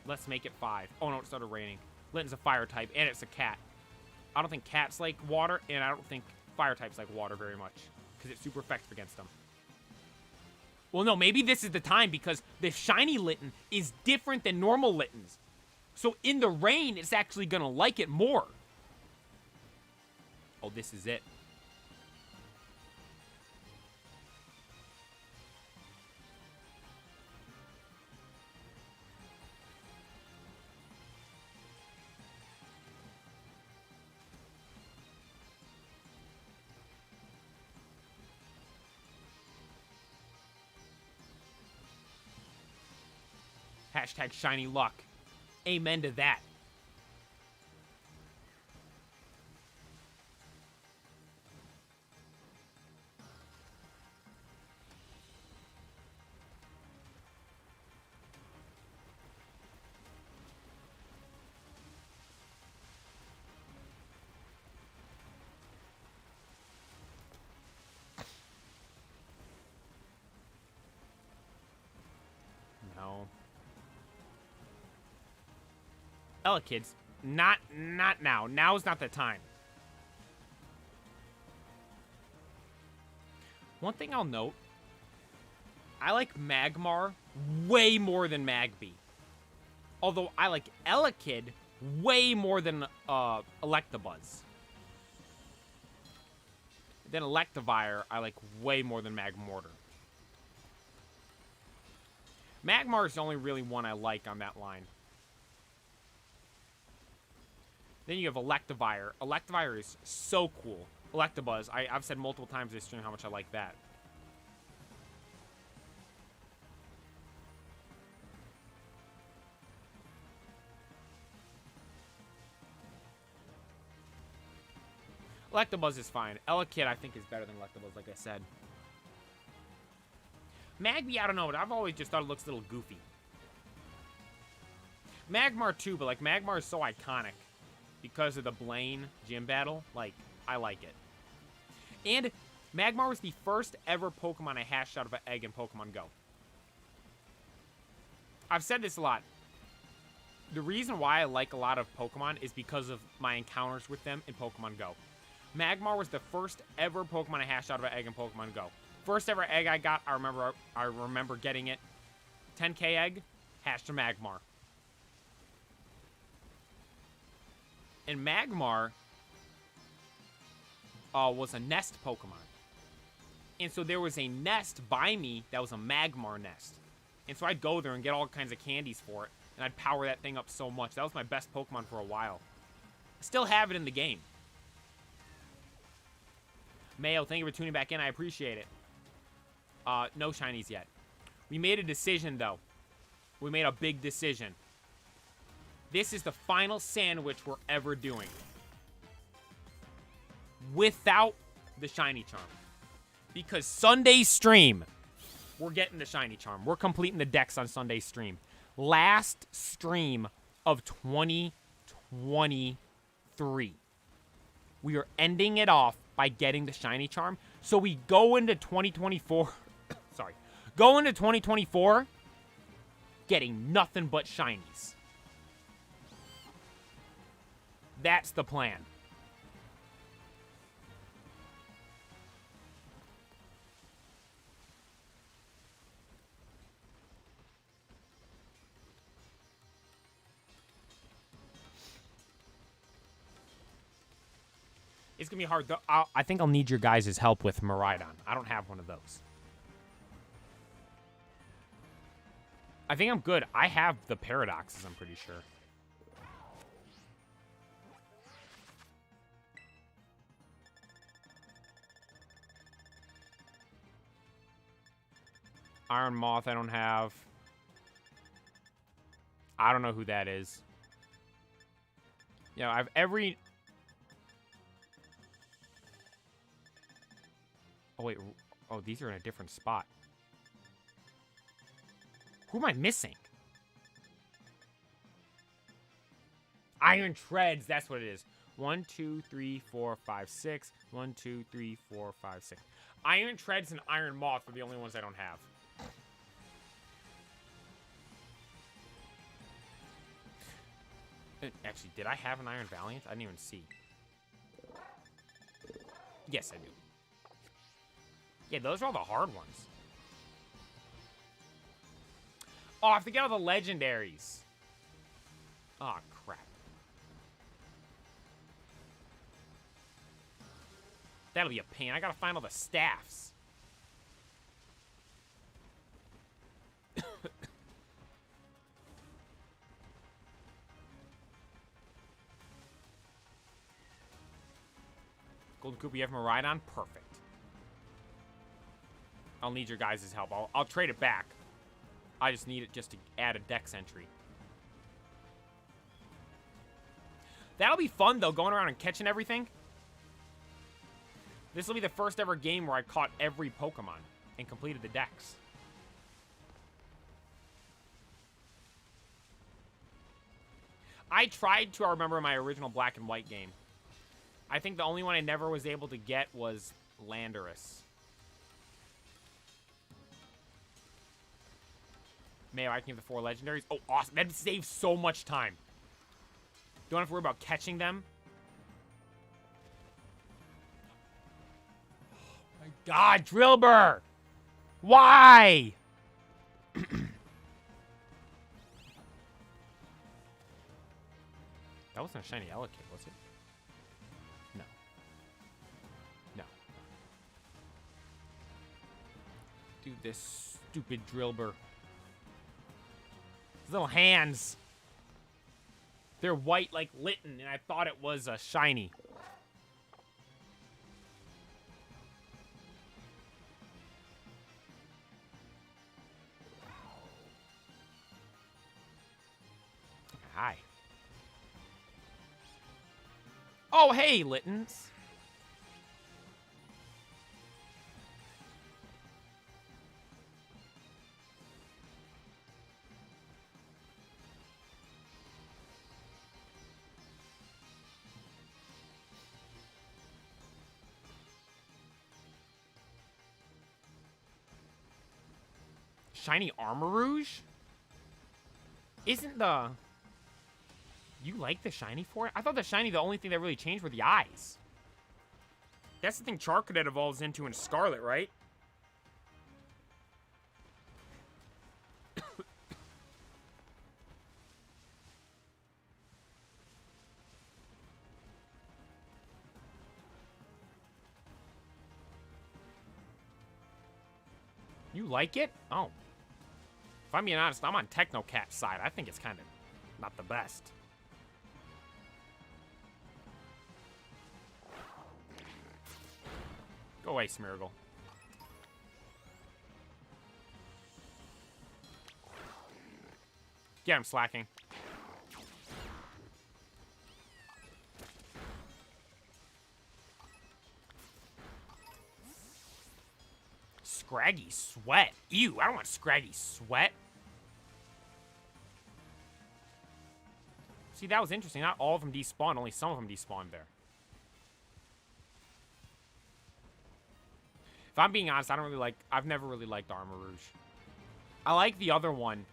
Let's make it 5. Oh, no, it started raining. Litten's a fire type, and it's a cat. I don't think cats like water, and I don't think fire types like water very much, because it's super effective against them. Well, no, maybe this is the time, because the shiny Litten is different than normal Littens. So in the rain, it's actually going to like it more. Oh, this is it. Hashtag shiny luck. Amen to that. Ella kids, not now. Now's not the time. One thing I'll note, I like Magmar way more than Magby. Although I like Elekid way more than Electabuzz. Then Electivire, I like way more than Magmortar. Magmar is the only really one I like on that line. Then you have Electivire. Electivire is so cool. Electabuzz, I've said multiple times this stream how much I like that. Electabuzz is fine. Elekid, I think, is better than Electabuzz, like I said. Magby, I don't know, but I've always just thought it looks a little goofy. Magmar, too, but, like, Magmar is so iconic because of the Blaine gym battle. Like, I like it. And Magmar was the first ever Pokemon I hatched out of an egg in Pokemon Go. I've said this a lot. The reason why I like a lot of Pokemon is because of my encounters with them in Pokemon Go. Magmar was the first ever Pokemon I hatched out of an egg in Pokemon Go. First ever egg I got, I remember getting it. 10K egg, hatched a Magmar. And Magmar was a nest Pokemon. And so there was a nest by me that was a Magmar nest. And so I'd go there and get all kinds of candies for it. And I'd power that thing up so much. That was my best Pokemon for a while. I still have it in the game. Mayo, thank you for tuning back in. I appreciate it. No shinies yet. We made a decision, though. We made a big decision. This is the final sandwich we're ever doing. Without the shiny charm. Because Sunday's stream, we're getting the shiny charm. We're completing the decks on Sunday's stream. Last stream of 2023. We are ending it off by getting the shiny charm. So we go into 2024. Sorry. Go into 2024 getting nothing but shinies. That's the plan. It's going to be hard. I think I'll need your guys' help with Miraidon. I don't have one of those. I think I'm good. I have the Paradoxes, I'm pretty sure. Iron Moth I don't have. I don't know who that is. You know, I have every... Oh, wait. Oh, these are in a different spot. Who am I missing? Iron Treads. That's what it is. 1, 2, 3, 4, 5, 6. 1, 2, 3, 4, 5, 6. Iron Treads and Iron Moth are the only ones I don't have. Actually, did I have an Iron Valiant? I didn't even see. Yes, I do. Yeah, those are all the hard ones. Oh, I have to get all the legendaries. Oh, crap. That'll be a pain. I gotta find all the staffs. Golden Koopa, you have Miraidon? Perfect. I'll need your guys' help. I'll trade it back. I just need it just to add a dex entry. That'll be fun, though, going around and catching everything. This will be the first ever game where I caught every Pokemon and completed the dex. I tried to remember my original Black and White game. I think the only one I never was able to get was Landorus. Mayo, I can give the 4 legendaries. Oh, awesome. That saves so much time. Don't have to worry about catching them. Oh my god, Drillbur! Why? That wasn't a shiny Elekid, was it? No. No. Dude, this stupid Drillbur. His little hands. They're white like Litten, and I thought it was a shiny. Hi. Oh, hey, Littens. Shiny Armarouge? Isn't the... You like the shiny for it? I thought the shiny, the only thing that really changed were the eyes. That's the thing Charcadet evolves into in Scarlet, right? You like it? Oh. If I'm being honest, I'm on Technocat's side. I think it's kind of not the best. Go away, Smeargle. Get him, Slacking. Scraggy Sweat. Ew, I don't want Scraggy Sweat. See, that was interesting. Not all of them despawned, only some of them despawned there. If I'm being honest, I've never really liked Armarouge. I like the other one.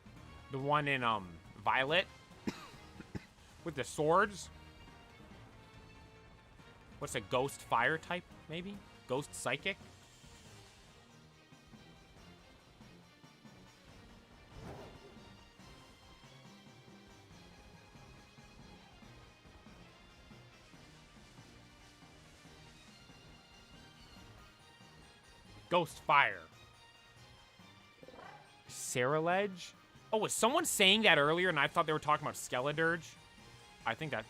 The one in, Violet. With the swords. What's a Ghost Fire type, maybe? Ghost Psychic? Ghost Fire. Ceruledge? Oh, was someone saying that earlier and I thought they were talking about Skeledirge? I think that...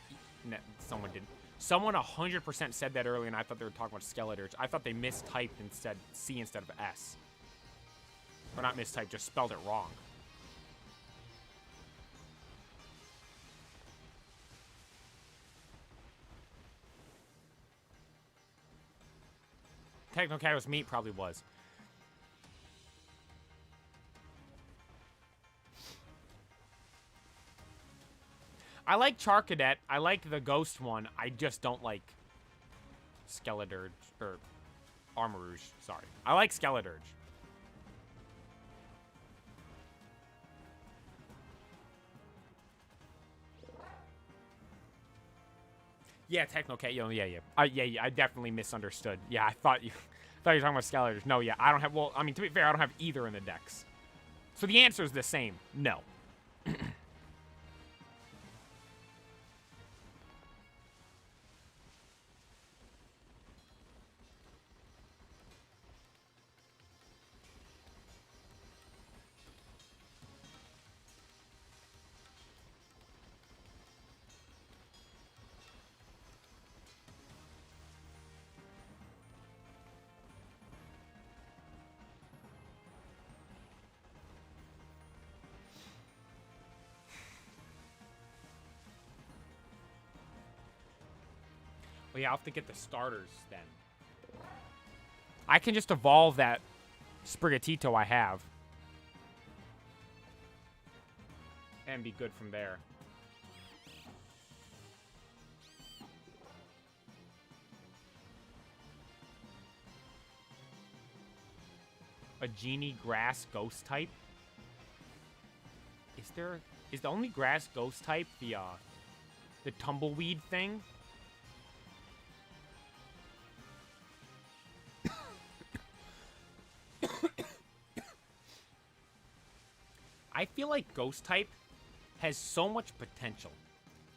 No, someone didn't. Someone 100% said that earlier and I thought they were talking about Skeledirge. I thought they mistyped instead C instead of S. Or not mistyped, just spelled it wrong. Technocat was meat, probably was. I like Charcadet. I like the ghost one. I just don't like Skeledirge, or Armarouge, sorry. I like Skeledirge. Yeah, Technocat, yeah. I definitely misunderstood. Yeah, I thought you were talking about Skeledirge. No, yeah, I don't have, well, I mean, to be fair, I don't have either in the decks. So the answer is the same. No. Well, yeah, I'll have to get the starters then. I can just evolve that Sprigatito I have. And be good from there. A Genie Grass Ghost type? Is the only Grass Ghost type the The tumbleweed thing. I feel like Ghost type has so much potential.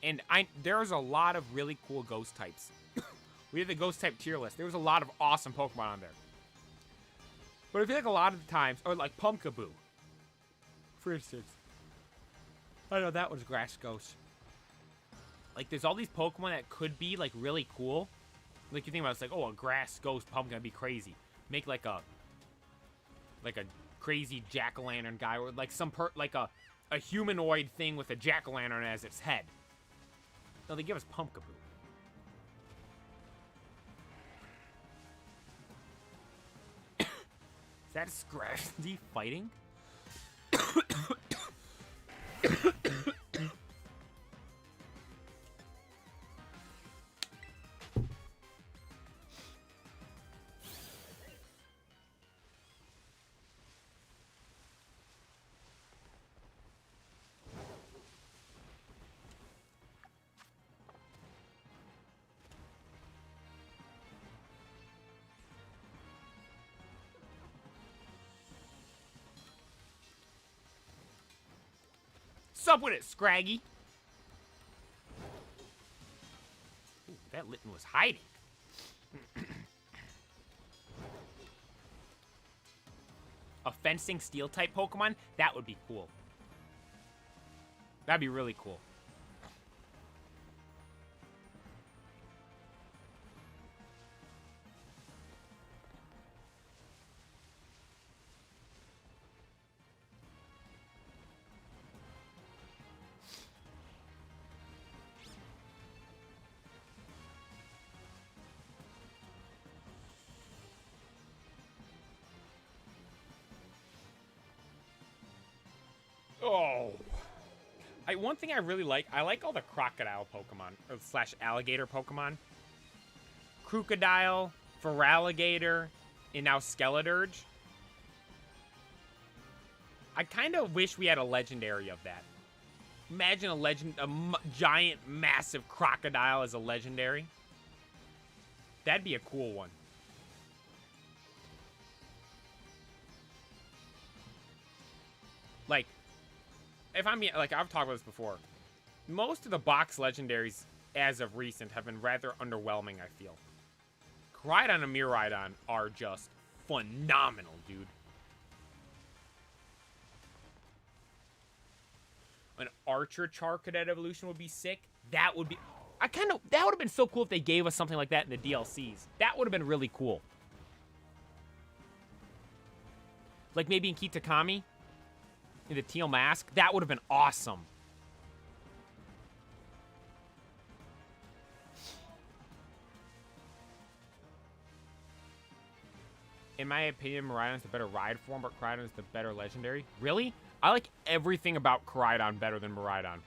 And there's a lot of really cool Ghost types. We have the Ghost type tier list. There was a lot of awesome Pokemon on there. But I feel like a lot of the times, or like Pumpkaboo, for instance. I know that was Grass Ghost. Like, there's all these Pokemon that could be, like, really cool. Like, you think about it, it's like, oh, a Grass Ghost Pumpkin would be crazy. Make, like a crazy jack-o'-lantern guy, or, like, a humanoid thing with a jack-o'-lantern as its head. No, they give us Pumpkaboo. Is that Scrafty fighting? Sup with it, Scraggy? Ooh, that Litten was hiding. A fencing steel type Pokemon? That would be cool. That'd be really cool. Oh. One thing I really like, I like all the crocodile Pokemon, or slash alligator Pokemon. Crocodile, Feraligatr, and now Skeledirge. I kind of wish we had a legendary of that. Imagine a giant, massive crocodile as a legendary. That'd be a cool one. Like, if I'm being, like, I've talked about this before. Most of the box legendaries, as of recent, have been rather underwhelming, I feel. Koraidon and Miraidon are just phenomenal, dude. An Archer Charcadet evolution would be sick. That would be... that would have been so cool if they gave us something like that in the DLCs. That would have been really cool. Like maybe in Kitakami, in the teal mask. That would have been awesome. In my opinion, Miraidon is the better ride form, but Koraidon is the better legendary. Really? I like everything about Koraidon better than Miraidon.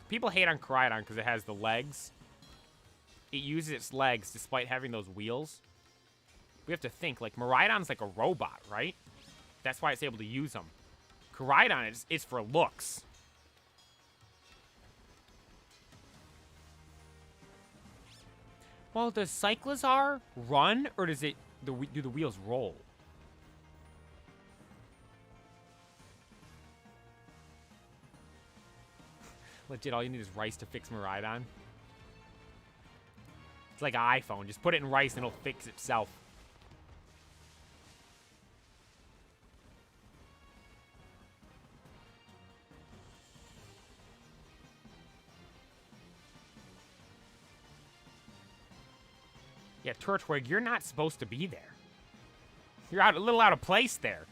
People hate on Koraidon because it has the legs. It uses its legs despite having those wheels. We have to think, like, Miraidon's like a robot, right? That's why it's able to use them. Koraidon is for looks. Well, does Cyclizar run, or does it do the wheels roll? Legit, all you need is rice to fix Miraidon. It's like an iPhone. Just put it in rice and it'll fix itself. Yeah, Turtwig, you're not supposed to be there. You're a little out of place there.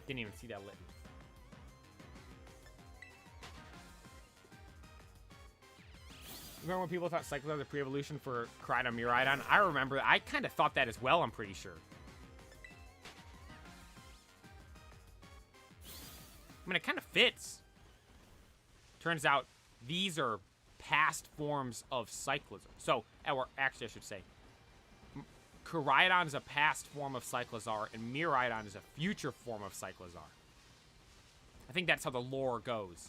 Didn't even see that Litten. Remember when people thought Cyclizar was a pre-evolution for Koraidon Miraidon? I remember. I kind of thought that as well, I'm pretty sure. I mean, it kind of fits. Turns out these are past forms of Cyclizar. So, or actually I should say, Koraidon is a past form of Cyclizar, and Miraidon is a future form of Cyclizar. I think that's how the lore goes.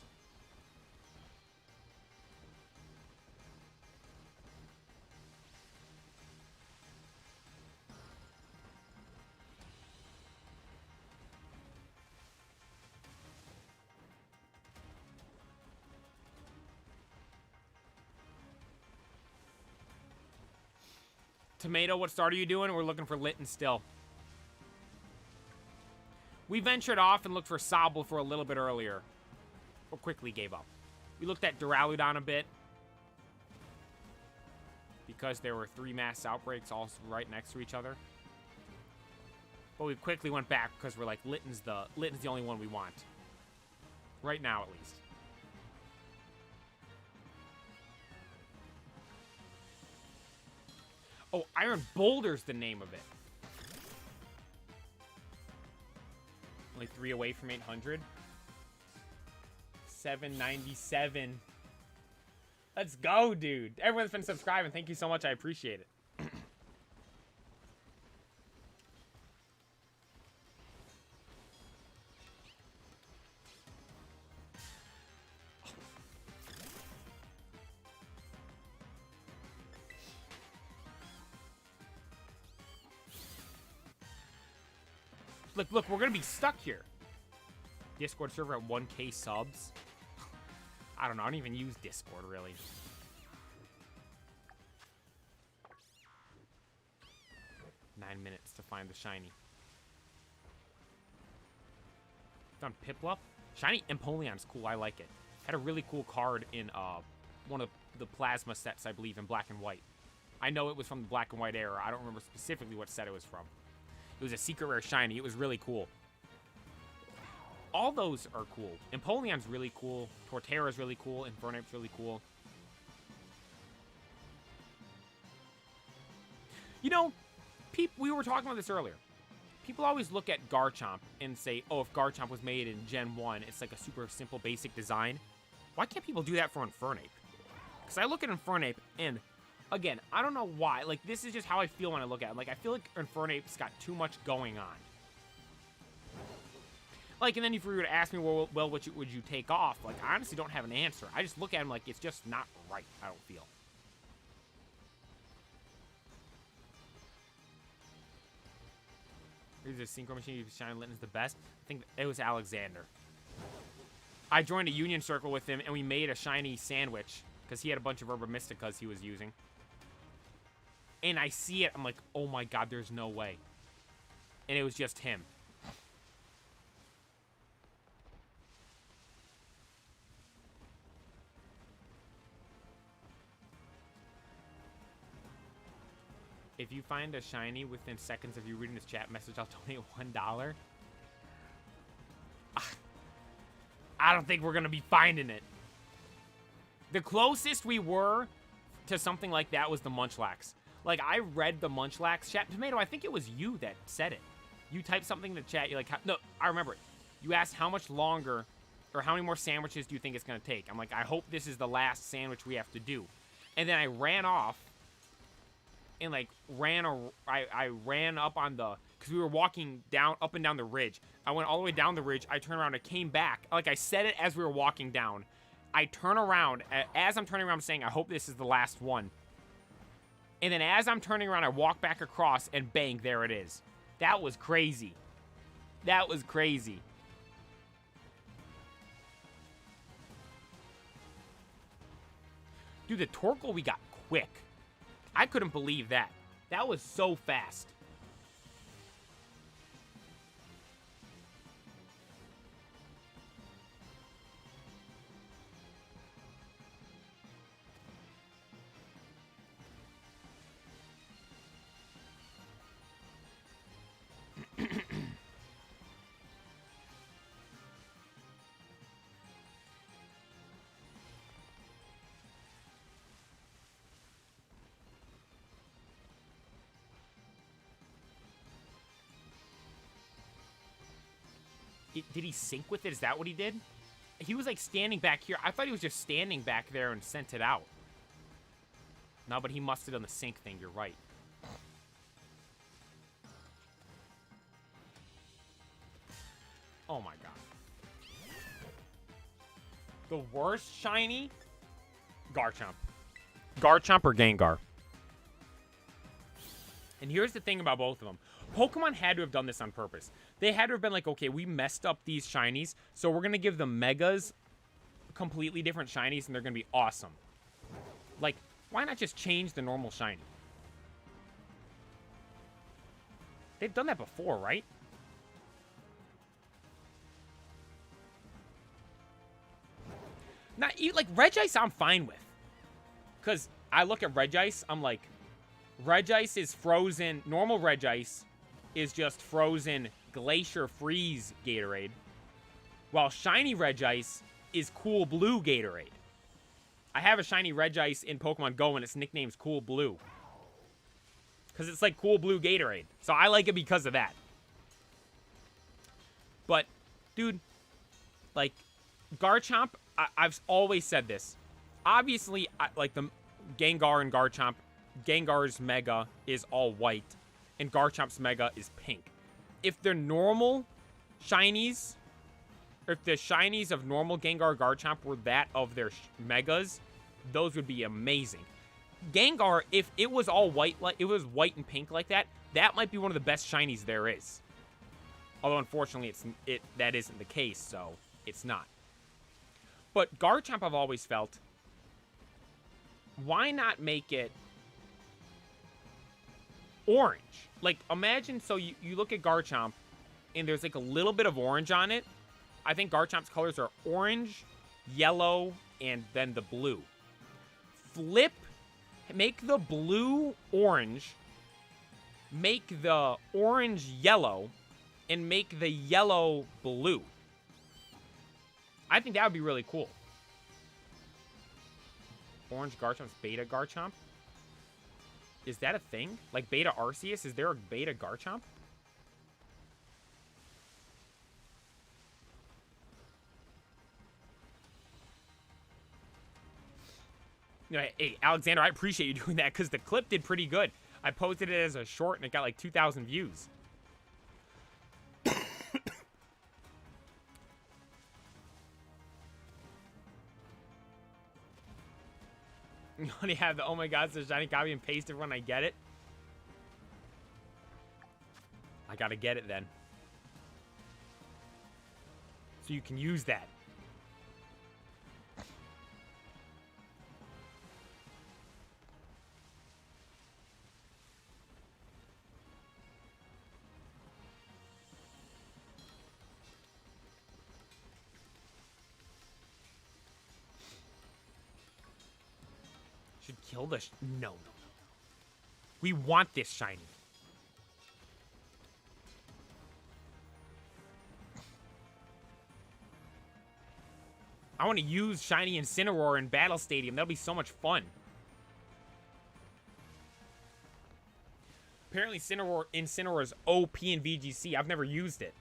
Tomato, what start are you doing? We're looking for Litten still. We ventured off and looked for Sobble for a little bit earlier. Or quickly gave up. We looked at Duraludon a bit. Because there were 3 mass outbreaks all right next to each other. But we quickly went back because we're like, Litten's the only one we want. Right now, at least. Oh, Iron Boulder's the name of it. Only 3 away from 800. 797. Let's go, dude. Everyone's been subscribing. Thank you so much. I appreciate it. Look, we're gonna be stuck here. Discord server at 1K subs. I don't know, I don't even use Discord, really. Nine minutes to find the shiny. Found Piplup. Shiny Empoleon's cool, I like it. Had a really cool card in one of the plasma sets, I believe, in black and white. I know it was from the black and white era. I don't remember specifically what set it was from. It was a secret rare shiny. It was really cool. All those are cool. Empoleon's really cool. Torterra's really cool. Infernape's really cool. You know, we were talking about this earlier. People always look at Garchomp and say, oh, if Garchomp was made in Gen 1, it's like a super simple, basic design. Why can't people do that for Infernape? Because I look at Infernape, and again, I don't know why. Like, this is just how I feel when I look at it. Like, I feel like Infernape's got too much going on. Like, and then if you were to ask me, well, what would you take off? Like, I honestly don't have an answer. I just look at him like it's just not right, I don't feel. Here's a synchro machine. Shiny Litten's the best. I think it was Alexander. I joined a union circle with him, and we made a shiny sandwich because he had a bunch of Herba Mysticas he was using. And I see it, I'm like, oh my god, there's no way. And it was just him. If you find a shiny within seconds of you reading this chat message, I'll donate $1. I don't think we're going to be finding it. The closest we were to something like that was the Munchlax. Like, I read the Munchlax chat. Tomato, I think it was you that said it. You typed something in the chat. You're like, no, I remember it. You asked how much longer or how many more sandwiches do you think it's going to take? I'm like, I hope this is the last sandwich we have to do. And then I ran off. And like I ran up on the, because we were walking down, up and down the ridge. I went all the way down the ridge. I turned around and came back. Like I said it as we were walking down. I turn around, as I'm turning around, I'm saying, I hope this is the last one. And then as I'm turning around, I walk back across and bang, there it is. That was crazy. That was crazy. Dude, the Torkoal we got quick. I couldn't believe that. That was so fast. Did he sync with it? Is that what he did? He was like standing back here. I thought he was just standing back there and sent it out. No, but he must have done the sync thing. You're right. Oh my god. The worst shiny? Garchomp. Garchomp or Gengar. And here's the thing about both of them. Pokemon had to have done this on purpose. They had to have been like, okay, we messed up these shinies, so we're going to give the Megas completely different shinies, and they're going to be awesome. Like, why not just change the normal shiny? They've done that before, right? Not like Regice I'm fine with. Because I look at Regice, I'm like, Regice is frozen. Normal Regice is just frozen Glacier Freeze Gatorade. While shiny Regice is Cool Blue Gatorade. I have a shiny Regice in Pokemon Go and its nickname's Cool Blue. Because it's like Cool Blue Gatorade. So I like it because of that. But, dude, like, Garchomp, I've always said this. Obviously, like the Gengar and Garchomp, Gengar's Mega is all white, and Garchomp's Mega is pink. If they're normal shinies, or if the shinies of normal Gengar Garchomp were that of their Megas, those would be amazing. Gengar, if it was all white, like it was white and pink like that, that might be one of the best shinies there is. Although unfortunately, that isn't the case, so it's not. But Garchomp, I've always felt, why not make it orange? Like, imagine, so you look at Garchomp, and there's like a little bit of orange on it. I think Garchomp's colors are orange, yellow, and then the blue. Make the blue orange, make the orange yellow, and make the yellow blue. I think that would be really cool. Orange Garchomp's Beta Garchomp? Is that a thing? Like Beta Arceus? Is there a Beta Garchomp? You know, hey, Alexander, I appreciate you doing that because the clip did pretty good. I posted it as a short and it got like 2,000 views. You only have the, oh my god, it's a shiny copy and paste it when I get it. I gotta get it then. So you can use that. Should kill the no. We want this shiny. I want to use shiny Incineroar in Battle Stadium. That'll be so much fun. Apparently Incineroar is OP in VGC. I've never used it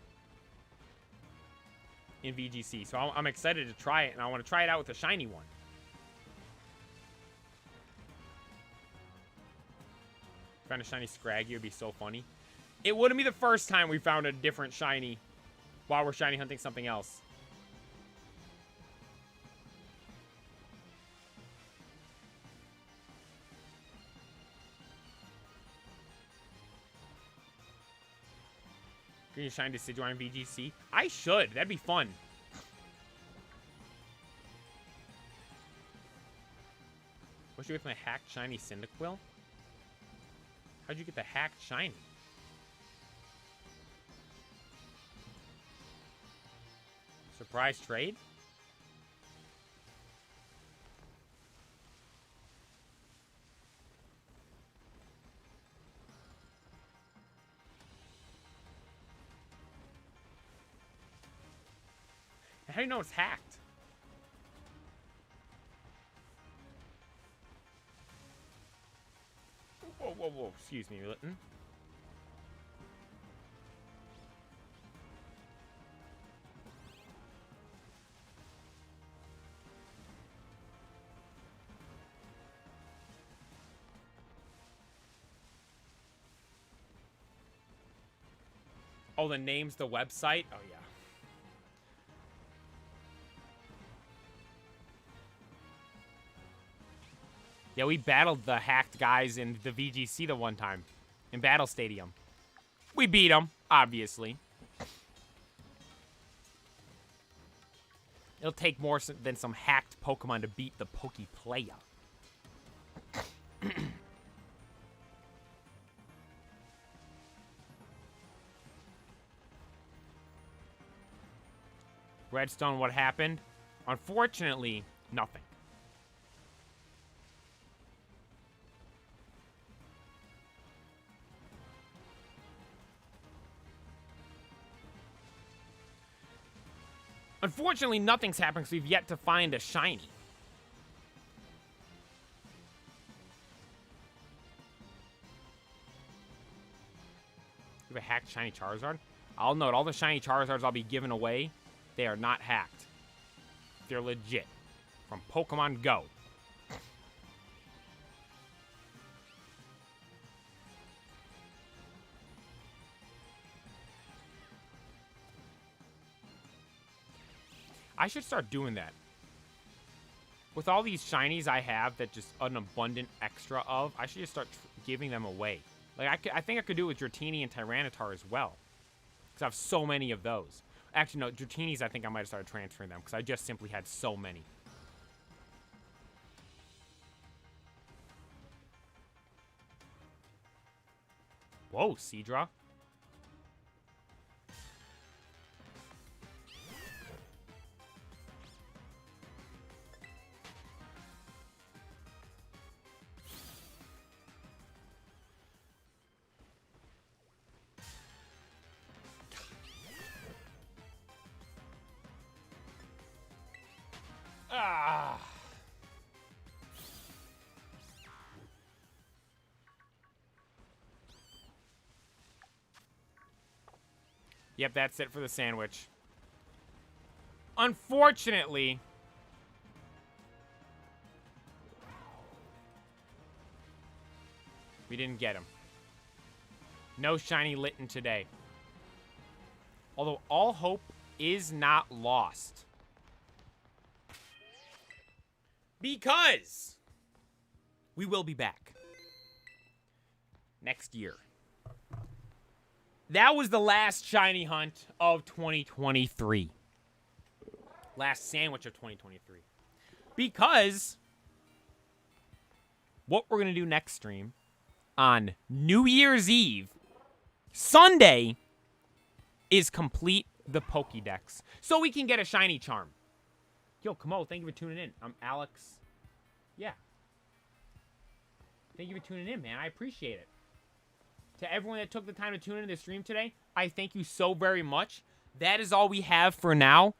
in VGC, so I'm excited to try it, and I want to try it out with a shiny one. Found a shiny Scraggy, it would be so funny. It wouldn't be the first time we found a different shiny while we're shiny hunting something else. Can you shine Decidueye in VGC? I should. That'd be fun. What's you with my hacked shiny Cyndaquil? How'd you get the hacked shiny? Surprise trade? How do you know it's hacked? Whoa, whoa, whoa. Excuse me, Litten. Oh, the name's the website? Oh, yeah. Yeah, we battled the hacked guys in the VGC the one time. In Battle Stadium. We beat them, obviously. It'll take more than some hacked Pokemon to beat the Pokeplayer. Redstone, what happened? Unfortunately, nothing. Unfortunately, nothing's happened, so we've yet to find a shiny. We have a hacked shiny Charizard? I'll note, all the shiny Charizards I'll be giving away, they are not hacked. They're legit. From Pokemon Go. I should start doing that. With all these shinies I have that just an abundant extra of, I should just start giving them away. Like, I think I could do it with Dratini and Tyranitar as well. Because I have so many of those. Actually, no, Dratinis I think I might have started transferring them. Because I just simply had so many. Whoa, Seadra. Ah. Yep, that's it for the sandwich. Unfortunately, we didn't get him. No shiny Litten today. Although all hope is not lost. Because we will be back next year. That was the last shiny hunt of 2023. Last sandwich of 2023. Because what we're going to do next stream on New Year's Eve, Sunday, is complete the Pokédex. So we can get a shiny charm. Yo, Kamo, thank you for tuning in. I'm Alex. Yeah. Thank you for tuning in, man. I appreciate it. To everyone that took the time to tune into the stream today, I thank you so very much. That is all we have for now.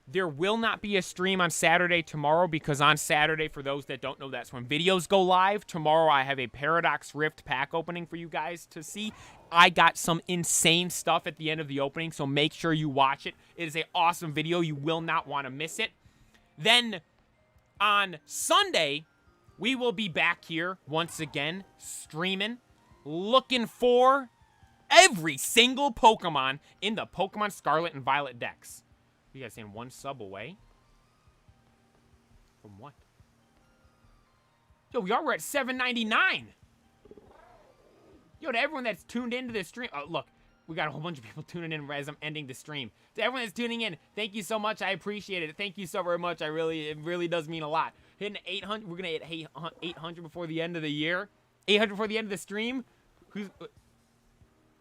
There will not be a stream on Saturday tomorrow because on Saturday, for those that don't know, that's when videos go live. Tomorrow, I have a Paradox Rift pack opening for you guys to see. I got some insane stuff at the end of the opening, so make sure you watch it. It is an awesome video. You will not want to miss it. Then, on Sunday, we will be back here once again, streaming, looking for every single Pokemon in the Pokemon Scarlet and Violet decks. You guys saying one sub away? From what? Yo, we're at 799. Yo, to everyone that's tuned into this stream. Oh, look, we got a whole bunch of people tuning in as I'm ending the stream. To everyone that's tuning in, thank you so much. I appreciate it. Thank you so very much. It really does mean a lot. Hitting 800. We're going to hit 800 before the end of the year. 800 before the end of the stream.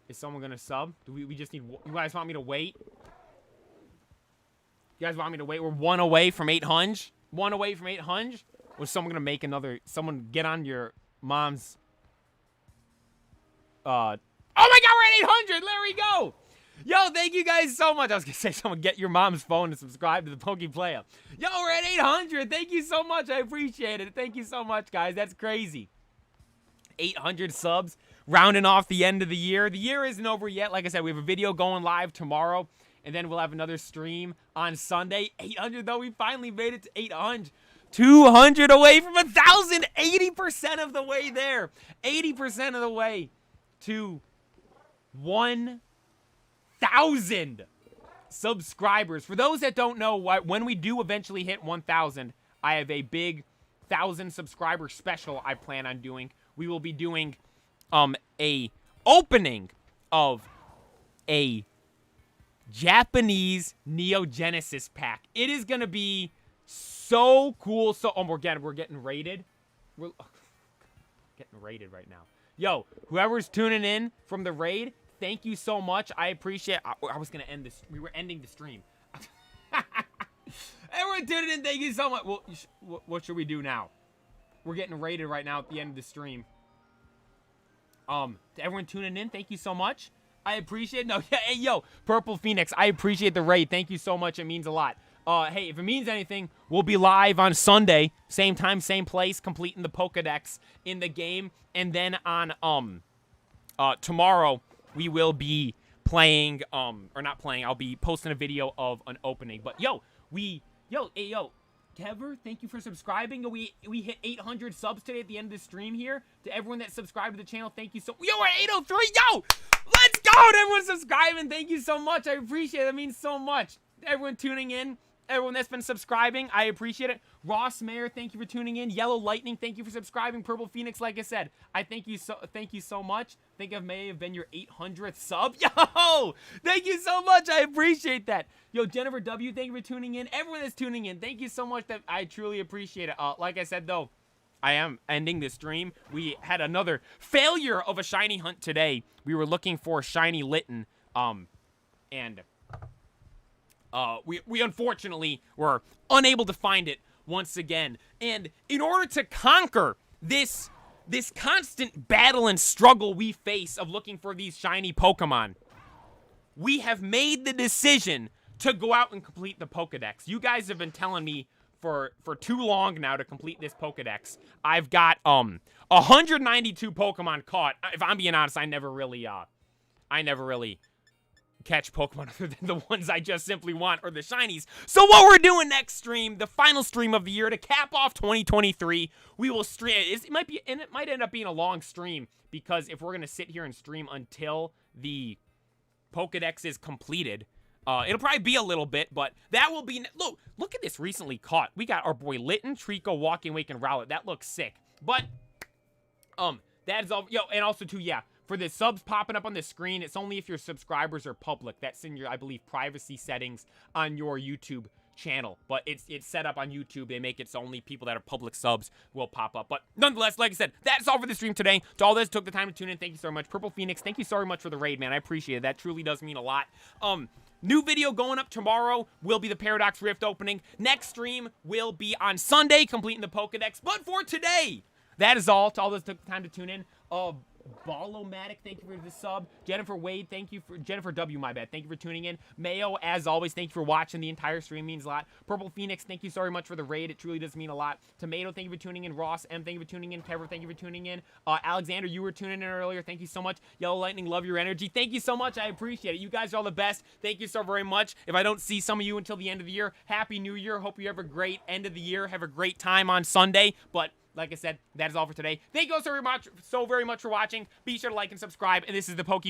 Is someone going to sub? Do we just need... You guys want me to wait? You guys want me to wait? We're one away from 800? One away from 800? Or is someone going to make another... Someone get on your mom's... Oh my god, we're at 800! There we go! Yo, thank you guys so much. I was going to say, someone get your mom's phone and subscribe to the Pokeplayer. Yo, we're at 800! Thank you so much. I appreciate it. Thank you so much, guys. That's crazy. 800 subs, rounding off the end of the year. The year isn't over yet. Like I said, we have a video going live tomorrow, and then we'll have another stream on Sunday. 800, though, we finally made it to 800. 200 away from 1,000. 80% of the way there. 80% of the way to 1,000 1,000 subscribers. For those that don't know, when we do eventually hit 1,000, I have a big 1,000 subscriber special I plan on doing. We will be doing a opening of a Japanese Neo Genesis pack. It is gonna be so cool. So we're getting rated. We're getting rated right now. Yo, whoever's tuning in from the raid, thank you so much. I appreciate. I was gonna end this. We were ending the stream. Everyone tuning in, thank you so much. Well, what should we do now? We're getting rated right now at the end of the stream. To everyone tuning in, thank you so much. I appreciate it. No, yeah, hey, yo, Purple Phoenix, I appreciate the raid. Thank you so much. It means a lot. Hey, if it means anything, we'll be live on Sunday, same time, same place, completing the Pokedex in the game, and then on tomorrow we will be playing or not playing. I'll be posting a video of an opening. But yo, Kever, thank you for subscribing. We hit 800 subs today at the end of the stream here. To everyone that subscribed to the channel, thank you so. Yo, we're at 803. Yo, let's go! To everyone subscribing, thank you so much. I appreciate it. That means so much. To everyone tuning in, everyone that's been subscribing, I appreciate it. Ross Mayer, thank you for tuning in. Yellow Lightning, thank you for subscribing. Purple Phoenix, like I said, I thank you so much. I think I may have been your 800th sub. Yo, thank you so much. I appreciate that. Yo, Jennifer W, thank you for tuning in. Everyone that's tuning in, thank you so much. That I truly appreciate it. Like I said though, I am ending the stream. We had another failure of a shiny hunt today. We were looking for shiny Litten, and we unfortunately were unable to find it once again. And in order to conquer this constant battle and struggle we face of looking for these shiny Pokemon, we have made the decision to go out and complete the Pokedex. You guys have been telling me for too long now to complete this Pokedex. I've got 192 Pokemon caught. If I'm being honest, I never really catch Pokemon other than the ones I just simply want, or the shinies. So what we're doing next stream, the final stream of the year to cap off 2023, we will stream. It might end up being a long stream, because if we're gonna sit here and stream until the Pokedex is completed, it'll probably be a little bit, but that will be. Look at this recently caught. We got our boy Litten, Trico, Walking Wake, and Rowlet. That looks sick. But that is all. Yo, and also too, yeah. For the subs popping up on the screen, it's only if your subscribers are public. That's in your, I believe, privacy settings on your YouTube channel. But it's set up on YouTube. They make it so only people that are public subs will pop up. But nonetheless, like I said, that's all for the stream today. To all those took the time to tune in, thank you so much. Purple Phoenix, thank you so much for the raid, man. I appreciate it. That truly does mean a lot. New video going up tomorrow will be the Paradox Rift opening. Next stream will be on Sunday, completing the Pokedex. But for today, that is all. To all those took the time to tune in. Ballomatic, thank you for the sub. Jennifer Wade, thank you for Jennifer W, my bad. Thank you for tuning in. Mayo, as always, thank you for watching. The entire stream means a lot. Purple Phoenix, thank you so very much for the raid. It truly does mean a lot. Tomato, thank you for tuning in. Ross M, thank you for tuning in. Kevin, thank you for tuning in. Alexander, you were tuning in earlier. Thank you so much. Yellow Lightning, love your energy. Thank you so much. I appreciate it. You guys are all the best. Thank you so very much. If I don't see some of you until the end of the year, Happy New Year. Hope you have a great end of the year. Have a great time on Sunday. But like I said, that is all for today. Thank you all so very much for watching. Be sure to like and subscribe. And this is the Poke